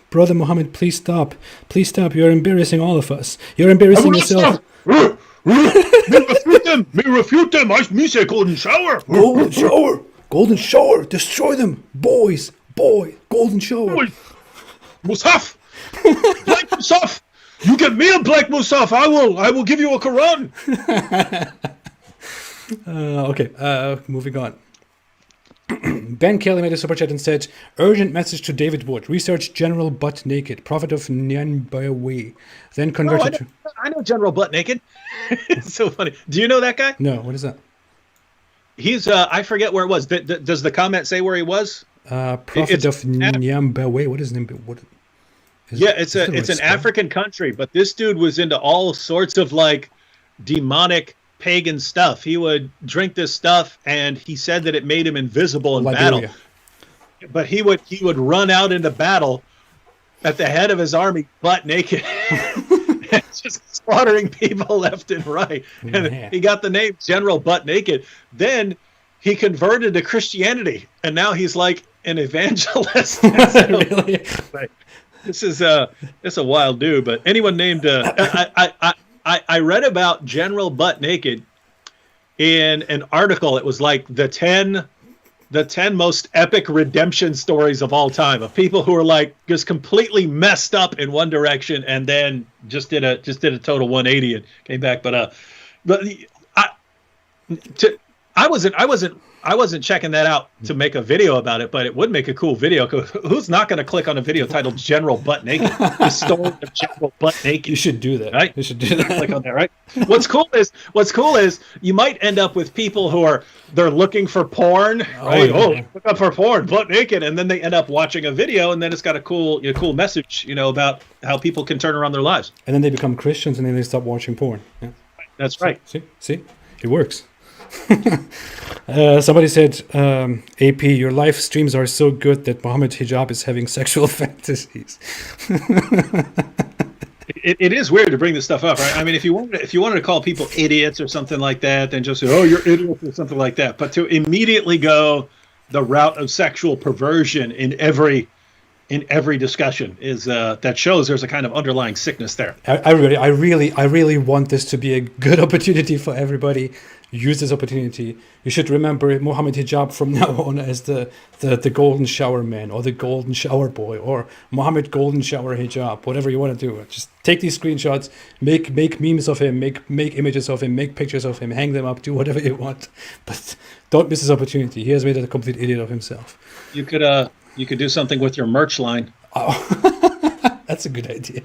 Brother Mohammed, please stop. You're embarrassing all of us. You're embarrassing yourself. Me refute them. Me say golden shower. Golden shower. Destroy them. Golden shower. Musaf. Black Musaf. You get me a black Musaf. I will give you a Quran. Okay, moving on. Ben Kelly made a super chat and said, urgent message to David Wood. Research General Butt Naked, prophet of Nyanbawe. Then Oh, converted to... I know General Butt Naked. It's so funny. Do you know that guy? No, what is that? He's I forget where it was. Does the comment say where he was? Prophet of Nyambawe. What is his name? What? Yeah, it's an African country, but this dude was into all sorts of like demonic pagan stuff. He would drink this stuff, and he said that it made him invisible in battle. But he would run out into battle at the head of his army, butt naked, just slaughtering people left and right. And he got the name General Butt Naked. Then he converted to Christianity, and now he's like an evangelist. Really? This is it's a wild dude. But anyone named I read about General Butt Naked in an article. It was like the 10 most epic redemption stories of all time, of people who are like just completely messed up in one direction and then just did a total 180 and came back. But I wasn't checking that out to make a video about it, but it would make a cool video. Who's not going to click on a video titled General Butt Naked? The story of General Butt Naked. You should do that. Right? You should do that. Click on that, right? What's cool is you might end up with people who they're looking for porn, right? Look up for porn, butt naked, and then they end up watching a video, and then it's got a cool message, about how people can turn around their lives. And then they become Christians, and then they stop watching porn. Yeah. That's right. See, it works. Somebody said, AP, your live streams are so good that Mohammed Hijab is having sexual fantasies. It is weird to bring this stuff up, right? I mean, if you wanted to call people idiots or something like that, then just say, "Oh, you're idiots" or something like that. But to immediately go the route of sexual perversion in every discussion is that shows there's a kind of underlying sickness there. I really want this to be a good opportunity for everybody. Use this opportunity. You should remember Mohammed Hijab from now on as the golden shower man, or the golden shower boy, or Mohammed golden shower hijab, whatever you want to do. Just take these screenshots, make memes of him, make images of him, make pictures of him, hang them up, do whatever you want. But don't miss this opportunity. He has made a complete idiot of himself. You could do something with your merch line. Oh, that's a good idea.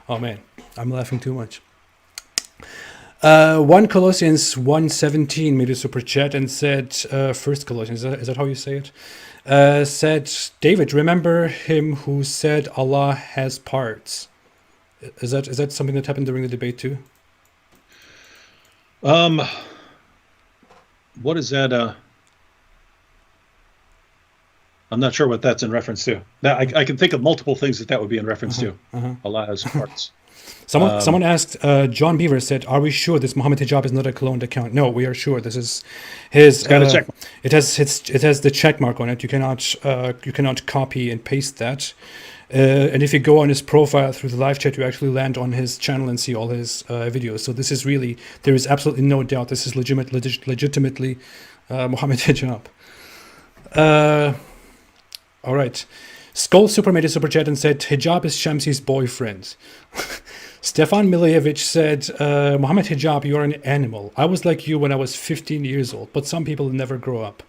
Oh man, I'm laughing too much. 1 Colossians 1:17 made a super chat and said, First Colossians, is that how you say it? Said, David, remember him who said Allah has parts. Is that something that happened during the debate too? What is that? I'm not sure what that's in reference to. Now, I can think of multiple things that would be in reference to. Allah has parts. Someone asked, John Beaver said, are we sure this Mohammed Hijab is not a cloned account? No, we are sure. This is his. It has the check mark on it. You cannot copy and paste that. And if you go on his profile through the live chat, you actually land on his channel and see all his videos. So this is really, there is absolutely no doubt this is legitimately Mohammed Hijab. All right. Skull Super made a super chat and said, Hijab is Shamsi's boyfriend. Stefan Miljevic said, Mohammed Hijab, you're an animal. I was like you when I was 15 years old, but some people never grow up.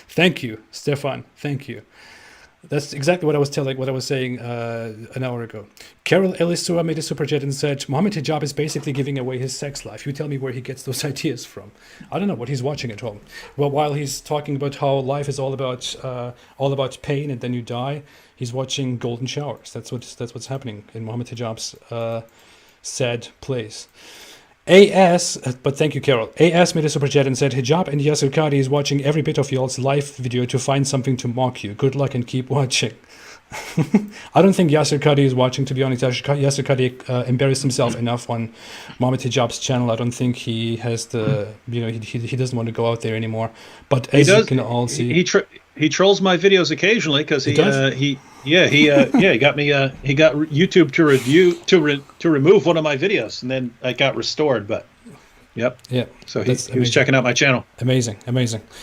Thank you, Stefan. Thank you. That's exactly what I was saying an hour ago. Carol Elisua made a super chat and said, Mohammed Hijab is basically giving away his sex life. You tell me where he gets those ideas from. I don't know what he's watching at home. Well, while he's talking about how life is all about pain and then you die, he's watching golden showers. That's what's happening in Mohammed Hijab's sad place. But thank you, Carol. AS made a super chat and said, Hijab and Yasir Qadi is watching every bit of y'all's live video to find something to mock you. Good luck and keep watching. I don't think Yasir Qadi is watching, to be honest. Yasir Qadi embarrassed himself enough on Mohammed Hijab's channel. I don't think he has he doesn't want to go out there anymore. But as you can all see, he trolls my videos occasionally because he got me he got YouTube to remove one of my videos, and then it got restored. But yep, yeah. So he was checking out my channel. Amazing.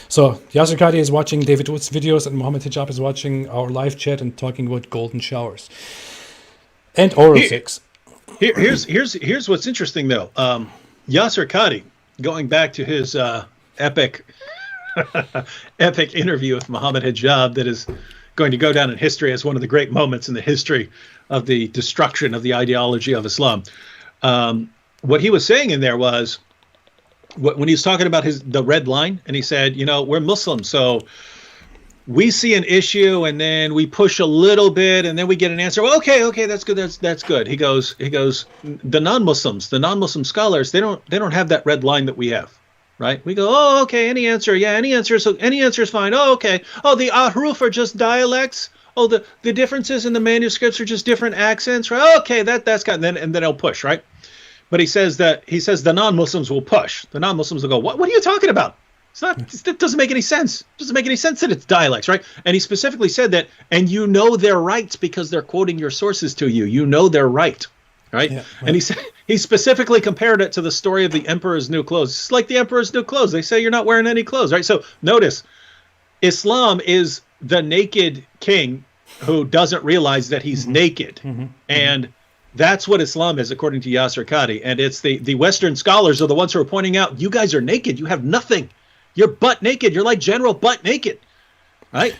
So Yasir Qadi is watching David Wood's videos, and Mohammed Hijab is watching our live chat and talking about golden showers and oral sex. Here's what's interesting though. Yasir Qadi going back to his epic epic interview with Mohammed Hijab that is going to go down in history as one of the great moments in the history of the destruction of the ideology of Islam. What he was saying in there was, when he was talking about the red line, and he said, we're Muslims, so we see an issue and then we push a little bit and then we get an answer. Well, okay, that's good. That's good. He goes, the non-Muslim scholars, they don't have that red line that we have. Right? We go, oh, okay, any answer. Yeah, any answer is fine. Oh, okay. Oh, the ahruf are just dialects. Oh, the differences in the manuscripts are just different accents. Right? Okay, that's got, and then he'll push, right? But he says the non-Muslims will push. The non-Muslims will go, what are you talking about? It doesn't make any sense. It doesn't make any sense that it's dialects, right? And he specifically said that, and they're right because they're quoting your sources to you. They're right. Right? Yeah, right. And he specifically compared it to the story of the emperor's new clothes. It's like the emperor's new clothes. They say you're not wearing any clothes, right? So notice, Islam is the naked king who doesn't realize that he's naked. And that's what Islam is, according to Yasser Qadi. And it's the Western scholars are the ones who are pointing out, you guys are naked. You have nothing. You're butt naked. You're like general butt naked, right?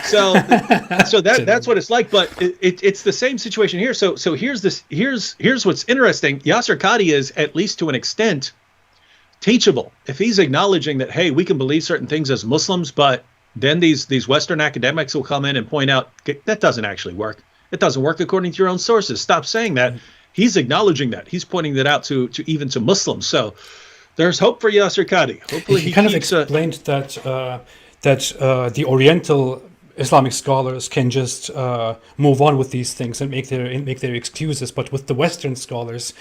So that's what it's like, but it's the same situation here. So here's what's interesting. Yasser Qadi is, at least to an extent, teachable. If he's acknowledging that, hey, we can believe certain things as Muslims, but then these Western academics will come in and point out that doesn't actually work. It doesn't work according to your own sources. Stop saying that. He's acknowledging that. He's pointing that out to even to Muslims. So there's hope for Yasser Qadi. Hopefully he kind of explained that the Oriental Islamic scholars can just move on with these things and make their excuses, but with the Western scholars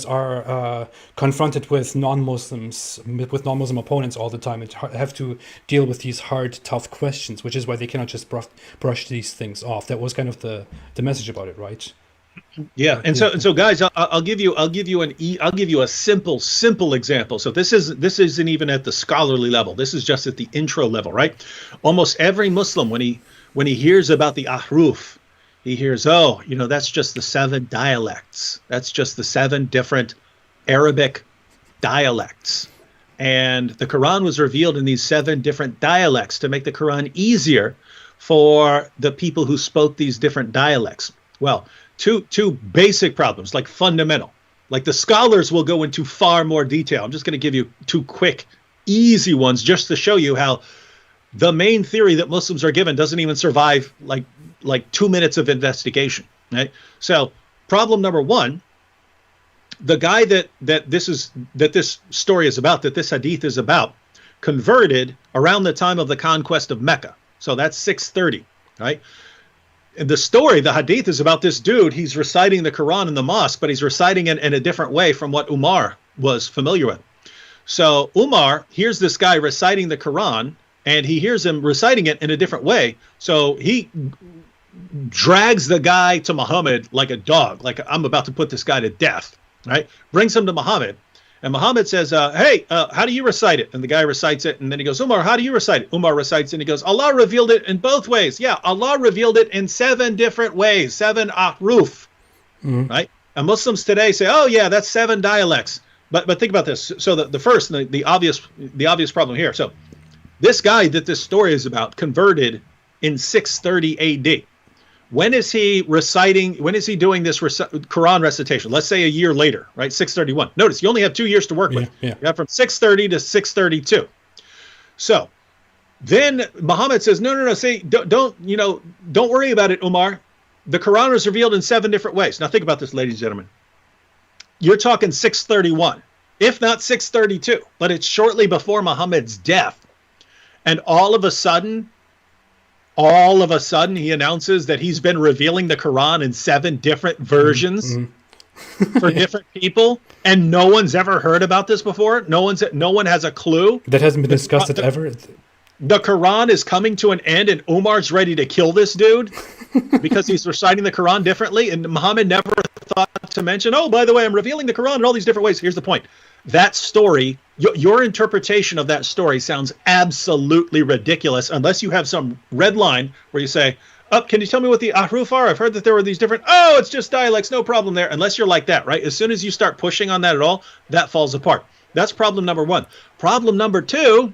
are confronted with non-Muslim opponents all the time and have to deal with these hard, tough questions, which is why they cannot just brush these things off. That was kind of the message about it, right? Yeah, and so guys, I'll give you a simple example. So this isn't even at the scholarly level. This is just at the intro level, right? Almost every Muslim, when he hears about the ahruf, he hears, that's just the 7 dialects. That's just the 7 different Arabic dialects. And the Quran was revealed in these 7 different dialects to make the Quran easier for the people who spoke these different dialects. Well, two basic problems, like fundamental. Like the scholars will go into far more detail. I'm just going to give you 2 quick, easy ones just to show you how the main theory that Muslims are given doesn't even survive like 2 minutes of investigation. Right? So problem number 1, the guy that this story is about, that this hadith is about, converted around the time of the conquest of Mecca. So that's 630, right? The story, the hadith, is about this dude. He's reciting the Quran in the mosque, but he's reciting it in a different way from what Umar was familiar with. So Umar hears this guy reciting the Quran, and he hears him reciting it in a different way. So he drags the guy to Muhammad like a dog, like, I'm about to put this guy to death, right? Brings him to Muhammad. And Muhammad says, hey, how do you recite it? And the guy recites it. And then he goes, Umar, how do you recite it? Umar recites it. And he goes, Allah revealed it in both ways. Yeah, Allah revealed it in 7 different ways, 7 ahruf, right? And Muslims today say, oh, yeah, that's 7 dialects. But think about this. So the first, the obvious problem here. So this guy that this story is about converted in 630 AD. When is he doing this Quran recitation? Let's say a year later, right? 631. Notice you only have 2 years to work with. Yeah. You have from 630 to 632. So then Muhammad says, no, say, don't worry about it, Umar. The Quran was revealed in 7 different ways. Now think about this, ladies and gentlemen. You're talking 631, if not 632, but it's shortly before Muhammad's death. And all of a sudden, he announces that he's been revealing the Quran in 7 different versions for different people, and no one's ever heard about this before. No one has a clue. That hasn't been discussed ever. The Quran is coming to an end, and Umar's ready to kill this dude because he's reciting the Quran differently, and Muhammad never thought to mention, oh, by the way, I'm revealing the Quran in all these different ways. Here's the point. That story, your interpretation of that story sounds absolutely ridiculous unless you have some red line where you say, can you tell me what the ahruf are? I've heard that there were these different, it's just dialects, no problem there. Unless you're like that, right? As soon as you start pushing on that at all, that falls apart. That's problem number one. Problem number two,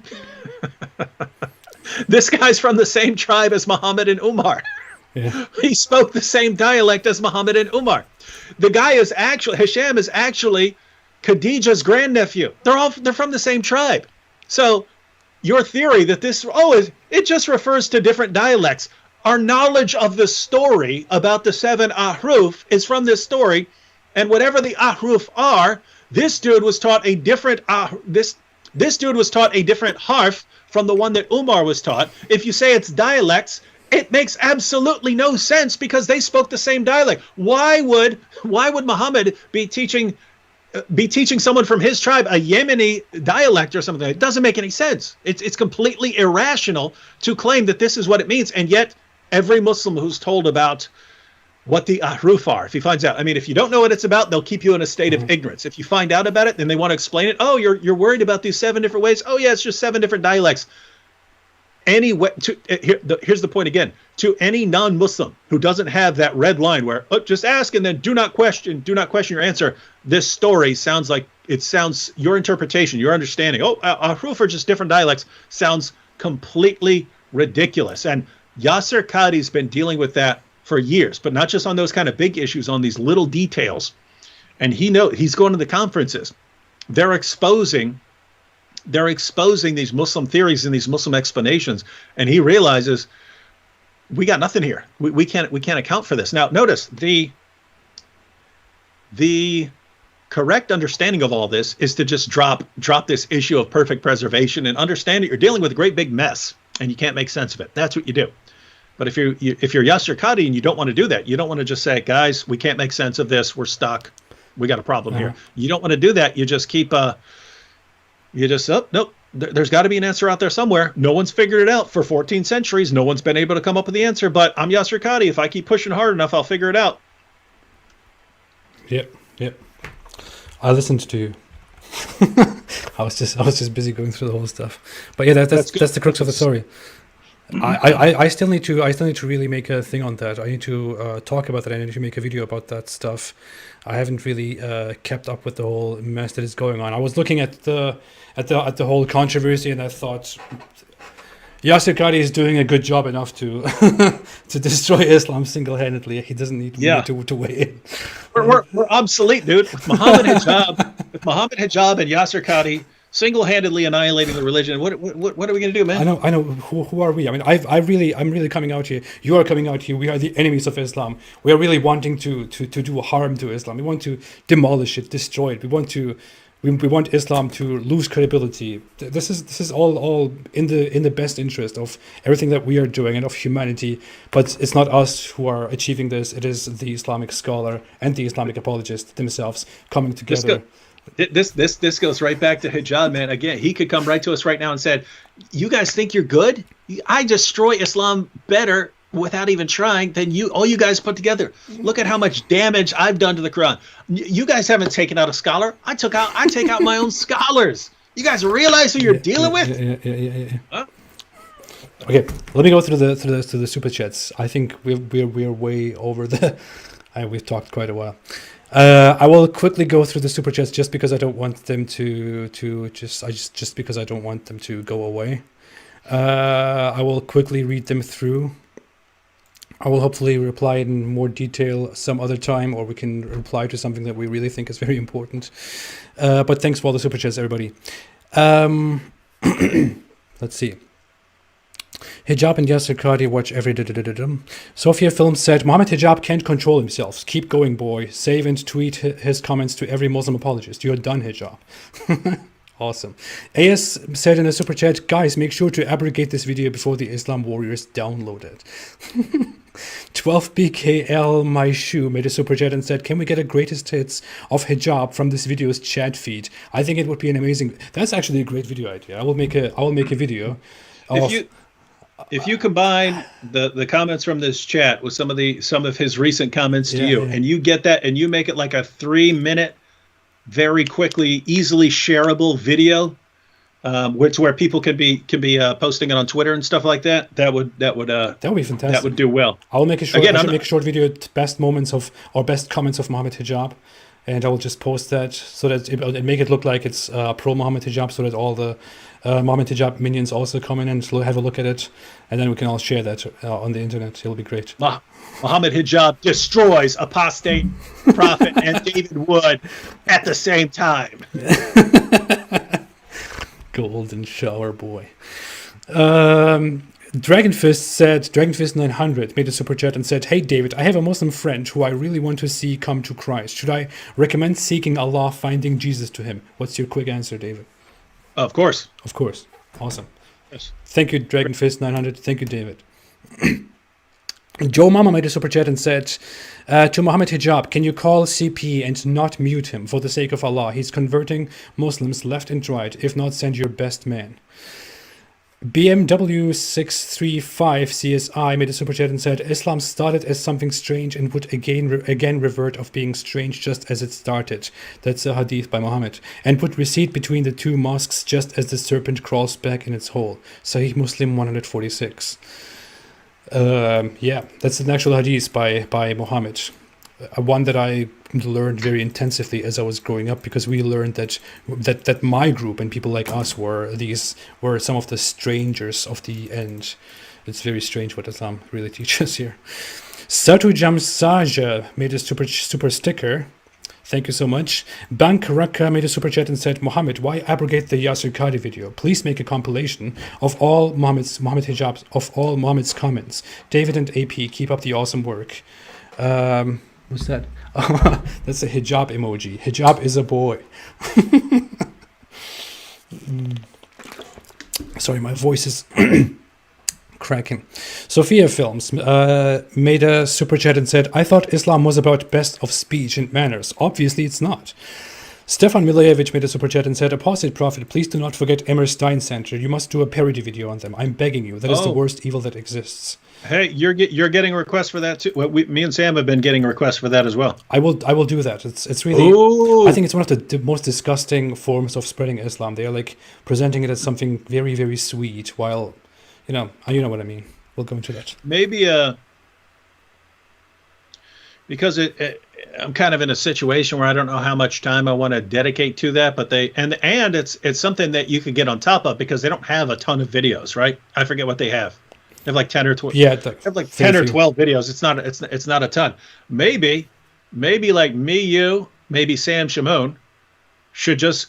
this guy's from the same tribe as Muhammad and Umar. Yeah. He spoke the same dialect as Muhammad and Umar. The guy is actually, Hisham is actually Khadija's grandnephew. They're from the same tribe. So your theory that it just refers to different dialects. Our knowledge of the story about the 7 ahruf is from this story, and whatever the ahruf are, this dude was taught a different this dude was taught a different harf from the one that Umar was taught. If you say it's dialects, it makes absolutely no sense because they spoke the same dialect. Why would Muhammad be teaching someone from his tribe a Yemeni dialect or something? It doesn't make any sense. It's completely irrational to claim that this is what it means, and yet every Muslim who's told about what the ahruf are, if he finds out, I mean, if you don't know what it's about, they'll keep you in a state of ignorance. If you find out about it, then they want to explain it. Oh, you're worried about these 7 different ways. Oh yeah, it's just 7 different dialects. Anyway, here's the point again. To any non-Muslim who doesn't have that red line where just ask and then do not question your answer, this story sounds your interpretation, your understanding. Ahruf are just different dialects. Sounds completely ridiculous. And Yasser Qadhi's been dealing with that for years, but not just on those kind of big issues, on these little details. And he's going to the conferences. They're exposing these Muslim theories and these Muslim explanations, and he realizes we got nothing here. We can't account for this. Now, notice the correct understanding of all this is to just drop this issue of perfect preservation and understand that you're dealing with a great big mess and you can't make sense of it. That's what you do. But if you're Yasser Qadhi and you don't want to do that, you don't want to just say, guys, we can't make sense of this. We're stuck. We got a problem here. You don't want to do that. You just keep nope. There's got to be an answer out there somewhere. No one's figured it out for 14 centuries. No one's been able to come up with the answer, but I'm Yasser Qadhi. If I keep pushing hard enough, I'll figure it out. Yep. I listened to you. I was just busy going through the whole stuff. But yeah, that's the crux of the story. I still need to really make a thing on that. I need to talk about that. I need to make a video about that stuff. I haven't really kept up with the whole mess that is going on. I was looking at the whole controversy, and I thought Yasser Qadhi is doing a good job enough to to destroy Islam single-handedly. He doesn't need to weigh in. We're obsolete, dude. With Mohammed Hijab and Yasser Qadhi single-handedly annihilating the religion. What are we going to do, man? I know. Who are we? I mean, I'm really coming out here. You are coming out here. We are the enemies of Islam. We are really wanting to do harm to Islam. We want to demolish it, destroy it. We want Islam to lose credibility. This is all in the best interest of everything that we are doing and of humanity. But it's not us who are achieving this. It is the Islamic scholar and the Islamic apologist themselves coming together. This goes right back to Hijab, man. Again, he could come right to us right now and said, you guys think you're good? I destroy Islam better without even trying than all you guys put together. Look at how much damage I've done to the Quran. You guys haven't taken out a scholar. I take out my own scholars. You guys realize who you're dealing with? Yeah. Huh? Okay, let me go through the super chats. I think we're way over the. We've talked quite a while. I will quickly go through the super chats just because I don't want them to because I don't want them to go away. I will quickly read them through. I will hopefully reply in more detail some other time, or we can reply to something that we really think is very important. But thanks for all the super chats, everybody. Let's see. Hijab and Yasser Qadhi watch every Sophia Film said, Mohammed Hijab can't control himself. Keep going, boy. Save and tweet his comments to every Muslim apologist. You're done, Hijab. Awesome. AS said in a super chat, guys, make sure to abrogate this video before the Islam warriors download it. 12BKL My Shoe made a super chat and said, can we get a greatest hits of Hijab from this video's chat feed? I think it would be an amazing. That's actually a great video idea. I will make a video. If you combine the comments from this chat with some of his recent comments to you, and you get that and you make it like a 3-minute, very quickly, easily shareable video, where people can be posting it on Twitter and stuff like that, that would be fantastic. That would do well. I will make a short. Make a short video. Best moments of or best comments of Mohammed Hijab. and I will just post that so that it make it look like it's pro Mohammed Hijab, so that all the Mohammed Hijab minions also come in and have a look at it, and then we can all share that on the internet. It'll be great. Mohammed Hijab destroys Apostate, Prophet, and David Wood at the same time. Golden shower boy. Dragonfist 900 made a super chat and said, "Hey David, I have a Muslim friend who I really want to see come to Christ. Should I recommend seeking Allah, finding Jesus to him?" What's your quick answer, David? Of course. Of course. Awesome. Yes. Thank you, Dragonfist 900. Thank you, David. Joe Mama made a super chat and said, to Mohammed Hijab, can you call CP and not mute him for the sake of Allah? He's converting Muslims left and right. If not, send your best man. BMW 635 CSI made a super chat and said, Islam started as something strange and would again revert of being strange just as it started. That's a hadith by Muhammad. And would recede between the two mosques just as the serpent crawls back in its hole. Sahih Muslim 146. Yeah, that's an actual hadith by Muhammad. One that I learned very intensively as I was growing up, because we learned that my group and people like us were some of the strangers of the end. It's very strange what Islam really teaches here. Satu Jamsaja made a super sticker. Thank you so much. Bank Raqqa made a super chat and said, Mohammed, why abrogate the Yasir Qadi video? Please make a compilation of all Mohammed Hijabs, of all Mohammed's comments. David and AP, keep up the awesome work. What's that? That's a hijab emoji. Hijab is a boy. Sorry, my voice is cracking. Sophia Films made a super chat and said, I thought Islam was about best of speech and manners. Obviously, it's not. Stefan Milejevich made a super chat and said, Apostate Prophet, please do not forget Emir Stein Center. You must do a parody video on them. I'm begging you. That is the worst evil that exists. Hey, you're getting requests for that too. Well, me and Sam have been getting requests for that as well. I will do that. It's really. Ooh. I think it's one of the most disgusting forms of spreading Islam. They are like presenting it as something very, very sweet, while, you know what I mean. We'll go into that. Maybe because I'm kind of in a situation where I don't know how much time I want to dedicate to that, but and it's something that you could get on top of, because they don't have a ton of videos, right? I forget what they have. They have like 10 or 12. Yeah, they have like 10 or 12 videos. It's not a ton. Maybe like me, you, maybe Sam Shimon should just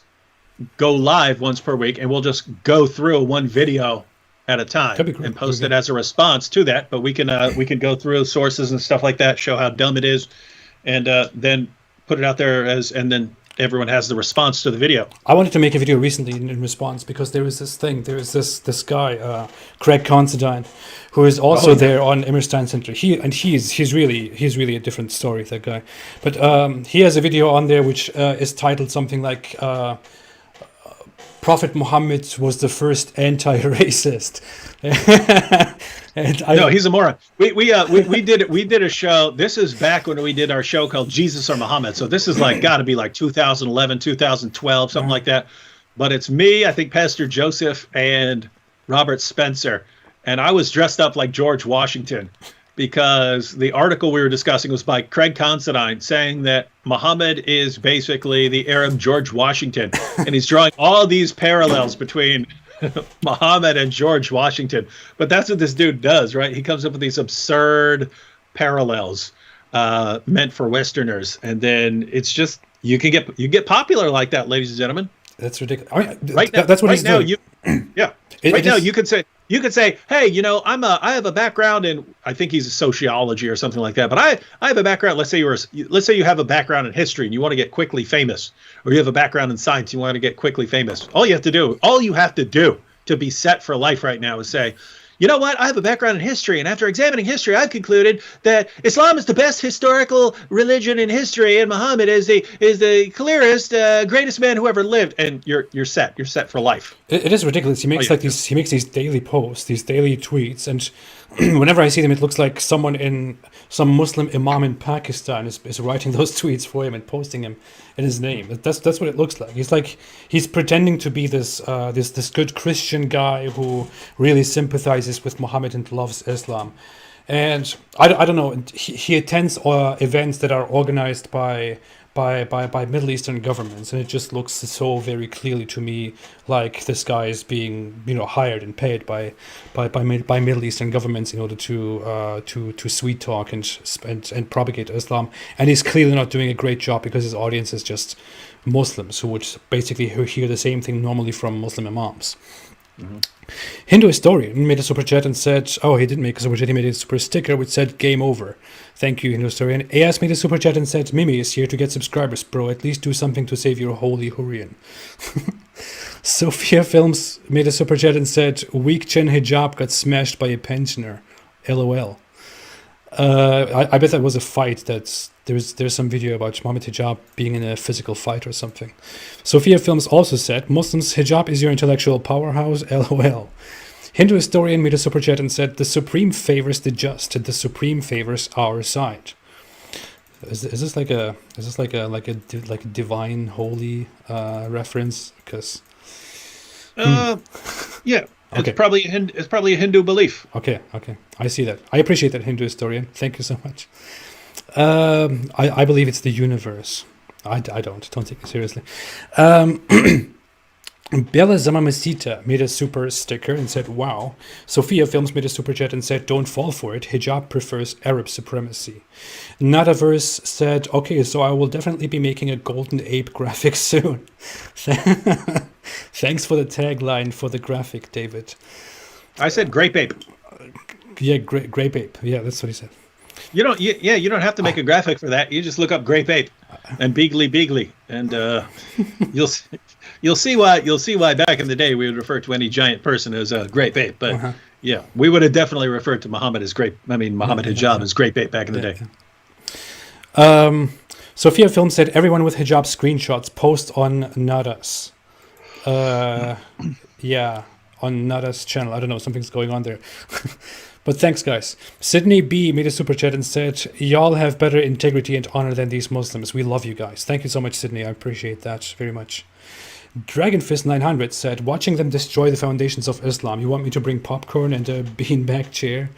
go live once per week, and we'll just go through one video at a time and post it as a response to that. But we can go through sources and stuff like that, show how dumb it is, and then put it out there and then everyone has the response to the video. I wanted to make a video recently in response, because there is this guy, Craig Considine, who is also there on Emir Stein Center. He's really a different story, that guy. But he has a video on there which is titled something like Prophet Muhammad was the first anti-racist. No, he's a moron. We did a show. This is back when we did our show called Jesus or Muhammad. So this is like got to be like 2011, 2012, something like that. But it's me, I think Pastor Joseph, and Robert Spencer, and I was dressed up like George Washington, because the article we were discussing was by Craig Considine, saying that Muhammad is basically the Arab George Washington, and he's drawing all these parallels between Muhammad and George Washington. But that's what this dude does, right? He comes up with these absurd parallels meant for Westerners, and then it's just you get popular like that, ladies and gentlemen. That's ridiculous. I mean, that's what he's doing. Now you could say, hey, I have a background in, I think he's a sociology or something like that, but I have a background. Let's say you have a background in history and you want to get quickly famous, or you have a background in science, you want to get quickly famous. All you have to do to be set for life right now is say, you know what? I have a background in history, and after examining history, I've concluded that Islam is the best historical religion in history, and Muhammad is the clearest, greatest man who ever lived. And you're set. You're set for life. It is ridiculous. He makes these daily posts, these daily tweets, and whenever I see them, it looks like some Muslim imam in Pakistan is writing those tweets for him and posting him in his name. That's what it looks like. He's pretending to be this good Christian guy who really sympathizes with Muhammad and loves Islam. And I don't know. He attends events that are organized by by Middle Eastern governments, and it just looks so very clearly to me like this guy is being hired and paid by Middle Eastern governments in order to sweet talk and propagate Islam, and he's clearly not doing a great job because his audience is just Muslims who would basically hear the same thing normally from Muslim imams. Mm-hmm. Hindu Historian made a super chat and said, oh, he didn't make a super chat, he made a super sticker which said game over. Thank you, Hindu Historian. AS made a super chat and said, Mimi is here to get subscribers, bro. At least do something to save your holy Hurrian. Sophia Films made a super chat and said, weak chin hijab got smashed by a pensioner. LOL. I bet that was a fight. There's some video about Mohammed Hijab being in a physical fight or something. Sophia Films also said, Muslims, hijab is your intellectual powerhouse. LOL. Hindu Historian made a super chat and said, the Supreme favors the just, and the Supreme favors our side. Is this like a divine holy reference? Because yeah. Okay. It's probably a Hindu belief. Okay. I see that. I appreciate that, Hindu Historian. Thank you so much. I believe it's the universe. I don't take it seriously. Bella Zamamasita made a super sticker and said, wow. Sophia Films made a super chat and said, don't fall for it. Hijab prefers Arab supremacy. Nadaverse said, okay, so I will definitely be making a golden ape graphic soon. Thanks for the tagline for the graphic, David. I said grape ape. Yeah, grape ape. Yeah, that's what he said. You don't have to make a graphic for that. You just look up grape ape and beagly, and you'll see why back in the day we would refer to any giant person as a grape ape. But yeah, we would have definitely referred to Muhammad Hijab as grape ape back in the day. Sophia Film said everyone with hijab screenshots post on Nada's. Yeah, on Nada's channel. I don't know, something's going on there. But thanks, guys. Sydney B made a super chat and said, y'all have better integrity and honor than these Muslims. We love you guys. Thank you so much, Sydney. I appreciate that very much. Dragonfist900 said, watching them destroy the foundations of Islam. You want me to bring popcorn and a beanbag chair?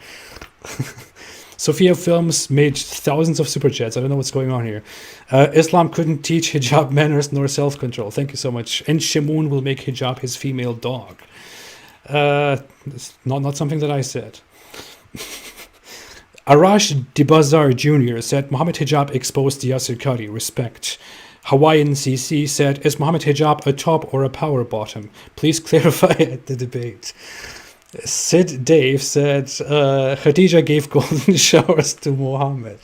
Sophia Films made thousands of super chats. I don't know what's going on here. Islam couldn't teach hijab manners nor self-control. Thank you so much. And Shamoon will make hijab his female dog. It's not something that I said. Arash Dibazar Jr. said, Mohammed Hijab exposed Yasir Qadhi. Respect. Hawaiian CC said, is Mohammed Hijab a top or a power bottom? Please clarify at the debate. Sid Dave said, Khadija gave golden showers to Mohammed.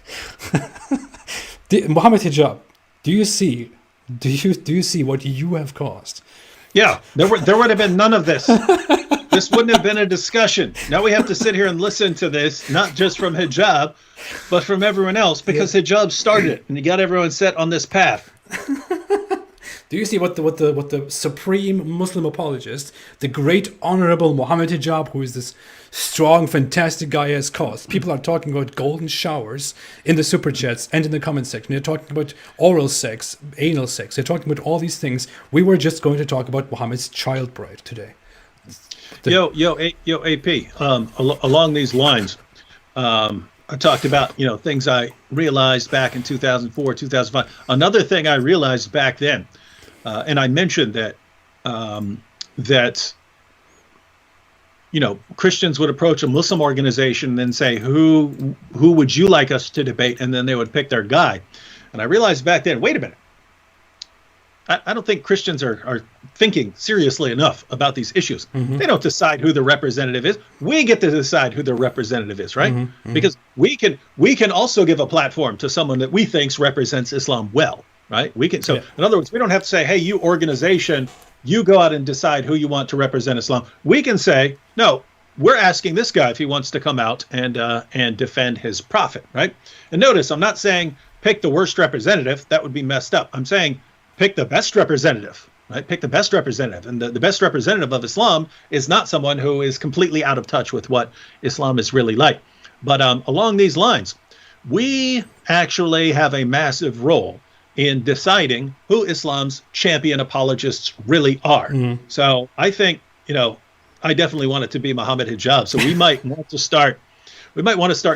Mohammed Hijab, do you see what you have caused? Yeah, there would have been none of this. This wouldn't have been a discussion. Now we have to sit here and listen to this, not just from Hijab, but from everyone else, because Hijab started it, and he got everyone set on this path. Do you see what the supreme Muslim apologist, the great honorable Mohammed Hijab, who is this strong, fantastic guy, has caused? People are talking about golden showers in the super chats and in the comment section. They're talking about oral sex, anal sex. They're talking about all these things. We were just going to talk about Muhammad's child bride today. AP. Along these lines, I talked about things I realized back in 2004, 2005. Another thing I realized back then, and I mentioned that Christians would approach a Muslim organization and say, who would you like us to debate? And then they would pick their guy. And I realized back then, wait a minute. I don't think Christians are thinking seriously enough about these issues. Mm-hmm. They don't decide who the representative is. We get to decide who the representative is, right? Mm-hmm. Mm-hmm. Because we can also give a platform to someone that we think represents Islam well, right? We can. So in other words, we don't have to say, hey, you organization, you go out and decide who you want to represent Islam. We can say, no, we're asking this guy if he wants to come out and defend his prophet, right? And notice, I'm not saying pick the worst representative. That would be messed up. I'm saying pick the best representative, right? Pick the best representative. And the best representative of Islam is not someone who is completely out of touch with what Islam is really like. But along these lines, we actually have a massive role in deciding who Islam's champion apologists really are. Mm-hmm. So I think, I definitely want it to be Mohammed Hijab. So we might want to start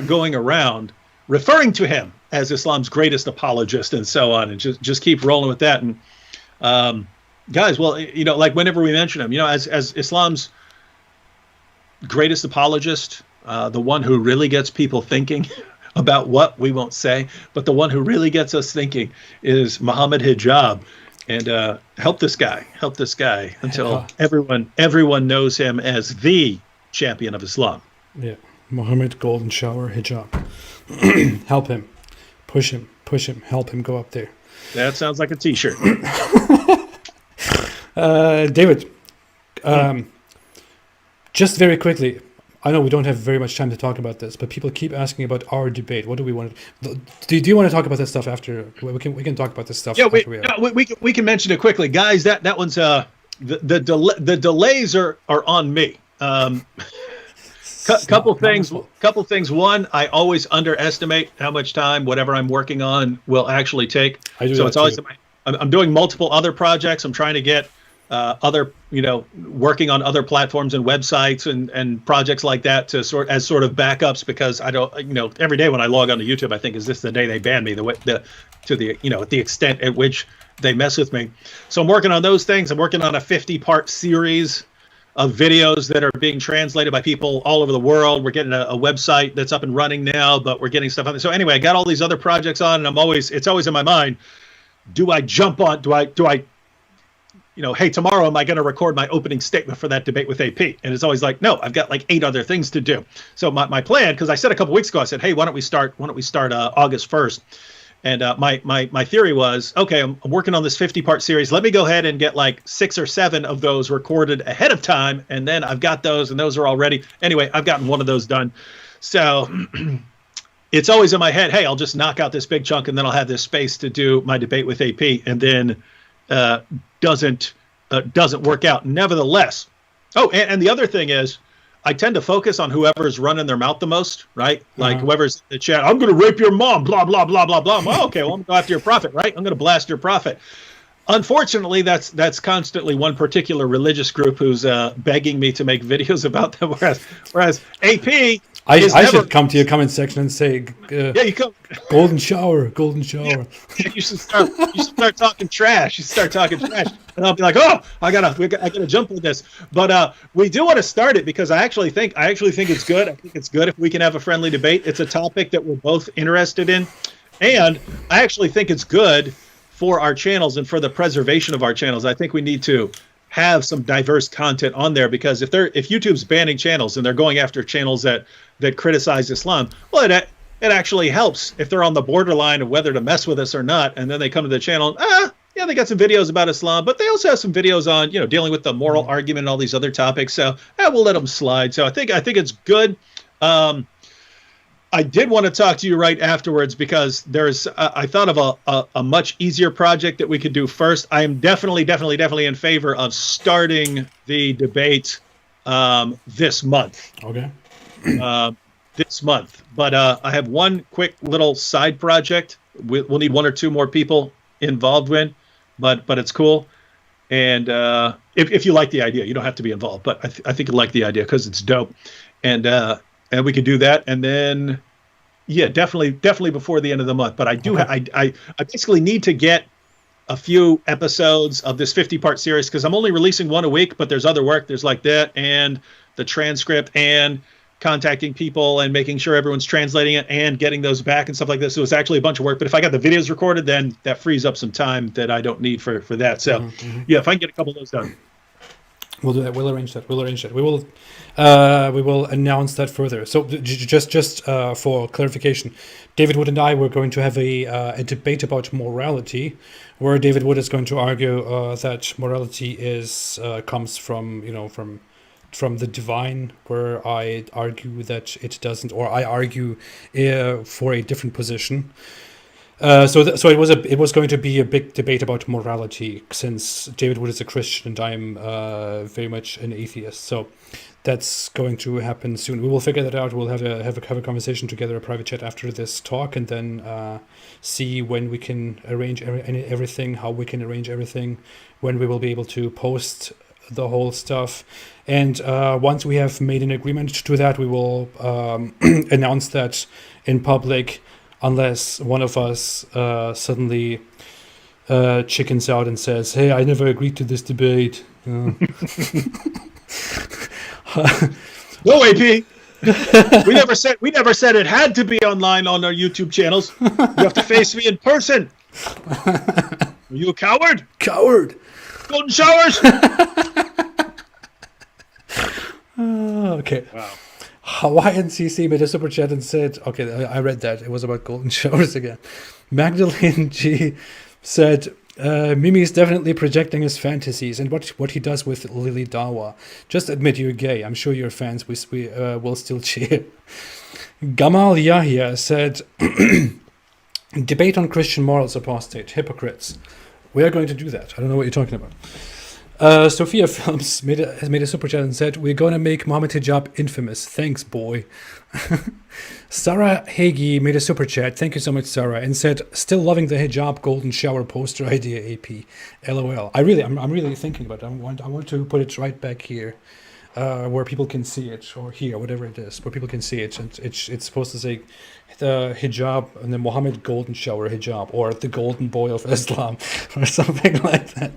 going around referring to him as Islam's greatest apologist and so on, and just keep rolling with that. And guys, well, like whenever we mention him, as Islam's greatest apologist, the one who really gets people thinking about what we won't say, but the one who really gets us thinking is Mohammed Hijab. And help this guy until everyone knows him as the champion of Islam. Yeah, Mohammed Golden Shower Hijab. Help him, push him, help him go up there. That sounds like a T-shirt. David, just very quickly, I know we don't have very much time to talk about this, but people keep asking about our debate. What do we want to do? You want to talk about this stuff after? We can talk about this stuff. Yeah, after we can mention it quickly, guys. That one's the delays are on me. Couple things. One, I always underestimate how much time whatever I'm working on will actually take. So it's always I'm doing multiple other projects. I'm trying to get other, working on other platforms and websites and projects like that to sort of backups, because I don't, every day when I log on to YouTube, I think, is this the day they ban me? To the extent at which they mess with me. So I'm working on those things. I'm working on a 50-part series of videos that are being translated by people all over the world. We're getting a website that's up and running now, but we're getting stuff on there. So anyway, I got all these other projects on, and it's always in my mind, do I jump on, do I hey, tomorrow am I going to record my opening statement for that debate with AP? And it's always like, no, I've got like 8 other things to do. So my plan, because I said a couple weeks ago, I said, hey, why don't we start August 1st? And my theory was, okay, I'm working on this 50-part series. Let me go ahead and get like 6 or 7 of those recorded ahead of time, and then I've got those, and those are all ready. Anyway, I've gotten one of those done. So it's always in my head, hey, I'll just knock out this big chunk, and then I'll have this space to do my debate with AP, and then doesn't work out. Nevertheless, and the other thing is, I tend to focus on whoever's running their mouth the most, right? Like whoever's in the chat, I'm going to rape your mom, blah, blah, blah, blah, blah. Well, okay, well, I'm going to go after your prophet, right? I'm going to blast your prophet. Unfortunately, that's constantly one particular religious group who's begging me to make videos about them, whereas AP... I should come to your comment section and say, yeah, you come. Golden shower. Yeah, you should start talking trash. And I'll be like, oh, I gotta jump on this. But we do want to start it because I actually think it's good. I think it's good if we can have a friendly debate. It's a topic that we're both interested in, and I actually think it's good for our channels and for the preservation of our channels. I think we need to have some diverse content on there, because if YouTube's banning channels and they're going after channels that criticize Islam, well, it actually helps if they're on the borderline of whether to mess with us or not, and then they come to the channel, yeah, they got some videos about Islam, but they also have some videos on, dealing with the moral argument and all these other topics, so we'll let them slide. So I think it's good. I did want to talk to you right afterwards, because I thought of a much easier project that we could do first. I am definitely in favor of starting the debate this month. Okay. This month. But I have one quick little side project. We'll need 1 or 2 more people involved in, but it's cool. And if you like the idea, you don't have to be involved, but I think you like the idea because it's dope. And we could do that, and then, yeah, definitely before the end of the month. But I do, okay. I basically need to get a few episodes of this 50-part series, because I'm only releasing 1 a week. But there's other work. There's like that, and the transcript, and contacting people, and making sure everyone's translating it, and getting those back and stuff like this. So it's actually a bunch of work. But if I got the videos recorded, then that frees up some time that I don't need for that. So, yeah, if I can get a couple of those done. We'll do that. We'll arrange that. We will announce that further. So just for clarification, David Wood and I were going to have a debate about morality, where David Wood is going to argue that morality comes from the divine, where I argue that it doesn't, or I argue for a different position. So it was going to be a big debate about morality, since David Wood is a Christian and I'm very much an atheist. So that's going to happen soon. We will figure that out. We'll have a conversation together, a private chat after this talk, and then see when we can arrange everything, how we can arrange everything, when we will be able to post the whole stuff. And once we have made an agreement to that, we will announce that in public. unless one of us suddenly chickens out and says, "Hey, I never agreed to this debate." No, AP. We never said it had to be online on our YouTube channels. You have to face me in person. Are you a coward? Coward. Golden showers. Okay. Wow. Hawaiian CC made a super chat and said, okay, I read that. It was about golden showers again. Magdalene G said, Mimi is definitely projecting his fantasies and what he does with Lily Dawa. Just admit you're gay. I'm sure your fans we will still cheer. Gamal Yahya said, debate on Christian morals, apostate, hypocrites. We are going to do that. I don't know what you're talking about. Sophia Films has made a super chat and said, we're going to make Mohammed Hijab infamous. Thanks, boy. Sarah Hagee made a super chat. Thank you so much, Sarah. And said, still loving the hijab golden shower poster idea, AP. LOL. I'm really thinking about it. I want to put it right back here where people can see it, or here, whatever it is, where people can see it. And it's supposed to say the hijab and the Muhammad golden shower hijab, or the golden boy of Islam, or something like that.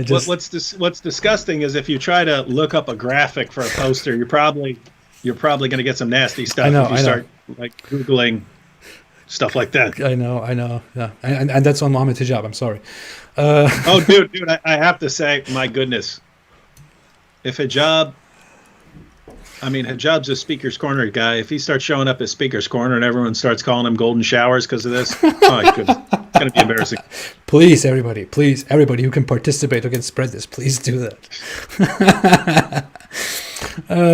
What's disgusting is if you try to look up a graphic for a poster, you're probably going to get some nasty stuff if you start like Googling stuff like that. I know. Yeah, and that's on Mohammed Hijab. I'm sorry. Oh, dude, I have to say, my goodness, if Hijab's a Speaker's Corner guy. If he starts showing up at Speaker's Corner and everyone starts calling him golden showers because of this, oh my goodness, it's going to be embarrassing. Please, everybody who can participate, who can spread this, please do that.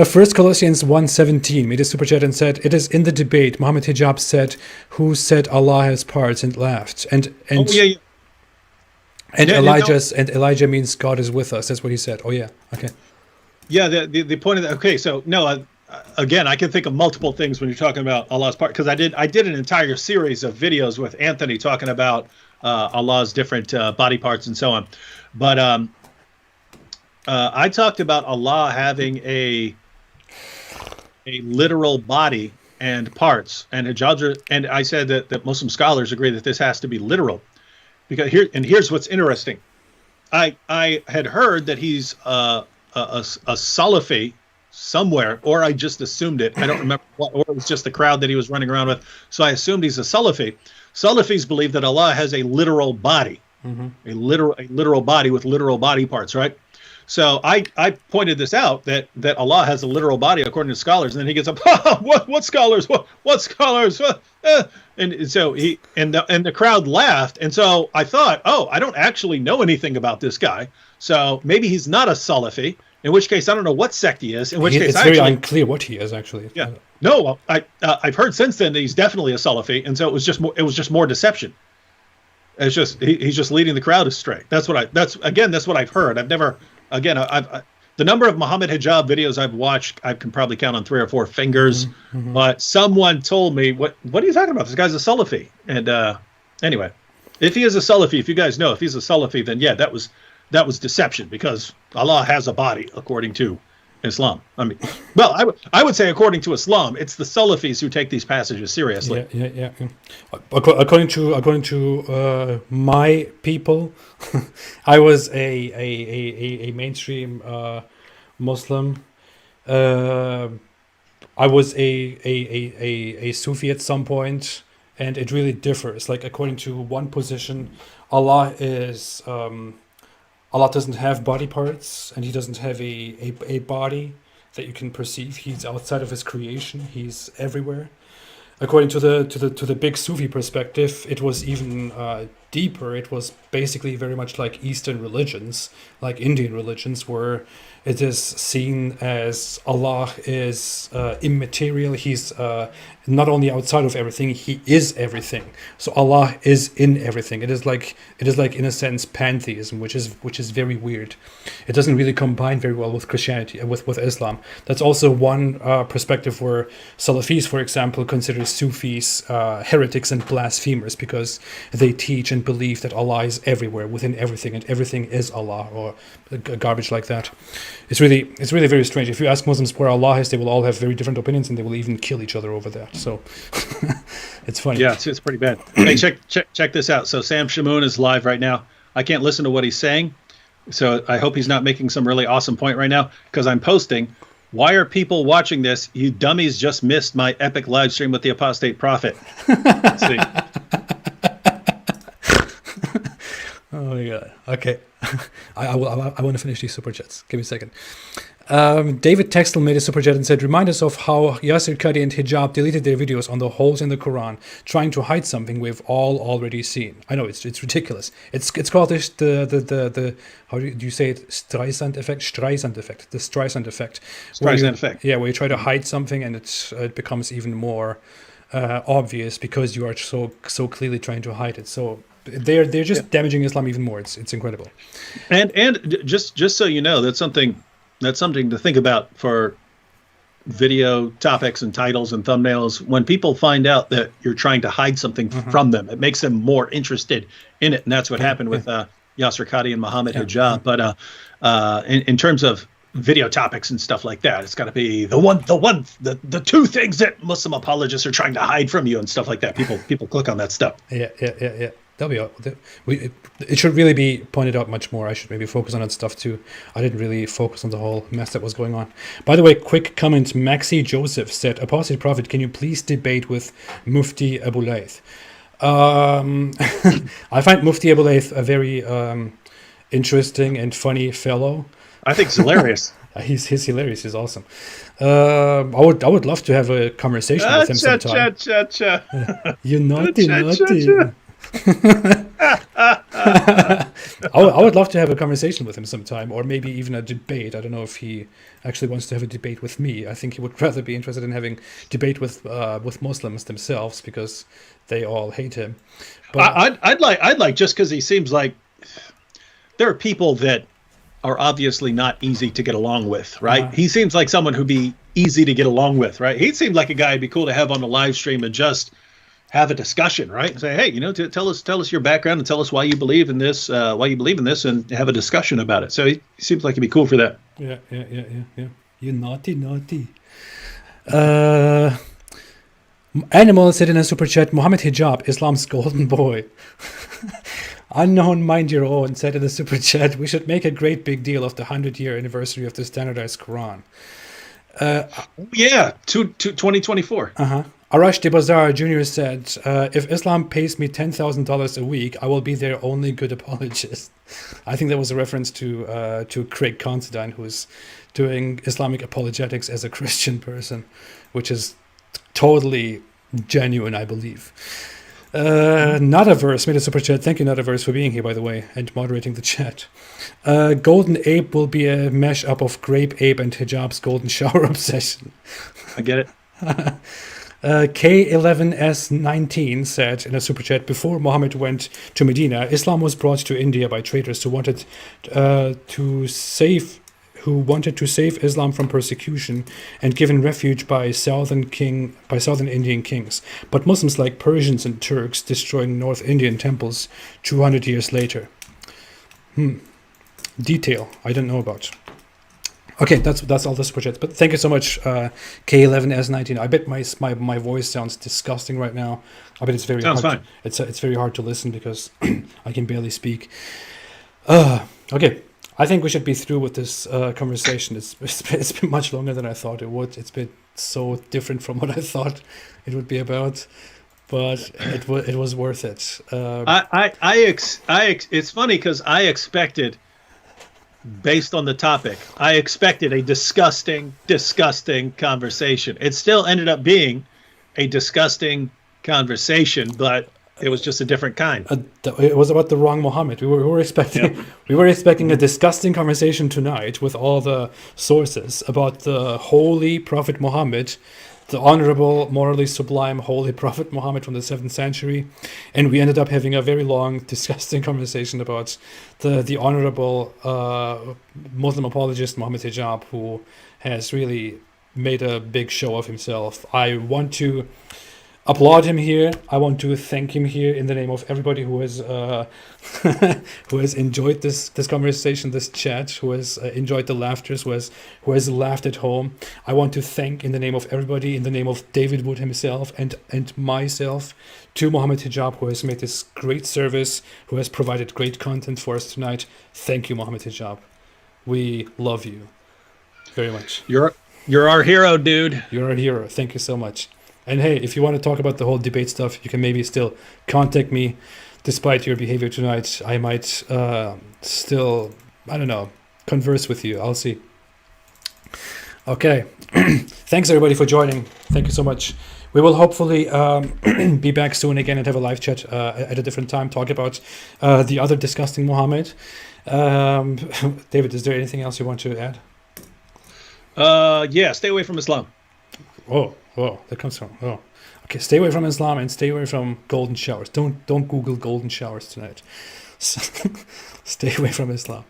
First Colossians 1:17 made a super chat and said, it is in the debate Mohammed Hijab said, who said Allah has parts, and laughed. And Elijah means God is with us. That's what he said. Oh yeah, okay. Yeah, the point of that. Okay, so no, again, I can think of multiple things when you're talking about Allah's part, because I did an entire series of videos with Anthony talking about Allah's different body parts and so on. But I talked about Allah having a literal body and parts, and hijabs and I said that Muslim scholars agree that this has to be literal, because here's what's interesting. I had heard that he's a Salafi somewhere, or I just assumed it. I don't remember what, or it was just the crowd that he was running around with. So I assumed he's a Salafi. Salafis believe that Allah has a literal body, a literal body with literal body parts, right? So I pointed this out that Allah has a literal body according to scholars, and then he gets up, what scholars? What scholars? And so the crowd laughed, and so I thought, I don't actually know anything about this guy, so maybe he's not a Salafi. In which case, I don't know what sect he is. In which case, it's very unclear what he is actually. Yeah, no, I've heard since then that he's definitely a Salafi, and so it was just more deception. It's just he's just leading the crowd astray. That's what I've heard. I've never. Again, the number of Muhammad Hijab videos I've watched, I can probably count on 3 or 4 fingers. But someone told me, what are you talking about? This guy's a Salafi. And anyway, if he is a Salafi, if you guys know, if he's a Salafi, then yeah, that was deception, because Allah has a body according to Islam. I mean, well, I would say according to Islam, it's the Salafis who take these passages seriously. Yeah. According to my people, I was a mainstream Muslim. I was a Sufi at some point, and it really differs. Like, according to one position, Allah doesn't have body parts, and he doesn't have a body that you can perceive. He's outside of his creation. He's everywhere. According to the big Sufi perspective, it was even deeper. It was basically very much like Eastern religions, like Indian religions, where it is seen as Allah is immaterial. He's not only outside of everything, he is everything. So Allah is in everything. It is like in a sense pantheism, which is very weird. It doesn't really combine very well with Christianity, with Islam. That's also one perspective where Salafis, for example, consider Sufis heretics and blasphemers, because they teach and ancient belief that Allah is everywhere, within everything, and everything is Allah, or garbage like that. It's really very strange. If you ask Muslims where Allah is, they will all have very different opinions, and they will even kill each other over that. So it's funny. Yeah, it's pretty bad. Hey, check this out. So Sam Shamoon is live right now. I can't listen to what he's saying, so I hope he's not making some really awesome point right now, because I'm posting, why are people watching this? You dummies just missed my epic live stream with the Apostate Prophet. Let's see. Oh my God. Okay. I want to finish these super chats. Give me a second. David Textel made a super chat and said, remind us of how Yasir Qadhi and Hijab deleted their videos on the holes in the Quran, trying to hide something we've all already seen. I know it's ridiculous. It's called the how do you say it? Streisand effect. The Streisand effect. Streisand effect. Yeah, where you try to hide something and it becomes even more obvious because you are so clearly trying to hide it. So they're just damaging Islam even more. It's incredible. And just so you know, that's something to think about for video topics and titles and thumbnails. When people find out that you're trying to hide something from them, it makes them more interested in it, and that's what happened with Yasir Qadhi and Mohammed Hijab. But in terms of video topics and stuff like that, it's got to be the two things that Muslim apologists are trying to hide from you and stuff like that. People click on that stuff. Yeah. It should really be pointed out much more. I should maybe focus on that stuff too. I didn't really focus on the whole mess that was going on. By the way, quick comment. Maxi Joseph said, Apostate Prophet, can you please debate with Mufti Abu Layth? I find Mufti Abu Layth a very interesting and funny fellow. I think it's hilarious. He's hilarious. He's awesome. I would love to have a conversation with him sometime. You naughty. I would love to have a conversation with him sometime, or maybe even a debate. I don't know if he actually wants to have a debate with me. I think he would rather be interested in having debate with Muslims themselves, because they all hate him. But I'd like just because he seems like there are people that are obviously not easy to get along with, right? He seems like someone who'd be easy to get along with, right? He seemed like a guy who'd be cool to have on the live stream and just have a discussion, right? Say, hey, tell us your background and tell us why you believe in this, and have a discussion about it. So he seems like he'd be cool for that. Yeah. You naughty. Animal said in a super chat, Mohammed Hijab, Islam's golden boy. Unknown Mind Your Own said in the super chat, we should make a great big deal of the 100-year anniversary of the standardized Quran. 2024. Arash Debazar Jr. said, if Islam pays me $10,000 a week, I will be their only good apologist. I think that was a reference to Craig Considine, who's doing Islamic apologetics as a Christian person, which is totally genuine, I believe. Nadaverse made a super chat. Thank you, Nadaverse, for being here, by the way, and moderating the chat. Golden Ape will be a mashup of Grape Ape and Hijab's golden shower obsession. I get it. K11S19 said in a super chat, before Muhammad went to Medina, Islam was brought to India by traders who wanted to save Islam from persecution and given refuge by southern Indian kings. But Muslims like Persians and Turks destroying North Indian temples 200 years later. Detail I don't know about. Okay, that's all the super chats. But thank you so much, K11S19. I bet my voice sounds disgusting right now. I bet it's very sounds hard. Fine. It's very hard to listen because I can barely speak. Okay, I think we should be through with this conversation. It's been much longer than I thought it would. It's been so different from what I thought it would be about, but it was worth it. It's funny because I expected, based on the topic, I expected a disgusting conversation. It still ended up being a disgusting conversation, but it was just a different kind. It was about the wrong Muhammad. We were expecting a disgusting conversation tonight with all the sources about the holy Prophet Muhammad, the honorable, morally sublime, holy Prophet Muhammad from the 7th century, and we ended up having a very long, disgusting conversation about the honorable Muslim apologist Mohammed Hijab, who has really made a big show of himself. I want to applaud him here. I want to thank him here in the name of everybody who has who has enjoyed this conversation, this chat, who has enjoyed the laughter, who has laughed at home. I want to thank in the name of everybody, in the name of David Wood himself and myself, to Mohammed Hijab, who has made this great service, who has provided great content for us tonight. Thank you, Mohammed Hijab. We love you very much. You're our hero, dude. You're a hero. Thank you so much. And hey, if you want to talk about the whole debate stuff, you can maybe still contact me. Despite your behavior tonight, I might still, I don't know, converse with you. I'll see. Okay. Thanks, everybody, for joining. Thank you so much. We will hopefully be back soon again and have a live chat at a different time, talk about the other disgusting Mohammed. David, is there anything else you want to add? Yeah, stay away from Islam. Oh, that comes from. Oh, okay. Stay away from Islam and stay away from golden showers. Don't Google golden showers tonight. Stay away from Islam.